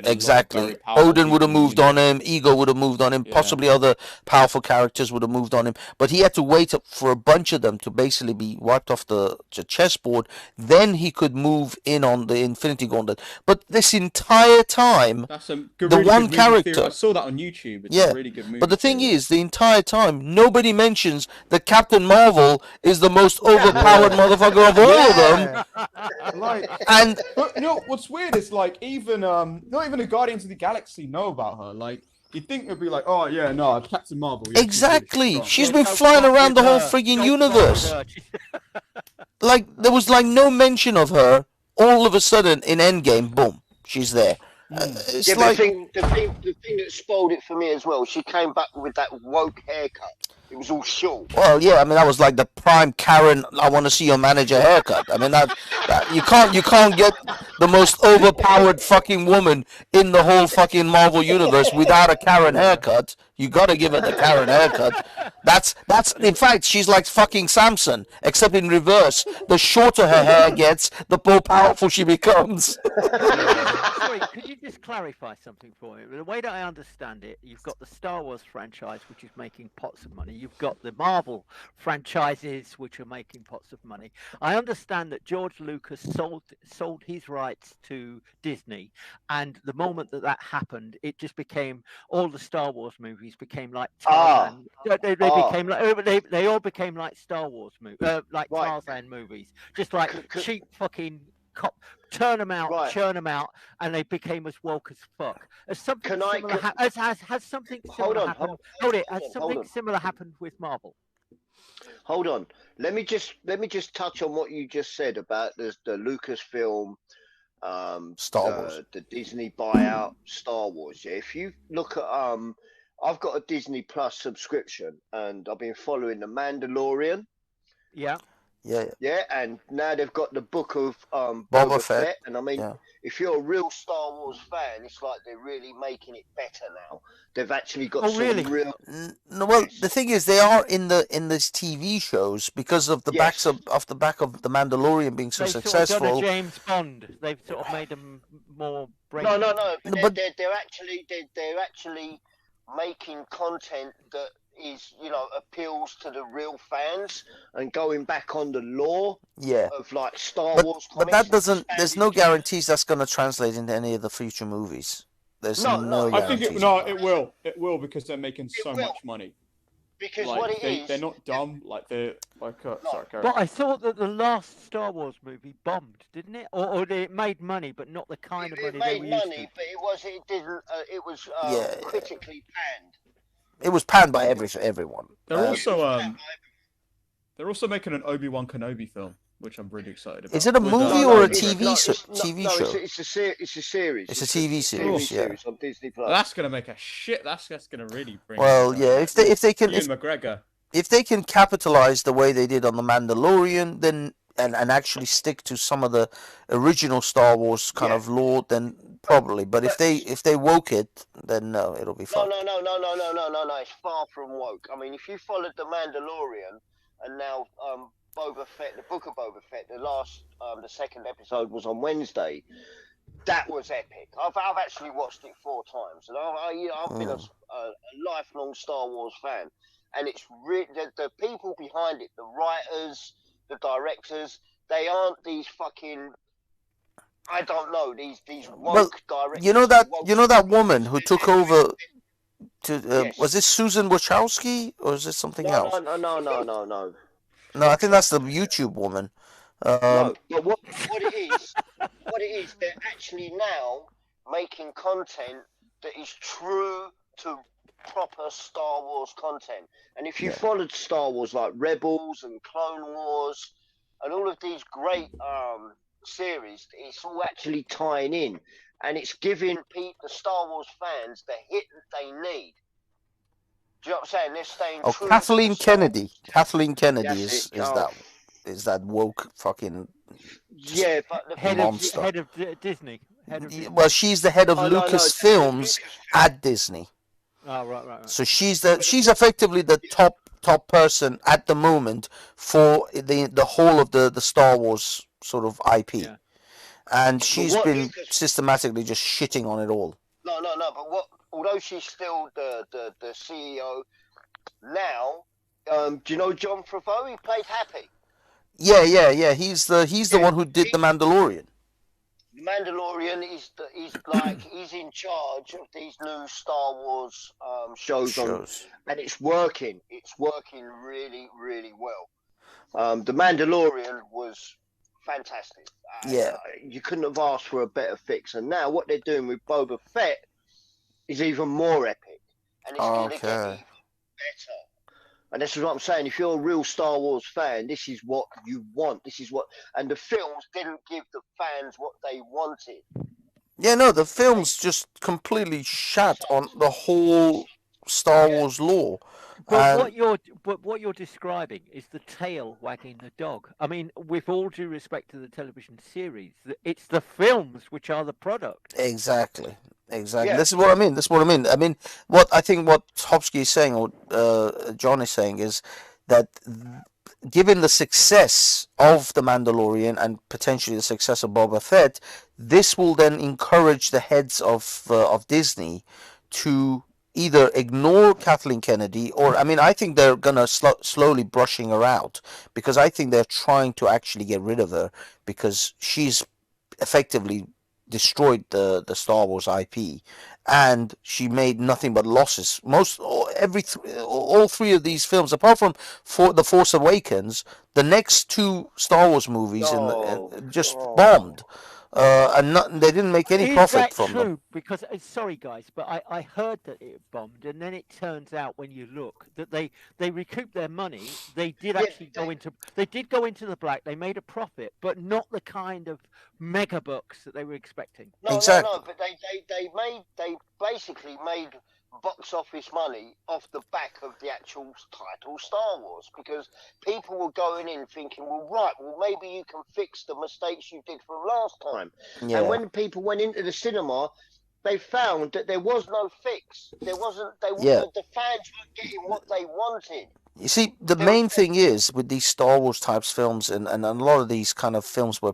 Odin would have moved on him. Ego would have moved on him. Yeah. Possibly other powerful characters would have moved on him. But he had to wait for a bunch of them to basically be wiped off the chessboard. Then he could move in on the Infinity Gauntlet. But this entire time, That's a the really one good movie character. theory. I saw that on YouTube. It's Yeah, a really good movie. but the thing theory. is, the entire time, nobody mentions that Captain Marvel is the most overpowered motherfucker of all of them. Like, And but you know what's weird is like even not even the Guardians of the Galaxy know about her. Like you'd think it'd be like, oh yeah, no, Captain Marvel. Yeah, exactly, she's Yeah, been don't flying fuck around the with whole her. frigging Don't universe. fuck with her. Like there was like no mention of her. All of a sudden, in Endgame, boom, she's there. It's Yeah, but like the thing that spoiled it for me as well, she came back with that woke haircut. It was all short. well, yeah. I mean, that was like the prime Karen. I want to see your manager haircut. I mean, that you can't get the most overpowered fucking woman in the whole fucking Marvel universe without a Karen haircut. You gotta give her the Karen haircut. That's in fact, she's like fucking Samson, except in reverse. The shorter her hair gets, the more powerful she becomes. Sorry, could you just clarify something for me? The way that I understand it, you've got the Star Wars franchise, which is making pots of money. You've got the Marvel franchises, which are making pots of money. I understand that George Lucas sold his rights to Disney, and the moment that happened, it just became all the Star Wars movies became like Tarzan. They became like they all became like Star Wars movies, like Right. Tarzan movies, just like cheap fucking cop. Turn them out, Right. churn them out, and they became as woke as fuck. Has something Can I- similar has something Hold similar on, happened? hold Hold it. on, Has hold something on. similar happened with Marvel? Hold on. Let me just touch on what you just said about the Lucasfilm, Star Wars. the Disney buyout, Star Wars. Yeah, if you look at I've got a Disney Plus subscription, and I've been following the Mandalorian. Yeah. Yeah, Yeah, and now they've got the book of Boba Boba Fett. Fett, and I mean, Yeah. if you're a real Star Wars fan, it's like they're really making it better now. They've actually got Oh, some really? real. No, well, Yes. the thing is, they are in these TV shows because of the Yes. the back of the Mandalorian being so They've sort of done a successful. James Bond. They've sort of made them more brain. No, No, but but- they're actually making content that is, appeals to the real fans and going back on the lore Yeah, of like Star but Wars but comics. that and doesn't. There's no expanded- guarantees that's going to translate into any of the future movies. There's No, no no, I think guarantees. it will. It will because they're making so will. much money. because Like what it is, they're not dumb. Like they're like. Sorry, carry But on. I thought that the last Star Wars movie bombed, didn't it? Or it made money, but not the kind of it money they made were used money, to. but it didn't. It was Yeah. critically panned. It was panned by everyone. They're Uh, they're also making an Obi-Wan Kenobi film, which I'm really excited about. Is it a With, movie No, or no, a it's- TV no, show? it's not- TV no, show. It's a series. It's a TV series, yeah. series on Disney Plus. That's gonna make a shit. That's gonna really bring. Well, yeah. If they can Ian McGregor. if they can capitalize the way they did on the Mandalorian, then and actually stick to some of the original Star Wars kind Yeah. of lore, then probably. But if they woke it, then no, it'll be No, fun. no. It's far from woke. I mean, if you followed the Mandalorian and now Boba Fett, the Book of Boba Fett, the second episode was on Wednesday. That was epic. I've actually watched it 4 times, and I've been a lifelong Star Wars fan, and it's the people behind it, the writers, the directors. They aren't these fucking. I don't know these woke directors. You know that woman who took over to Yes. was this Susan Wachowski or is this something else? No. No, I think that's the YouTube woman. No, but what it is, they're actually now making content that is true to proper Star Wars content. And if you followed Star Wars like Rebels and Clone Wars and all of these great series, it's all actually tying in, and it's giving the Star Wars fans the hit that they need. Do you know what I'm saying? They're staying Oh, true. Kathleen to Star Wars. Kennedy. Kathleen Kennedy That's it. Oh. is that woke fucking. Yeah, but the Head Monster. of Disney. Head of Disney. Well, she's the head of Oh, no, Lucasfilms at Disney. Oh, right. So she's effectively the top person at the moment for the whole of the Star Wars sort of IP, Yeah. and she's what been Lucas- systematically just shitting on it all. No. But although she's still the CEO now, do you know John Favreau? He played Happy. Yeah. He's the one who did the Mandalorian. The Mandalorian he's in charge of these new Star Wars shows. And it's working. It's working really, really well. The Mandalorian was fantastic. Yeah. You couldn't have asked for a better fix. And now what they're doing with Boba Fett is even more epic. And it's going to get Okay. even better. And this is what I'm saying. If you're a real Star Wars fan, this is what you want. And the films didn't give the fans what they wanted. Yeah, no, the film's just completely shat on the whole Star Wars lore. But And- what you're describing is the tail wagging the dog. I mean, with all due respect to the television series, it's the films which are the product. Exactly. Yeah. This is what I mean. I mean, what Hopsky is saying, or John is saying, is that given the success of The Mandalorian and potentially the success of Boba Fett, this will then encourage the heads of Disney to either ignore Kathleen Kennedy, or I mean, I think they're gonna slowly brushing her out, because I think they're trying to actually get rid of her because she's effectively destroyed the Star Wars IP, and she made nothing but losses. All 3 of these films, apart from The Force Awakens, the next 2 Star Wars movies just bombed. and they didn't make any Is profit that from true? them. Because sorry guys, but I heard that it bombed, and then it turns out when you look that they recouped their money. They did actually go into the black. They made a profit, but not the kind of mega bucks that they were expecting. No, Exactly. no, but they basically made box office money off the back of the actual title Star Wars, because people were going in thinking, well, maybe you can fix the mistakes you did from last time. Yeah. And when people went into the cinema, they found that there was no fix. There wasn't. The fans weren't getting what they wanted. You see, the main thing is with these Star Wars types films and a lot of these kind of films where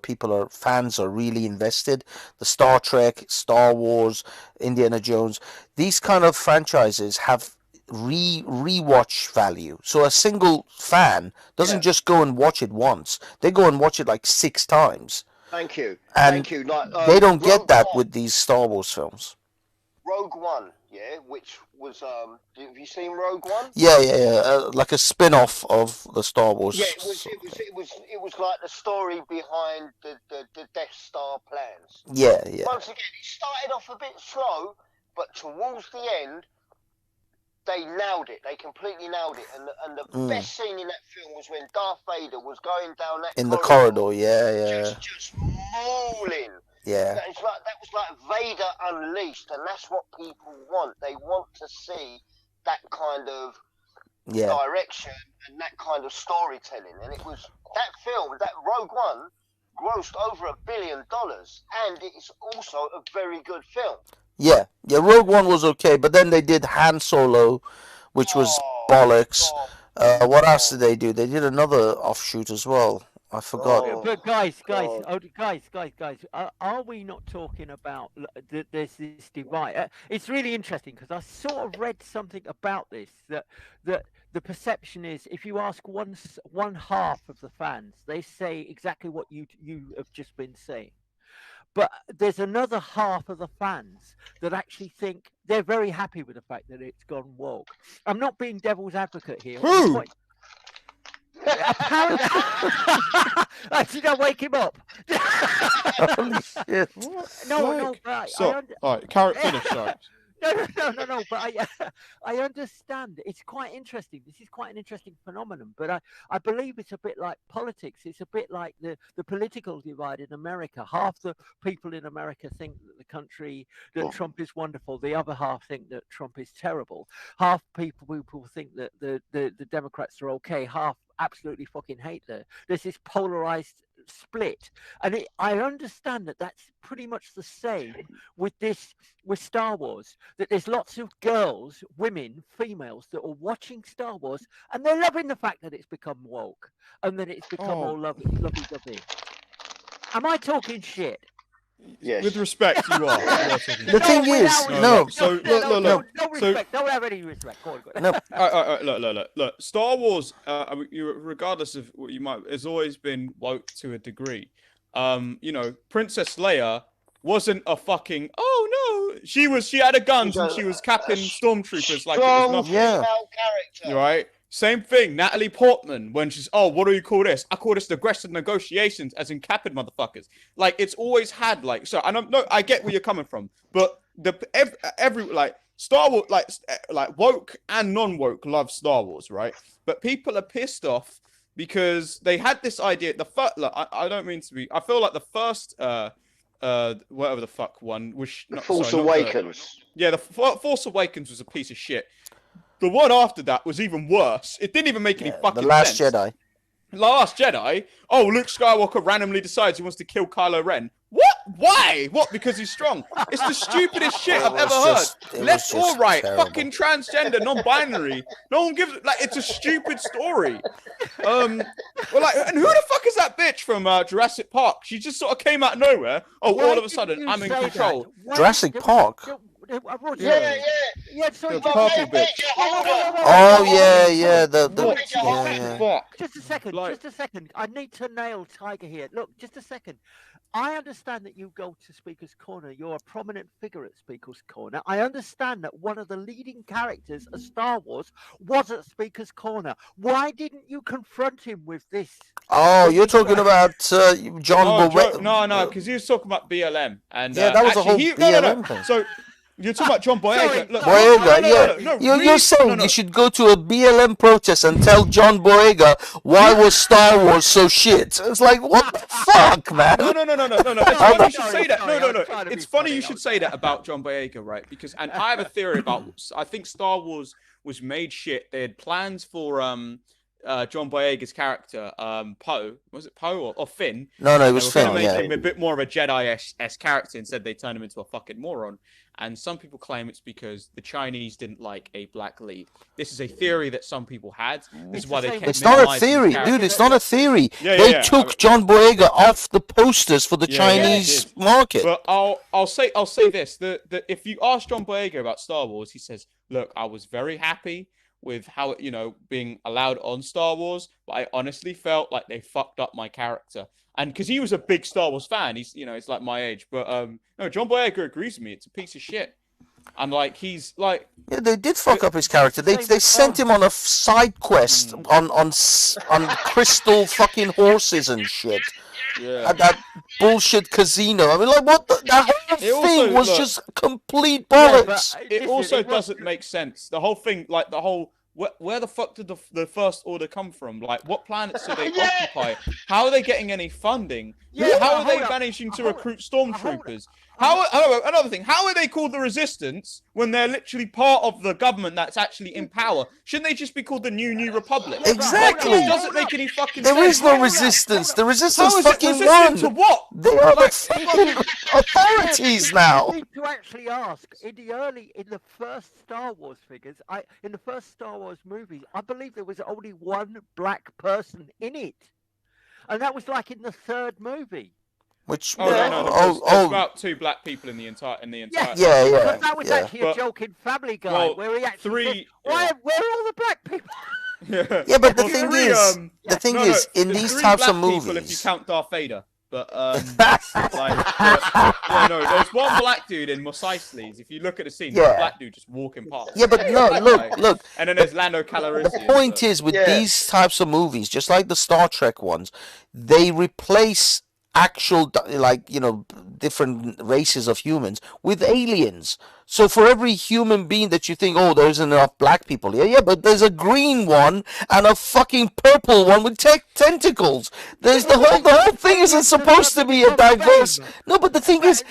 fans are really invested, the Star Trek, Star Wars, Indiana Jones, these kind of franchises have rewatch value. So a single fan doesn't just go and watch it once. They go and watch it like 6 times. Thank you. And Thank you. Like, they don't get Rogue that One. with these Star Wars films. Rogue One, which was have you seen Rogue One? Yeah. Like a spin-off of the Star Wars. Yeah, it was like the story behind the Death Star plans. Yeah. Once again, it started off a bit slow, but towards the end, they nailed it. They completely nailed it. And the best scene in that film was when Darth Vader was going down that in the corridor. just mauling. Yeah. That was like Vader unleashed, and that's what people want. They want to see that kind of direction and that kind of storytelling. And it was that film, that Rogue One, grossed over $1 billion, and it's also a very good film. Yeah. Rogue One was okay, but then they did Han Solo, which was bollocks. What else did they do? They did another offshoot as well. I forgot. But guys, are we not talking about there's this divide? It's really interesting because I sort of read something about this that the perception is if you ask one half of the fans, they say exactly what you have just been saying. But there's another half of the fans that actually think they're very happy with the fact that it's gone woke. I'm not being devil's advocate here. Who? Apparently, actually, don't wake him up. Holy shit. No. So, all right, carrot finish. Sorry. No. But I understand. It's quite interesting. This is quite an interesting phenomenon. But I believe it's a bit like politics. It's a bit like the political divide in America. Half the people in America think that Trump is wonderful. The other half think that Trump is terrible. Half people think that the Democrats are okay. Half absolutely fucking hate them. There's this polarized split, and I understand that that's pretty much the same with Star Wars, that there's lots of girls, women, females that are watching Star Wars and they're loving the fact that it's become woke and that it's become all lovey-dovey. Am I talking shit? Yes. With respect, you are. The thing is, no. So No respect. Don't have any respect. Go on. No. Look. Star Wars, regardless of what you might, has always been woke to a degree. Princess Leia wasn't a fucking. Oh no, she had a gun and she was capping stormtroopers like it was nothing. Yeah. Character. Right. Same thing, Natalie Portman, when she's, what do you call this? I call this aggressive negotiations, as in capping motherfuckers. Like, it's always had, like, so, I get where you're coming from, but Star Wars, like woke and non-woke love Star Wars, right? But people are pissed off because they had this idea, I don't mean to be, I feel like the first, whatever the fuck one, was Force Awakens. The Force Awakens was a piece of shit. The one after that was even worse. It didn't even make any fucking sense. The Last Jedi. Last Jedi? Oh, Luke Skywalker randomly decides he wants to kill Kylo Ren. What? Why? What? Because he's strong? It's the stupidest shit I've ever heard. Left or right, fucking transgender, non-binary. No one gives like it's a stupid story. And who the fuck is that bitch from Jurassic Park? She just sort of came out of nowhere. Oh, all of a sudden I'm in control. Jurassic Park. Yeah. Sorry, The purple bitch. Oh yeah. Just a second. I need to nail Tiger here. Look, just a second. I understand that you go to Speaker's Corner. You're a prominent figure at Speaker's Corner. I understand that one of the leading characters of Star Wars was at Speaker's Corner. Why didn't you confront him with this? Oh, you're talking about John Oh, Boyega. no, because he was talking about BLM, and Yeah, that was a actually, whole he, BLM thing. So you're talking about John Boyega. Sorry, Look, sorry. Boyega, no, you're saying you should go to a BLM protest and tell John Boyega why was Star Wars so shit. It's like, what the fuck, man? No. It's Sorry, funny you should say that. sorry, No. I was trying to It's be funny funny. you I should was say trying that about John Boyega, right? Because, and I have a theory about. I think Star Wars was made shit. They had plans for John Boyega's character, Poe. Was it Poe or Finn? No, it They was were gonna Finn, make yeah. him a bit more of a Jedi-esque character. Instead, they turned him into a fucking moron. And some people claim it's because the Chinese didn't like a black lead. This is a theory that some people had. This It's is why the they same kept with It's not a minimizing his theory, character. dude. It's not a theory. Yeah, They yeah. took John Boyega off the posters for the Yeah, they Chinese did. market. But I'll say this: that if you ask John Boyega about Star Wars, he says, "Look, I was very happy with how it, being allowed on Star Wars, but I honestly felt like they fucked up my character." And because he was a big Star Wars fan, he's like my age. But no, John Boyega agrees with me. It's a piece of shit. And like he's like, Yeah, they did fuck up his character. They sent him on a side quest on crystal fucking horses and shit. yeah. At that bullshit casino. I mean, like, what? That whole It also- thing was look- just complete Yeah, bollocks. but, It listen, also it was- doesn't make sense. The whole thing, like the whole, where the fuck did the First Order come from? Like, what planets do they occupy? How are they getting any funding? Yeah, How are they hold up. managing to Hold- recruit stormtroopers? Another thing, how are they called the Resistance when they're literally part of the government that's actually in power? Shouldn't they just be called the New Republic? Exactly. Like, it doesn't make any fucking There sense. is no resistance. The How resistance is it fucking resistant to won. what? They are the Like, fucking authorities now. You need to actually ask in the first Star Wars figures, in the first Star Wars movies, I believe there was only one black person in it, and that was like in the third movie. Which Oh Yeah. no, there's about 2 black people in the entire. Yeah, Yeah, because that was yeah. actually a But- joke in Family Guy well, where he actually 3 said, where are all the black people? Yeah, but the Well, thing 3, is, the thing no, is, in there's these 3 types of black people if you movies, count Darth Vader. But there's one black dude in Mos Eisley's. If you look at the scene, there's Yeah. a black dude just walking past. yeah, but no, look. And then there's Lando Calrissian. The point is, with Yeah. these types of movies, just like the Star Trek ones, they replace actual, like, different races of humans with aliens. So for every human being that you think, oh, there isn't enough black people here, yeah, but there's a green one and a fucking purple one with tentacles. There's the whole thing isn't supposed to be a diverse. No, but the thing is,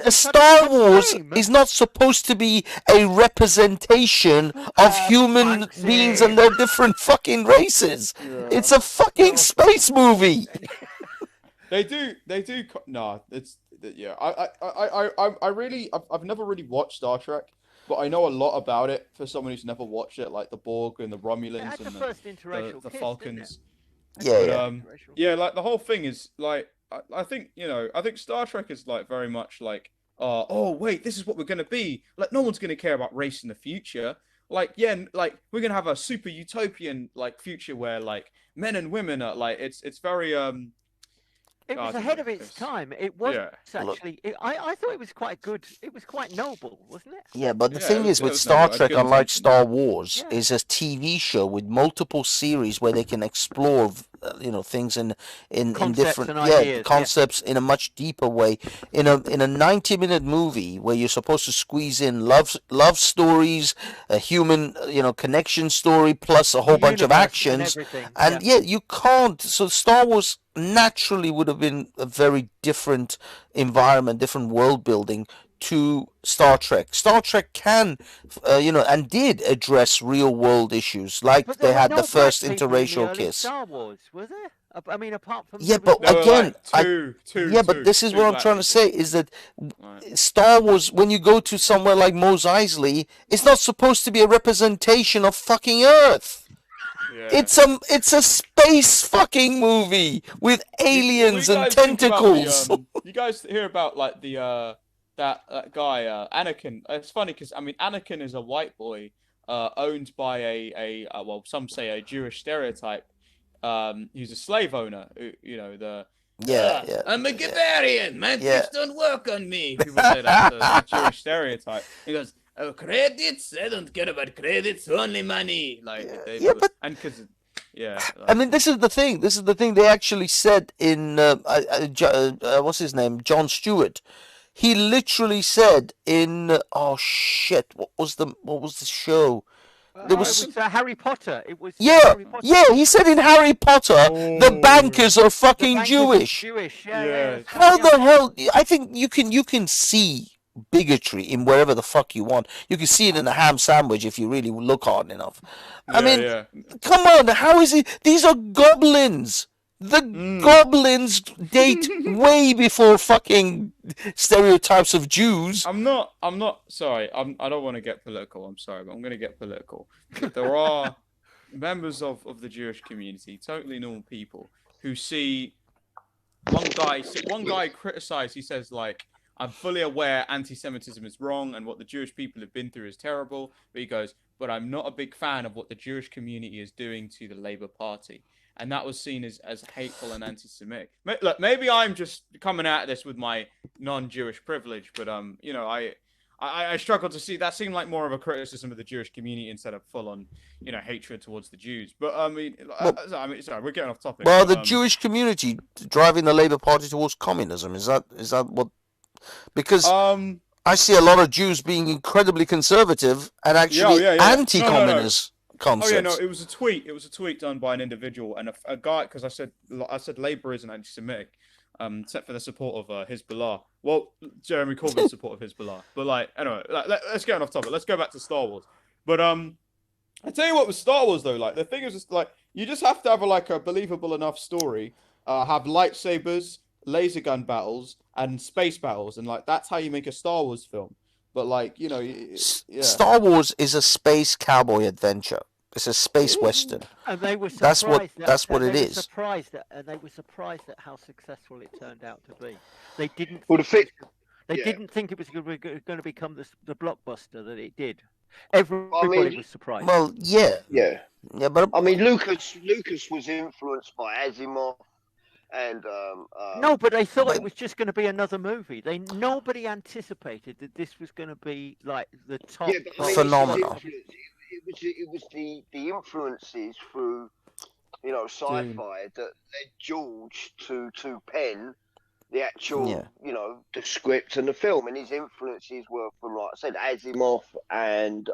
Star Wars is not supposed to be a representation of human beings and their different fucking races. It's a fucking space movie. They do. No, it's yeah. I've never really watched Star Trek, but I know a lot about it for someone who's never watched it, like the Borg and the Romulans That's the and first interracial the kiss, Falcons. Yeah, But, yeah. yeah, like the whole thing is like I think Star Trek is like very much like oh wait, this is what we're gonna be. Like no one's gonna care about race in the future. Like like we're gonna have a super utopian like future where like men and women are like it's very It was God, ahead of it's- its time. It was yeah. actually. I thought it was quite good. It was quite noble, wasn't it? Yeah, but the Yeah, thing it is, with was Star noble. It had Trek, good unlike intention. Star Wars, Yeah. is a TV show with multiple series where they can explore, things in Concepts different and ideas, yeah. concepts in a much deeper way. In a 90-minute movie where you're supposed to squeeze in love stories, a human connection story, plus a whole bunch of Universe and actions, everything, and yeah. you can't. So Star Wars naturally would have been a very different environment, different world building to Star Trek. Star Trek can, and did address real world issues, like But there they were had no the black first people in the interracial early kiss. Star Wars, was there? I mean, apart from Yeah, there was but no- There were, again, like, two. Yeah, but this is two what I'm black trying to people. say is that Right. Star Wars, when you go to somewhere like Mos Eisley, it's not supposed to be a representation of fucking Earth. Yeah. It's a space fucking movie with aliens You and guys think about tentacles. you guys hear about like the that guy Anakin? It's funny because I mean Anakin is a white boy owned by well some say a Jewish stereotype. He's a slave owner. The Yeah. I'm a Gabarian. My Yeah. tricks don't work on me. People say that's a Jewish stereotype. He goes, "Oh, credits? I don't care about credits. Only money." Like, but and because, yeah. I mean, this is the thing. This is the thing they actually said in what's his name, Jon Stewart. He literally said in oh shit, what was the show? There It was was Harry Potter. It was yeah, Harry Potter. yeah. He said in Harry Potter, the Oh. bankers are The fucking bankers Jewish. Jewish. Yeah. Yeah. that's How right, yeah. the hell? I think you can see bigotry in wherever the fuck you want. You can see it in a ham sandwich if you really look hard enough. I mean, yeah. come on, how is it? These are goblins. The goblins date way before fucking stereotypes of Jews. I'm not sorry. I don't want to get political. I'm sorry, but I'm going to get political. But there are members of the Jewish community, totally normal people, who see one guy criticized. He says, like, I'm fully aware anti-Semitism is wrong and what the Jewish people have been through is terrible. But he goes, but I'm not a big fan of what the Jewish community is doing to the Labour Party. And that was seen as hateful and anti-Semitic. Look, maybe I'm just coming at this with my non-Jewish privilege, but you know, I struggle to see that seemed like more of a criticism of the Jewish community instead of full-on, you know, hatred towards the Jews. But I mean, sorry, we're getting off topic. Well, but, the Jewish community driving the Labour Party towards communism, is that what? Because I see a lot of Jews being incredibly conservative and actually anti-communist concepts. Oh yeah, no, it was a tweet. It was a tweet done by an individual and a guy, because I said Labour isn't anti-Semitic, except for the support of Hezbollah. Well, Jeremy Corbyn's support of Hezbollah. But like, anyway, let's get off topic. Let's go back to Star Wars. But I tell you what, with Star Wars though, like the thing is, just like you just have to have a believable enough story, have lightsabers, laser gun battles, and space battles, and like that's how you make a Star Wars film. But like, you know, yeah. Star Wars is a space cowboy adventure. It's a space western. And they were surprised. That's what it is. And they were surprised at how successful it turned out to be. They didn't. Well, didn't think it was going to become the blockbuster that it did. Everybody was surprised. Well, yeah, but I mean, Lucas was influenced by Asimov, and no, but they thought it was just going to be another movie. Nobody anticipated that this was going to be like the top phenomenon. It was the influences through, you know, sci-fi that led George to pen the actual, you know, the script and the film, and his influences were from, like I said, Asimov and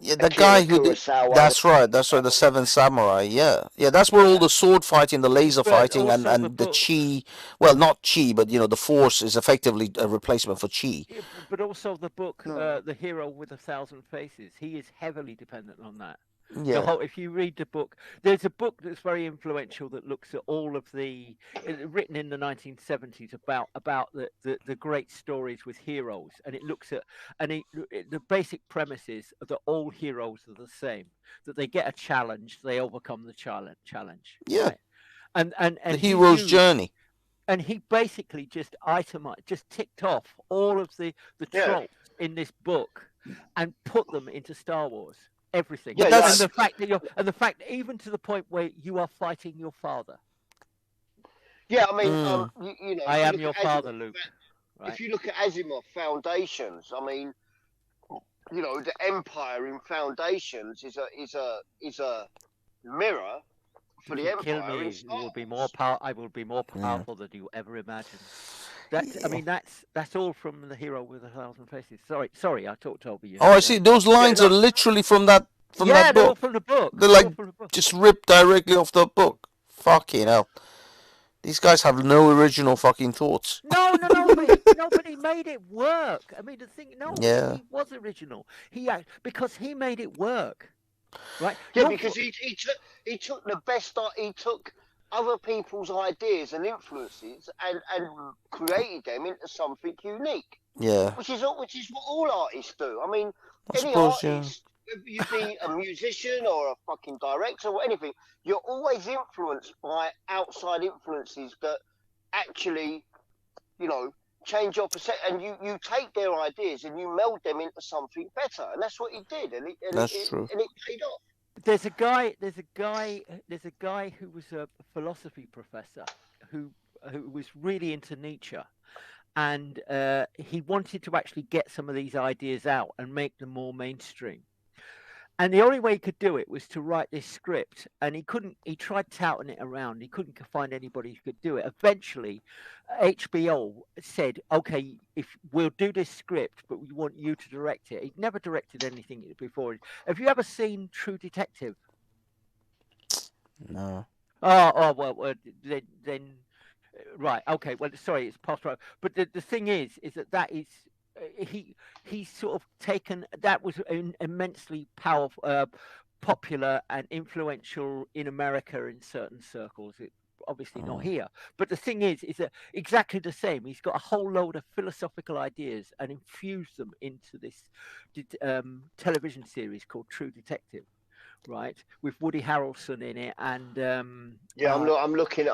the guy who did, that's right, the Seven Samurai. Yeah, that's where all the sword fighting, the laser fighting, and the chi. Well, not chi, but you know, the Force is effectively a replacement for chi. Yeah, but also the book, The Hero with a Thousand Faces. He is heavily dependent on that. Yeah. If you read the book, there's a book that's very influential that looks at all of the written in the 1970s about the great stories with heroes, and it looks at the basic premise is that all heroes are the same, that they get a challenge, they overcome the challenge. Yeah. Right? And the hero's journey. And he basically just ticked off all of the tropes in this book and put them into Star Wars. Everything, Yeah, and the fact even to the point where you are fighting your father. Yeah, I mean, you know, I am your father, Luke. Right? If you look at Asimov Foundations, I mean, you know, the Empire in Foundations is a mirror for the Empire. Kill me. I will be more powerful than you ever imagined. I mean, that's all from The Hero with a Thousand Faces. Sorry, I talked over you. Oh, I see. Those lines are literally from that that they're book. all from the book. They're like just ripped directly off the book. Fucking hell. These guys have no original fucking thoughts. No, but he made it work. I mean, the thing, he was original. Because he made it work, right? Yeah, because he took the best. He took other people's ideas and influences and created them into something unique. Yeah. Which is what all artists do. I mean, any suppose, artist, whether you be a musician or a fucking director or anything, you're always influenced by outside influences that actually, you know, change your perception. And you take their ideas and you meld them into something better. And that's what he did. And true. And it paid off. There's a guy who was a philosophy professor who was really into Nietzsche, and he wanted to actually get some of these ideas out and make them more mainstream. And the only way he could do it was to write this script, and he couldn't. He tried touting it around. He couldn't find anybody who could do it. Eventually, HBO said, "Okay, if we'll do this script, but we want you to direct it." He'd never directed anything before. Have you ever seen True Detective? No. Well, then right, okay. Well, sorry, it's past right. But the thing is that is he's sort of taken that was an immensely powerful, popular and influential in America in certain circles. It obviously not here. But the thing is that exactly the same. He's got a whole load of philosophical ideas and infused them into this television series called True Detective. Right, with Woody Harrelson in it, and I'm looking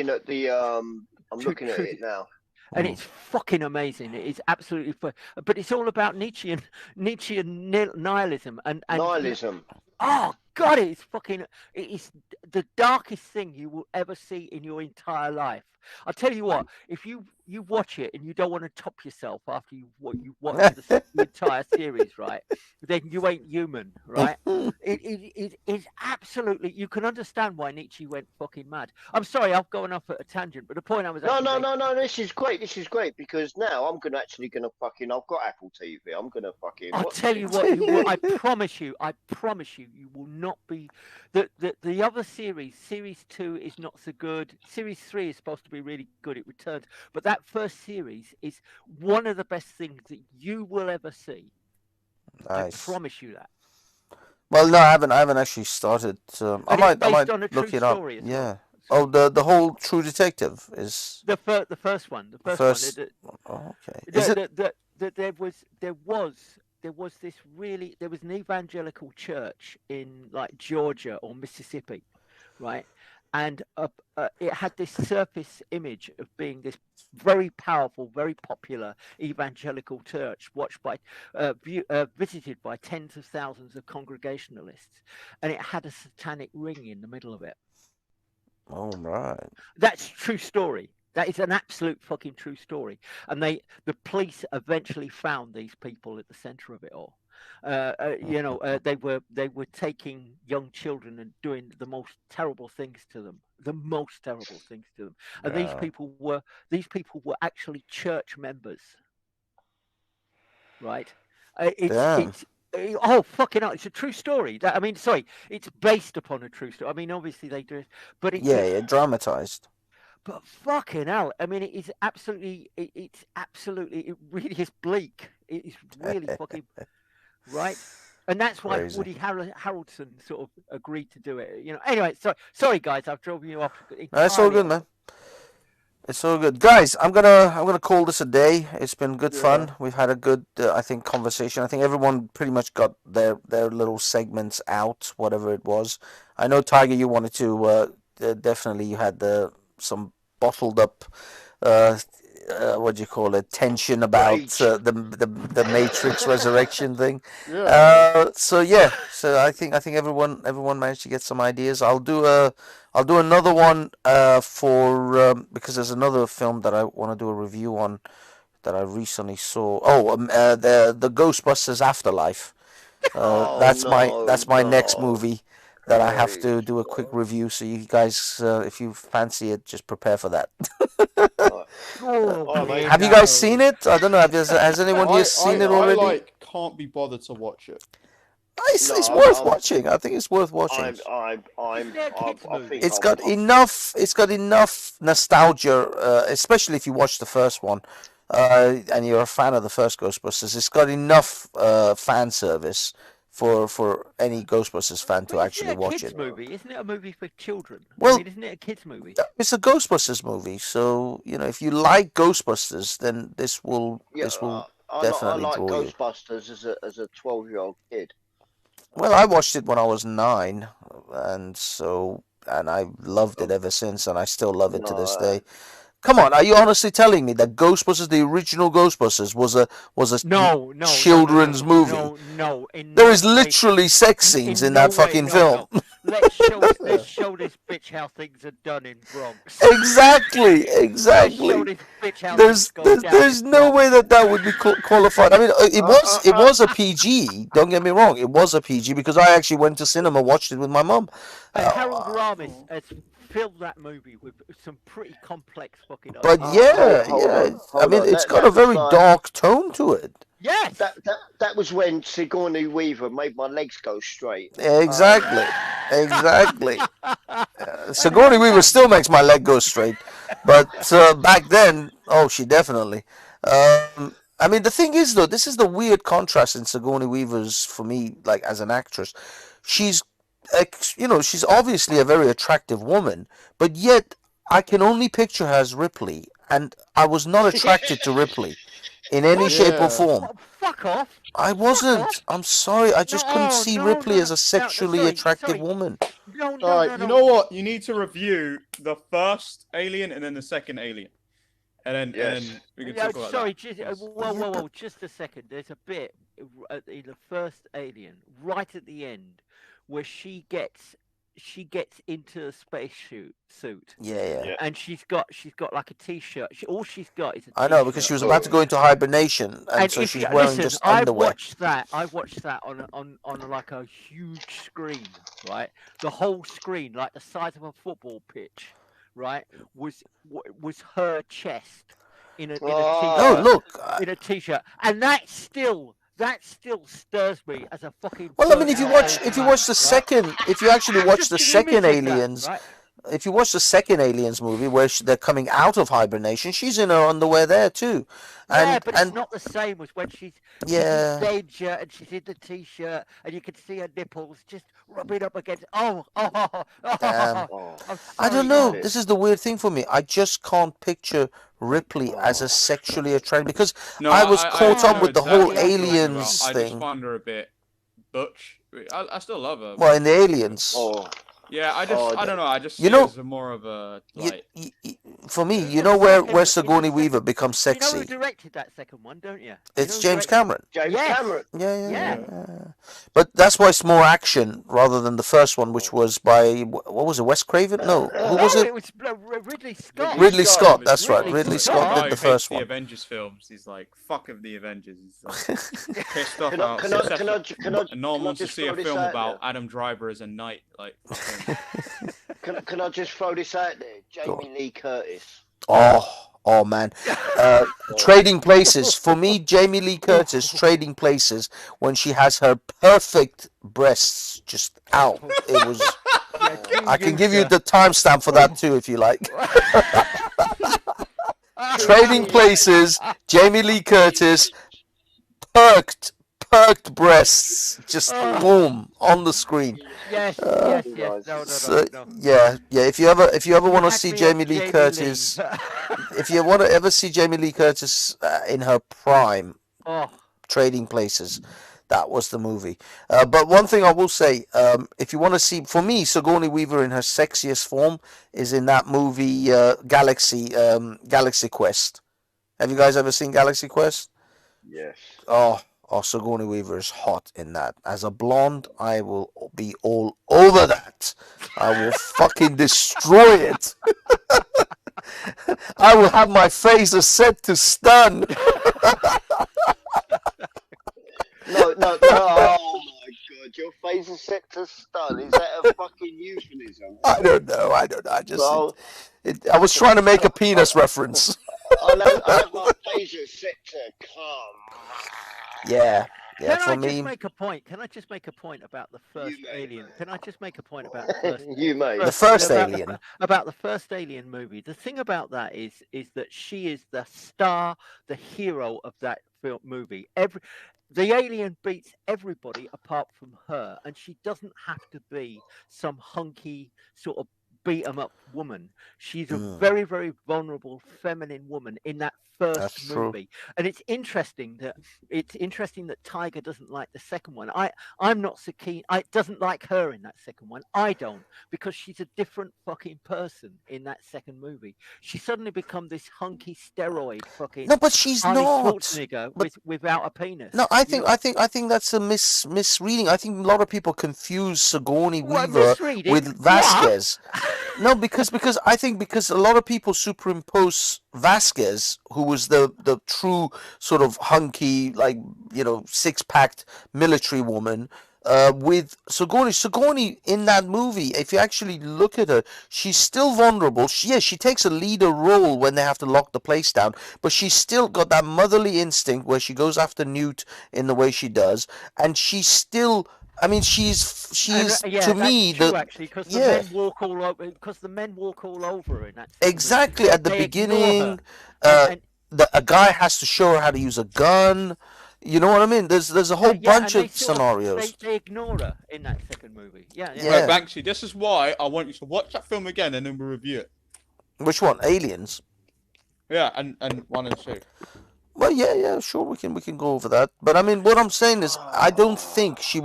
at the I'm looking at it now, and it's fucking amazing. It is absolutely, but it's all about Nietzschean nihilism and nihilism. Oh God, it is the darkest thing you will ever see in your entire life. I'll tell you what, if you watch it and you don't want to top yourself after you watch the entire series, right, then you ain't human, right? It is absolutely, you can understand why Nietzsche went fucking mad. I'm sorry, I've gone off at a tangent, but the point I was No, this is great because now I'm gonna fucking, I've got Apple TV, I'm gonna fucking I'll tell you what, I promise you, you will not be the other series 2 is not so good. Series 3 is supposed to be really good. It returns, but that first series is one of the best things that you will ever see. Nice. I promise you that. Well, no, I haven't actually started. I might look it up. Yeah. Oh, the whole True Detective is the first one. The first one. Oh, okay. Is it? There was an evangelical church in like Georgia or Mississippi, right? And it had this surface image of being this very powerful, very popular evangelical church, visited by tens of thousands of Congregationalists, and it had a satanic ring in the middle of it. Oh right. That's a true story. That is an absolute fucking true story. And the police eventually found these people at the center of it all. They were taking young children and doing the most terrible things to them. And these people were actually church members. Right? Oh fucking hell! It's a true story. It's based upon a true story. I mean, obviously they do, but it's dramatized. But fucking hell! I mean, it is absolutely. It really is bleak. It is really fucking right, and that's why Crazy. Woody Harrelson sort of agreed to do it. Anyway, sorry guys, I've driven you off. That's all good, man. It's all good, guys. I'm gonna call this a day. It's been good fun. We've had a good, I think, conversation. I think everyone pretty much got their little segments out, whatever it was. I know, Tiger, you wanted to definitely. You had some bottled up, what do you call it? Tension about the Matrix Resurrection thing. Yeah. So I think everyone managed to get some ideas. I'll do another one for because there's another film that I want to do a review on that I recently saw. The Ghostbusters Afterlife. That's my next movie that I have to do a quick review. So you guys, if you fancy it, just prepare for that. Have you guys seen it? I don't know. Has anyone here seen it already? I can't be bothered to watch it. It's worth watching. I think it's worth watching. It's got enough nostalgia, especially if you watch the first one, and you're a fan of the first Ghostbusters. It's got enough fan service for any Ghostbusters fan to actually watch it. Movie, isn't it a movie for children? Well, isn't it a kids movie? It's a Ghostbusters movie, so if you like Ghostbusters, then this will definitely I like draw you. Ghostbusters as a 12-year-old kid. Well, I watched it when I was 9, and I loved it ever since, and I still love it to this day. Come on, are you honestly telling me that Ghostbusters, the original Ghostbusters, was a children's movie? No. There is literally sex scenes in that fucking film. let's show this bitch how things are done in Bronx. Exactly, Let's show exactly. this bitch how things go down There's in no Bronx. way that that would be qualified. I mean, it was a uh, PG. Don't get me wrong, it was a PG because I actually went to cinema, watched it with my mum. Harold Uh, Ramis has filled that movie with some pretty complex fucking but ideas. yeah, hold yeah. on, I hold mean, on. it's got a That was very like dark tone to it. Yes. that was when Sigourney Weaver made my legs go straight. Exactly, exactly. And Sigourney how Weaver about still makes my leg go straight, but back then, oh, she definitely. I mean, the thing is, though, this is the weird contrast in Sigourney Weaver's for me, like as an actress. She's, she's obviously a very attractive woman, but yet I can only picture her as Ripley, and I was not attracted to Ripley in any what? shape or Yeah. form. What? Fuck off! I Fuck wasn't. off! I'm sorry. I No, just couldn't see no, Ripley no, as no, a no, sexually sorry, attractive sorry. woman. No, All no, right, no, you no. know what? You need to review the first Alien and then the second Alien, and Yes. then we can Yeah, talk about sorry, that. just, 'cause- whoa, just a second. There's a bit in the first Alien, right at the end, where she gets into a suit, Yeah, yeah. and she's got like a t-shirt. All she's got is a I t-shirt. know because she was about to go into hibernation, and And so if she's you wearing listen, just underwear. I watched that on like a huge screen, right? The whole screen, like the size of a football pitch, right, was her chest in a Oh, t-shirt, Oh, look. in a t-shirt, and that still stirs me as a fucking Well, I mean, burnt if you out watch, old if you man, watch the right? second, if you actually watch Just the the second image of that, Aliens, right? if you watch the second Aliens movie where they're coming out of hibernation, she's in her underwear there too, Yeah, but it's and not the same as when she's yeah. in danger and she's in the t-shirt and you can see her nipples just rubbing up against. Oh, oh, I'm I sorry. don't know. shit. This is the weird thing for me. I just can't picture Ripley as a Oh. sexually attractive because No, I was caught I up know with the exactly whole what you're talking about. aliens I just thing. find her a bit butch. I still love her. Well, in the aliens, Oh, Yeah, I oh, don't know. I just you see her know, as a more of a you, like. for me, Yeah. you In know the where second- in the Sigourney Weaver second- becomes You know who sexy. directed that second one, don't you? You It's know who James directed- Cameron. James Yes. Cameron. Yeah. Yeah. But that's why it's more action rather than the first one, which was by what was it, Wes Craven? No, who was No, it? it was Ridley Scott. Ridley Scott. Scott. That's right. Ridley Ridley Scott. Scott Guy did the who first hates the one. Avengers films. He's like, fuck of the Avengers. He's like, pissed off Can I, about can I, successful- can I, can I, and no one can I wants to just see a throw this film out about there? Adam Driver as a knight. Like, fucking- Can I just throw this out there? Jamie Lee Curtis. Oh man. Trading Places. For me, Jamie Lee Curtis, Trading Places, when she has her perfect breasts just out. It was. I can give you the timestamp for that too if you like. Trading Places, Jamie Lee Curtis, perked breasts, just boom on the screen. Yes. No. So, yeah. If you ever want to see Jamie Lee Curtis, if you want to ever see Jamie Lee Curtis in her prime, Trading Places, that was the movie. But one thing I will say, if you want to see, for me, Sigourney Weaver in her sexiest form is in that movie Galaxy Quest. Have you guys ever seen Galaxy Quest? Yes. Oh, Sigourney Weaver is hot in that. As a blonde, I will be all over that. I will fucking destroy it. I will have my phaser set to stun. No. Oh my god, your face is set to stun. Is that a fucking euphemism? I don't know. I just. Well, I was trying to make a penis reference. I have my phaser set to come. Yeah. Can For I me, just make a point? Can I just make a point about the first may. Alien? Can I just make a point about the first? You may. the first about Alien. About the first Alien movie. The thing about that is that she is the star, the hero of that film movie. The alien beats everybody apart from her, and she doesn't have to be some hunky sort of beat 'em up woman. She's a very, very vulnerable feminine woman in that first That's true. movie. And it's interesting that Tiger doesn't like the second one. I'm not so keen. I doesn't like her in that second one. I don't, because she's a different fucking person in that second movie. She suddenly become this hunky steroid fucking No, but she's Arnie not. Schwarzenegger But without a penis. no, I You think know? I think that's a misreading. I think a lot of people confuse Sigourney What, Weaver misreading? with What? Vasquez. No, because I think because a lot of people superimpose Vasquez, who was the true sort of hunky, like, you know, six-packed military woman, with Sigourney. Sigourney in that movie, if you actually look at her, she's still vulnerable. She takes a leader role when they have to lock the place down, but she's still got that motherly instinct where she goes after Newt in the way she does, and she's still. I mean, she's Yeah, to that's me true, the actually, because the yeah. men walk all over. Because the men walk all over her in that. Exactly, at the They ignore her, beginning, and a guy has to show her how to use a gun. You know what I mean? There's a whole bunch and of scenarios. they ignore her in that second movie. Yeah. Yeah. Right, Banksy, this is why I want you to watch that film again and then we'll review it. Which one? Aliens. Yeah, and 1 and 2. Well, yeah, sure, we can go over that. But I mean, what I'm saying is, I don't think she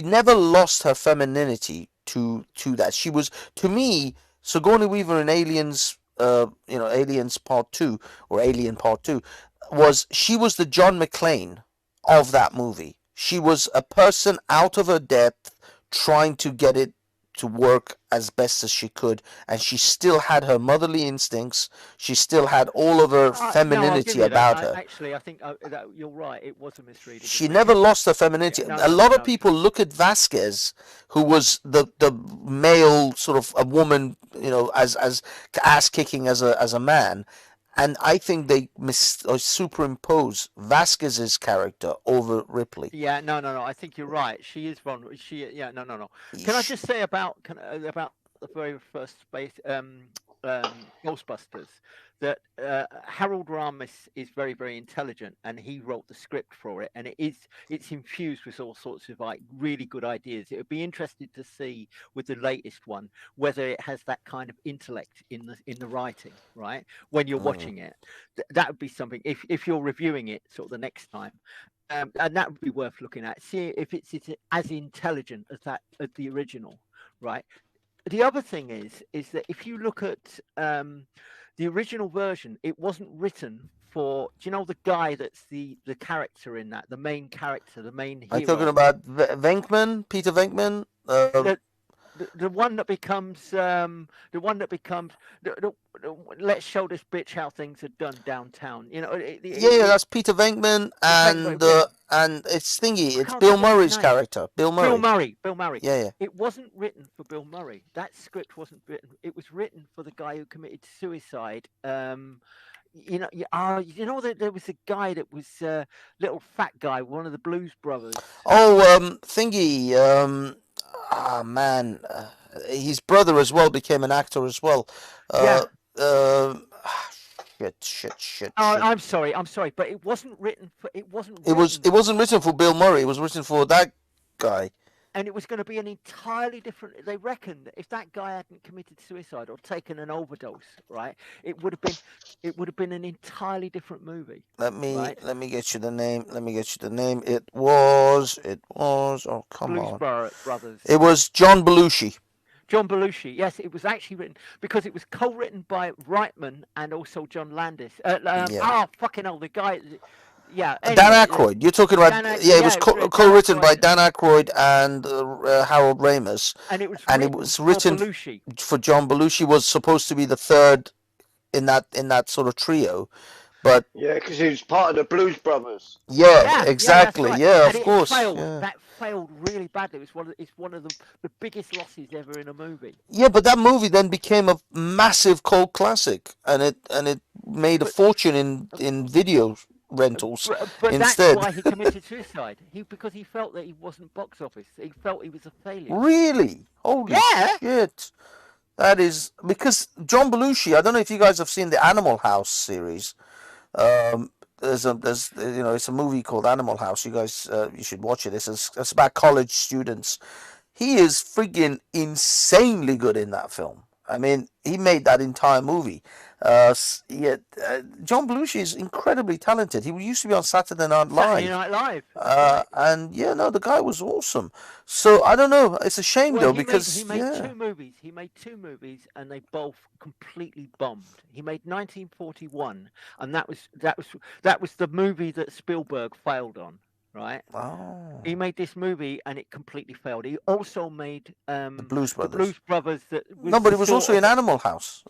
never lost her femininity to that. She was, to me, Sigourney Weaver in Aliens, Aliens Part 2 or Alien Part 2, she was the John McClane of that movie. She was a person out of her depth, trying to get it to work as best as she could, and she still had her motherly instincts. She still had all of her femininity about her. Actually, I think that you're right. It was a misreading. She never lost her femininity. Yeah, A lot of people look at Vasquez, who was the male sort of a woman, as ass kicking as a man, and I think they superimpose Vasquez's character over Ripley. Yeah, no. I think you're right. She is vulnerable. No. Can I just say about the very first space Ghostbusters that Harold Ramis is very, very intelligent, and he wrote the script for it, and it's infused with all sorts of like really good ideas. It would be interesting to see with the latest one whether it has that kind of intellect in the writing, right? When you're watching it, that would be something. If you're reviewing it sort of the next time. And that would be worth looking at. See if it's as intelligent as the original, right? The other thing is that if you look at the original version, it wasn't written for. Do you know the guy that's the character in that, the main character, the main hero? Are you talking about Venkman, Peter Venkman? The one that becomes let's show this bitch how things are done downtown. That's Peter Venkman, and it's thingy. It's Bill Murray's character. Bill Murray. Bill Murray. Yeah. It wasn't written for Bill Murray. That script wasn't written. It was written for the guy who committed suicide. There was a guy that was little fat guy, one of the Blues Brothers. Oh, thingy. Man, his brother as well became an actor as well. Shit. Oh, I'm sorry, but it wasn't written for. It wasn't written for Bill Murray. It was written for that guy. And it was going to be an entirely different. They reckoned that if that guy hadn't committed suicide or taken an overdose, right, it would have been an entirely different movie. Let me get you the name. It was. Oh, come on. Blues Brothers. It was John Belushi. John Belushi. Yes, it was actually written because it was co-written by Reitman and also John Landis. Fucking hell, the guy. Yeah, anyway, Dan Aykroyd. You're talking about it was co-written by Dan Aykroyd and Harold Ramis, and it was written for John Belushi. Was supposed to be the third in that sort of trio, but because he was part of the Blues Brothers. Yeah, exactly. Right. Yeah, and of course. That failed really badly. It's one of the biggest losses ever in a movie. Yeah, but that movie then became a massive cult classic, and it made a fortune in video rentals but instead. That's why he committed suicide. Because he felt that he wasn't box office. He felt he was a failure. Really? Holy shit! That is because John Belushi. I don't know if you guys have seen the Animal House series. There's it's a movie called Animal House. You guys, you should watch it. It's about college students. He is freaking insanely good in that film. I mean, he made that entire movie. Yeah, John Belushi is incredibly talented. He used to be on Saturday Night Saturday Live. Night Live. That's right. And yeah, no, the guy was awesome. So I don't know. It's a shame Well, though he because made yeah, two movies. He made two movies, and they both completely bombed. He made 1941, and that was the movie that Spielberg failed on. Right? oh, He made this movie, and it completely failed. He also made the Blues the Brothers. Blues Brothers. That was No, but it was sort also in of Animal House,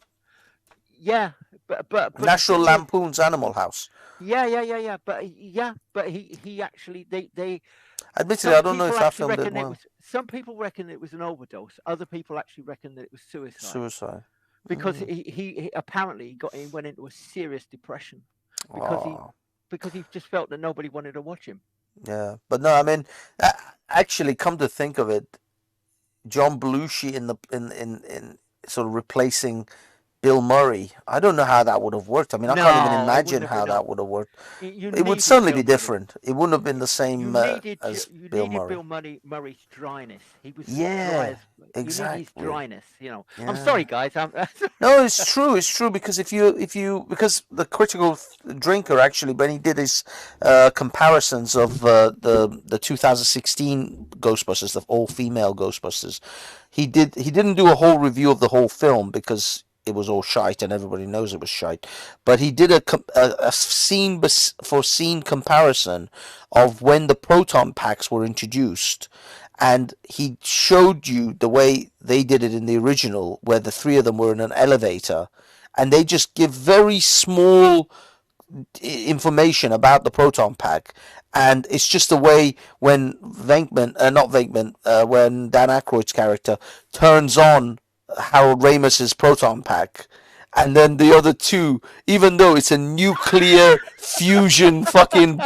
yeah, but the National thing is, Lampoon's Animal House. yeah. But he actually they Admittedly, some I don't know if people that actually film did reckon it well. was some people reckon it was an overdose. Other people actually reckon that it was suicide. Suicide. Because he apparently he went into a serious depression because Oh, he just felt that nobody wanted to watch him. yeah. But no, I mean, actually, come to think of it, John Belushi in sort of replacing Bill Murray. I don't know how that would have worked. I mean, I can't even No, it imagine wouldn't have how been. that would have worked. You It would needed certainly be Bill Murray. different. It wouldn't have been the You same needed as you Bill needed Murray. Bill Murray's dryness. He was Yeah, dry as you need his exactly. dryness. You know. I'm Yeah. sorry, guys. No, it's true. It's true because if you because the critical drinker actually when he did his comparisons of the 2016 Ghostbusters, the all female Ghostbusters, he didn't do a whole review of the whole film because it was all shite and everybody knows it was shite. But he did a scene for scene comparison of when the proton packs were introduced and he showed you the way they did it in the original, where the three of them were in an elevator, and they just give very small information about the proton pack, and it's just the way when when Dan Aykroyd's character turns on Harold Ramis's proton pack. And then the other two, even though it's a nuclear fusion fucking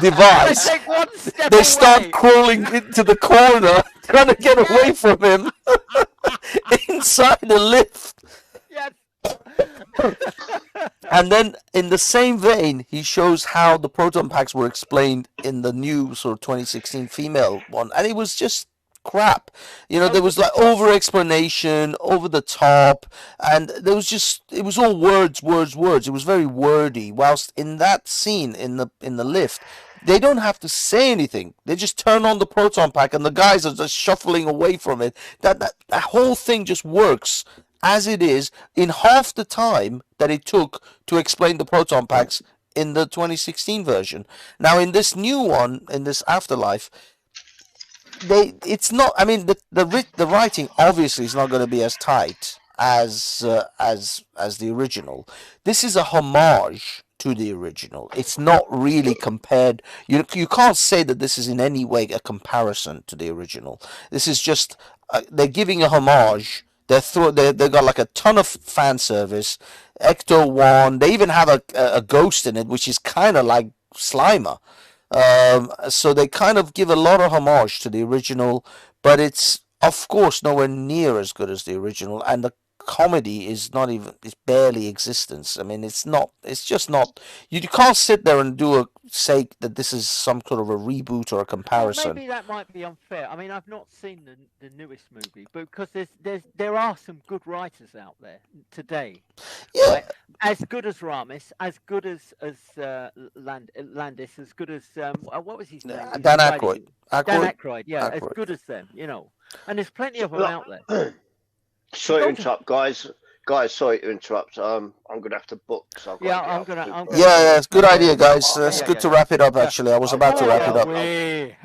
device, Take one step they start away. crawling into the corner, trying to get away from him inside the lift. Yes. And then, in the same vein, he shows how the proton packs were explained in the new sort of 2016 female one, and it was just crap. You know, there was like over explanation, over the top, and there was just it was all words. It was very wordy. Whilst in that scene in the lift, they don't have to say anything. They just turn on the proton pack, and the guys are just shuffling away from it. That whole thing just works as it is in half the time that it took to explain the proton packs in the 2016 version. Now, in this new one, in this Afterlife, it's not. I mean, the writing obviously is not going to be as tight as the original. This is a homage to the original. It's not really compared. You can't say that this is in any way a comparison to the original. This is just they're giving a homage. They got like a ton of fan service. Ecto 1. They even have a ghost in it, which is kind of like Slimer. So they kind of give a lot of homage to the original, but it's of course nowhere near as good as the original, and the comedy is not even, it's barely existence. I mean, it's not, it's just not, you can't sit there and say that this is some sort of a reboot or a Well, comparison. maybe that might be unfair. I mean, I've not seen the newest movie, but because there are some good writers out there today. Yeah. Right? As good as Ramis, as good as Landis, as good as what was his name? He's Dan the guy Aykroyd. that- Dan Aykroyd. Aykroyd, yeah, as Aykroyd. good as them, you know. And there's plenty of them out there. Sorry to Don't- interrupt, guys. Guys, sorry to interrupt. I'm gonna have to book. So I've got Yeah, to get I'm up gonna- to- I'm gonna- Yeah, it's a good idea, guys. Oh, It's yeah, good yeah. to wrap it up, actually. I was about to Oh, wrap it up. Away.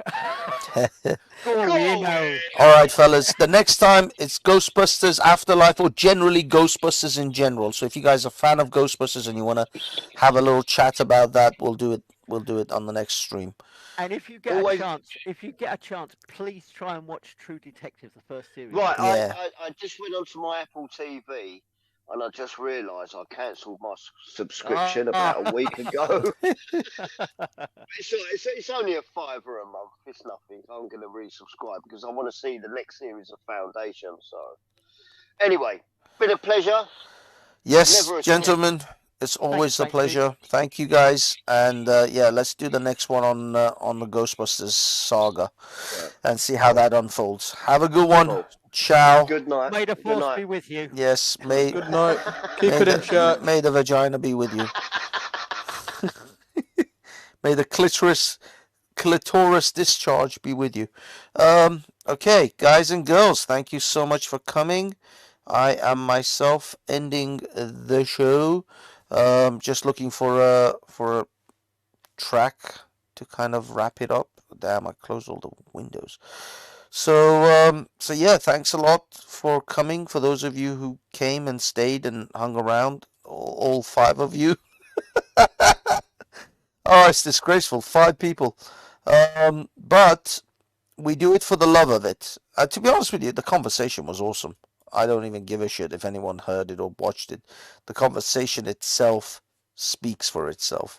Go away now. All right, fellas. The next time it's Ghostbusters Afterlife, or generally Ghostbusters in general. So if you guys are a fan of Ghostbusters and you want to have a little chat about that, we'll do it. We'll do it on the next stream. And if you get Always- a chance, please try and watch True Detective, the first series. Right, Yeah. I just went onto my Apple TV and I just realised I cancelled my subscription about a week ago. It's only a £5 a month. It's nothing. I'm going to resubscribe because I want to see the next series of Foundation. So, anyway, been a pleasure. Yes, Never a gentlemen. It's always a thanks, pleasure. Thank you, guys. And yeah, let's do the next one on the Ghostbusters saga and see how that unfolds. Have a good one. Cool. Ciao. Good night. May the Good force night. be with you. Yes, may Good night. Keep it in church. may the vagina be with you. May the clitoris discharge be with you. Okay, guys and girls, thank you so much for coming. I am myself ending the show. Just looking for a track to kind of wrap it up. Damn, I closed all the windows. So yeah, thanks a lot for coming. For those of you who came and stayed and hung around, all 5 of you. Oh, it's disgraceful. 5 people. But we do it for the love of it. To be honest with you, the conversation was awesome. I don't even give a shit if anyone heard it or watched it. The conversation itself speaks for itself.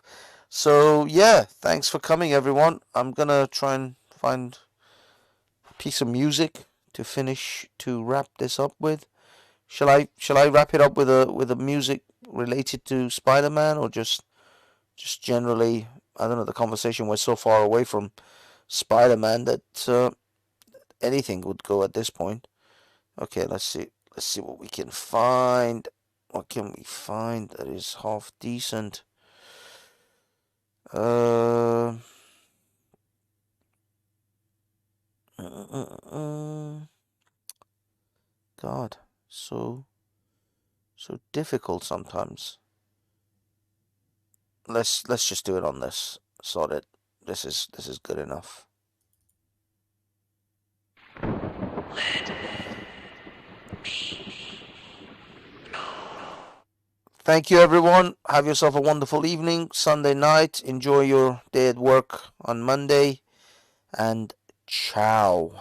So yeah, thanks for coming, everyone. I'm gonna try and find a piece of music to wrap this up with. Shall I wrap it up with a music related to Spider-Man, or just generally? I don't know. The conversation was so far away from Spider-Man that anything would go at this point. Okay, let's see what we can find. What can we find that is half decent? God, so difficult sometimes. Let's just do it on this. Sod it. This is good enough. Thank you, everyone. Have yourself a wonderful evening, Sunday night. Enjoy your day at work on Monday, and ciao.